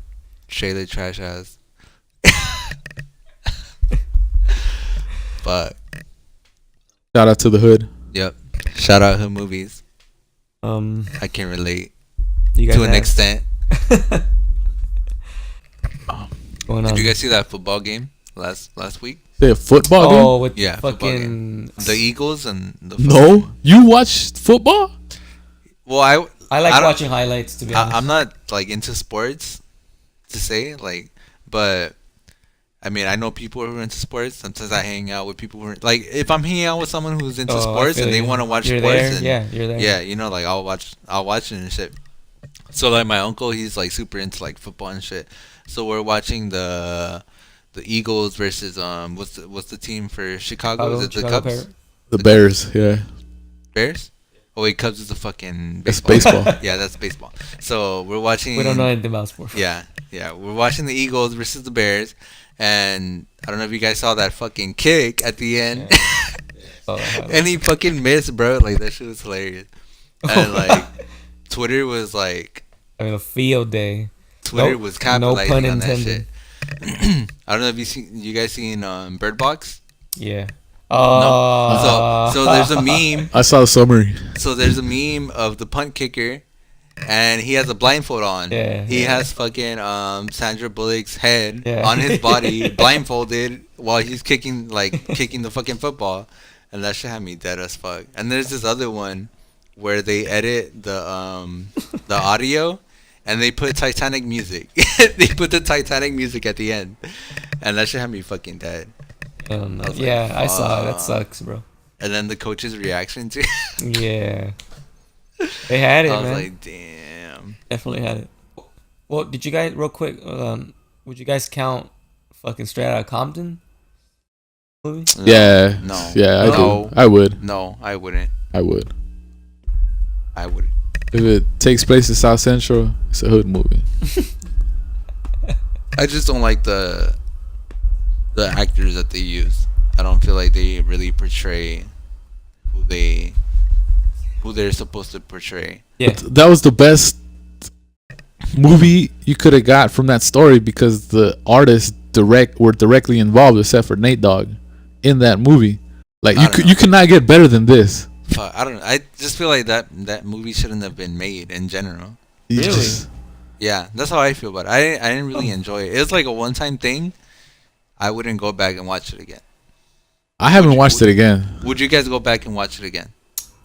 Speaker 2: Trailer trash ass. Fuck.
Speaker 4: Shout out to the hood.
Speaker 2: Yep. Shout out her movies.
Speaker 1: You
Speaker 2: I can relate
Speaker 1: guys
Speaker 2: to an
Speaker 1: have-
Speaker 2: extent.
Speaker 1: Going on.
Speaker 2: Did you guys see that football game last week?
Speaker 4: Say a football game?
Speaker 1: Oh, with
Speaker 2: Yeah, football
Speaker 1: fucking.
Speaker 2: The Eagles and the
Speaker 4: No, you watch football?
Speaker 2: Well,
Speaker 1: I like
Speaker 2: don't-
Speaker 1: watching highlights, to be honest.
Speaker 2: I'm not like into sports to say like, but I mean I know people who are into sports. Sometimes I hang out with people who are like, if I'm hanging out with someone who's into
Speaker 1: Oh, I
Speaker 2: sports
Speaker 1: feel
Speaker 2: and they
Speaker 1: you.
Speaker 2: want to watch
Speaker 1: You're
Speaker 2: sports,
Speaker 1: there?
Speaker 2: and
Speaker 1: Yeah, you're there.
Speaker 2: yeah, you know, like I'll watch it and shit. So like my uncle, he's like super into like football and shit. So we're watching the Eagles versus what's the team for Chicago? Is it the
Speaker 1: Chicago
Speaker 2: Cubs?
Speaker 4: The Bears, yeah.
Speaker 2: Bears? Oh wait, Cubs is the fucking
Speaker 4: That's
Speaker 2: baseball.
Speaker 4: baseball.
Speaker 2: Yeah, that's baseball. So we're watching.
Speaker 1: We don't know anything about sports.
Speaker 2: Yeah, we're watching the Eagles versus the Bears, and I don't know if you guys saw that fucking kick at the end, and he fucking missed, bro. Like that shit was hilarious, and like Twitter was like,
Speaker 1: I mean, a field day.
Speaker 2: Twitter
Speaker 1: Nope,
Speaker 2: was
Speaker 1: no
Speaker 2: capitalizing
Speaker 1: pun
Speaker 2: on that
Speaker 1: intended.
Speaker 2: shit. I don't know if you guys seen Bird Box.
Speaker 1: Yeah.
Speaker 2: No. So there's a meme.
Speaker 4: I saw the summary.
Speaker 2: So there's a meme of the punt kicker, and he has a blindfold on.
Speaker 1: Yeah.
Speaker 2: He has fucking Sandra Bullock's head
Speaker 1: Yeah.
Speaker 2: on his body, blindfolded, while he's kicking the fucking football, and that shit had me dead as fuck. And there's this other one where they edit the audio, and they put Titanic music. They put the Titanic music at the end, and that shit had me fucking dead.
Speaker 1: No.
Speaker 2: I was
Speaker 1: Yeah,
Speaker 2: like,
Speaker 1: I saw it. That
Speaker 2: fuck.
Speaker 1: sucks, bro.
Speaker 2: And then the coach's reaction to it.
Speaker 1: Yeah. They had it,
Speaker 2: I was
Speaker 1: man.
Speaker 2: like, damn.
Speaker 1: Definitely had it. Well, did you guys, real quick, would you guys count fucking Straight Outta Compton movie?
Speaker 2: No,
Speaker 4: Yeah.
Speaker 2: No.
Speaker 4: Yeah, I
Speaker 2: No.
Speaker 4: do. I would.
Speaker 2: No, I wouldn't.
Speaker 4: I would.
Speaker 2: I wouldn't.
Speaker 4: If it takes place in South Central, it's a hood movie.
Speaker 2: I just don't like the actors that they use. I don't feel like they really portray who they're supposed to portray.
Speaker 1: Yeah.
Speaker 4: That was the best movie you could have got from that story because the artists were directly involved, except for Nate Dogg, in that movie. Like you could not get better than this.
Speaker 2: Fuck, I don't know. I just feel like that movie shouldn't have been made in general.
Speaker 4: You
Speaker 1: Really?
Speaker 4: just-
Speaker 2: Yeah, that's how I feel about it. I didn't really enjoy it. It was like a one-time thing. I wouldn't go back and watch it again.
Speaker 4: I haven't watched it again.
Speaker 2: Would you guys go back and watch it again?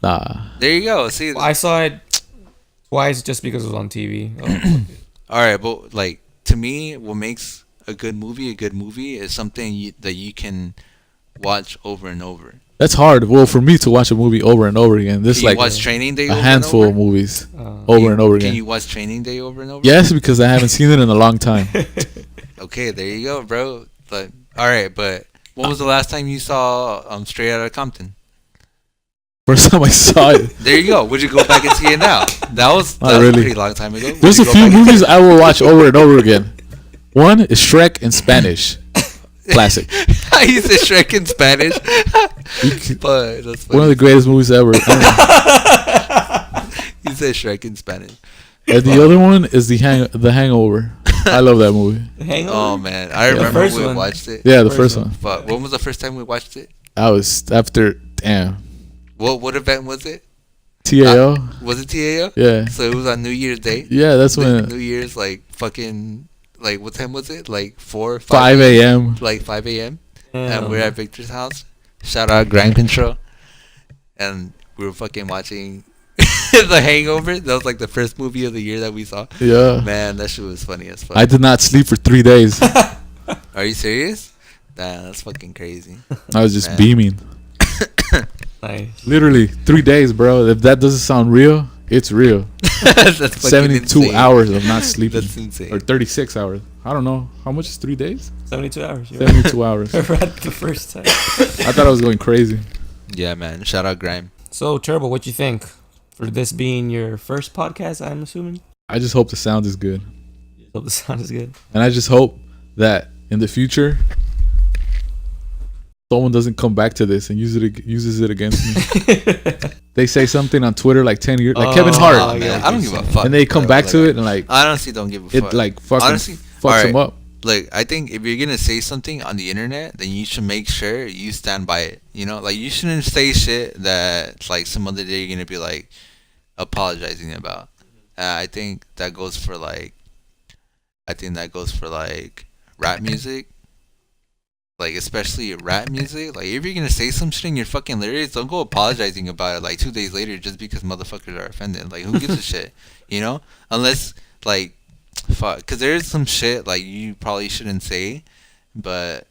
Speaker 4: Nah.
Speaker 2: There you go. See,
Speaker 1: Well, I saw it twice just because it was on TV.
Speaker 2: all right, but like to me, what makes a good movie is something that you can watch over and over.
Speaker 4: That's hard. Well, for me to watch a movie over and over again, this
Speaker 2: Can you
Speaker 4: like
Speaker 2: watch Training Day
Speaker 4: a
Speaker 2: over
Speaker 4: handful
Speaker 2: and
Speaker 4: of
Speaker 2: over?
Speaker 4: movies over and over
Speaker 2: Can
Speaker 4: again.
Speaker 2: you watch Training Day over and over?
Speaker 4: Yes, because I haven't seen it in a long time.
Speaker 2: Okay, there you go, bro. But all right, but when was the last time you saw Straight Outta Compton?
Speaker 4: First time I saw it.
Speaker 2: There you go. Would you go back and see it now? That was
Speaker 4: Not
Speaker 2: a
Speaker 4: really.
Speaker 2: pretty long time ago. Would
Speaker 4: There's
Speaker 2: you
Speaker 4: a
Speaker 2: go
Speaker 4: few
Speaker 2: back and-
Speaker 4: movies I will watch over and over again. One is Shrek in Spanish. Classic.
Speaker 2: He said Shrek in Spanish. But that's
Speaker 4: One of
Speaker 2: funny.
Speaker 4: the greatest movies ever.
Speaker 2: He said Shrek in Spanish.
Speaker 4: And the other one is the Hangover. I love that movie.
Speaker 1: The Hangover?
Speaker 2: Oh man, I remember
Speaker 1: first
Speaker 2: we
Speaker 1: one.
Speaker 2: watched it.
Speaker 4: Yeah, the first one.
Speaker 2: But when was the first time we watched it?
Speaker 4: I was after damn
Speaker 2: What event was it?
Speaker 4: TAO.
Speaker 2: Was it TAO?
Speaker 4: Yeah.
Speaker 2: So it was on New Year's Day.
Speaker 4: Yeah, that's when
Speaker 2: New Year's like fucking like what time was it? Like
Speaker 4: 5 a.m.
Speaker 2: Like 5 a.m.
Speaker 1: Yeah.
Speaker 2: And we're at Victor's house. Shout out Grind Control. And we were fucking watching The Hangover. That was like the first movie of the year that we saw.
Speaker 4: Yeah.
Speaker 2: Man, that shit was funny as fuck.
Speaker 4: I did not sleep for 3 days.
Speaker 2: Are you serious? Nah, that's fucking crazy.
Speaker 4: I was just beaming.
Speaker 1: Nice.
Speaker 4: Literally 3 days, bro. If that doesn't sound real, it's real.
Speaker 2: That's fucking
Speaker 4: 72
Speaker 2: insane.
Speaker 4: hours of not sleeping.
Speaker 2: That's insane.
Speaker 4: Or 36 hours. I don't know. How much is 3 days?
Speaker 1: 72 hours.
Speaker 4: 72 hours.
Speaker 1: Right the first time.
Speaker 4: I thought I was going crazy.
Speaker 2: Yeah, man. Shout out Grime.
Speaker 1: So, Turbo, what you think? For this being your first podcast, I'm assuming?
Speaker 4: I just hope the sound is good.
Speaker 1: Hope the sound is good.
Speaker 4: And I just hope that in the future, someone doesn't come back to this and uses it against me. They say something on Twitter like 10 years, like Kevin Hart.
Speaker 2: Oh, man. I don't give a fuck.
Speaker 4: And they come back to it and like,
Speaker 2: I honestly don't give a fuck.
Speaker 4: it like fucking
Speaker 2: Honestly,
Speaker 4: fucks them up.
Speaker 2: Like, I think if you're gonna say something on the internet, then you should make sure you stand by it. You know, like you shouldn't say shit that like some other day you're gonna be like apologizing about. I think that goes for like, rap music. Like especially rap music. Like if you're gonna say some shit in your fucking lyrics, don't go apologizing about it like 2 days later just because motherfuckers are offended. Like who gives a shit, you know? Unless like. Fuck, because there's some shit like you probably shouldn't say, but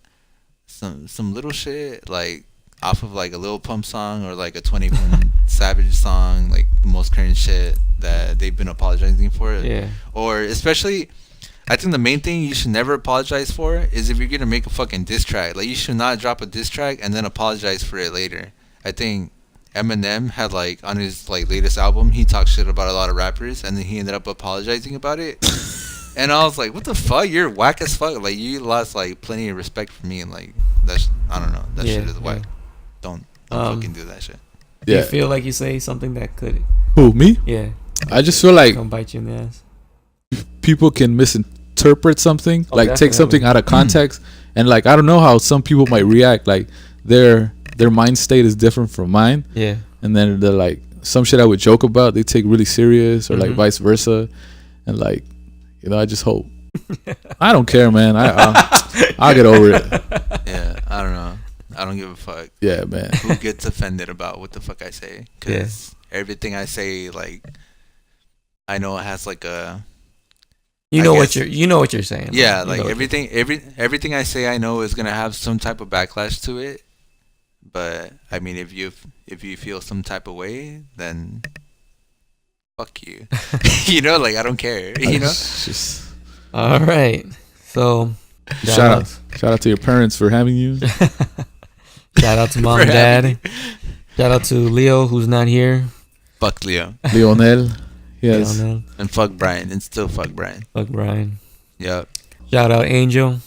Speaker 2: some little shit like off of like a Lil Pump song or like a 21 Savage song, like the most current shit that they've been apologizing for.
Speaker 1: Yeah.
Speaker 2: Or especially, I think the main thing you should never apologize for is if you're gonna make a fucking diss track. Like you should not drop a diss track and then apologize for it later. I think Eminem had like on his like latest album, he talked shit about a lot of rappers and then he ended up apologizing about it. And I was like, what the fuck? You're whack as fuck. Like you lost like plenty of respect for me and like that's I don't know. That shit is whack. Don't fucking do that shit.
Speaker 1: Do you feel like you say something that could
Speaker 4: Who, me?
Speaker 1: Yeah.
Speaker 4: I just feel like
Speaker 1: Come bite you in the ass.
Speaker 4: people can misinterpret something, like
Speaker 1: definitely.
Speaker 4: take something out of context, and like I don't know how some people might react. Like their mind state is different from mine,
Speaker 1: Yeah.
Speaker 4: and then they're like some shit I would joke about, they take really serious, or like vice versa, and like I just hope. I don't care, man. I'll get over it.
Speaker 2: Yeah, I don't know. I don't give a fuck.
Speaker 4: Yeah, man.
Speaker 2: Who gets offended about what the fuck I say? Because everything I say, like, I know it has like a.
Speaker 1: You know what you're saying.
Speaker 2: Yeah, like everything I say, I know is gonna have some type of backlash to it. But I mean, if you feel some type of way, then fuck you. Like I don't care.
Speaker 4: Just
Speaker 1: All right. So
Speaker 4: shout out to your parents for having you.
Speaker 1: Shout out to mom and dad. Shout out to Leo who's not here.
Speaker 2: Fuck Leo.
Speaker 4: Lionel. Yes.
Speaker 1: Lionel.
Speaker 2: And fuck Brian. And still fuck Brian.
Speaker 1: Fuck Brian.
Speaker 2: Yep.
Speaker 1: Shout out Angel.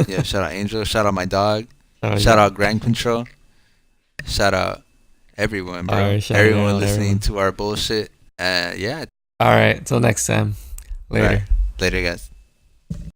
Speaker 2: Yeah. Shout out Angel. Shout out my dog.
Speaker 1: Shout
Speaker 2: Shout out Grand Control. Shout out everyone, bro.
Speaker 1: Right,
Speaker 2: everyone listening to our bullshit. Yeah.
Speaker 1: All right. Till next time. Later.
Speaker 2: Right. Later, guys.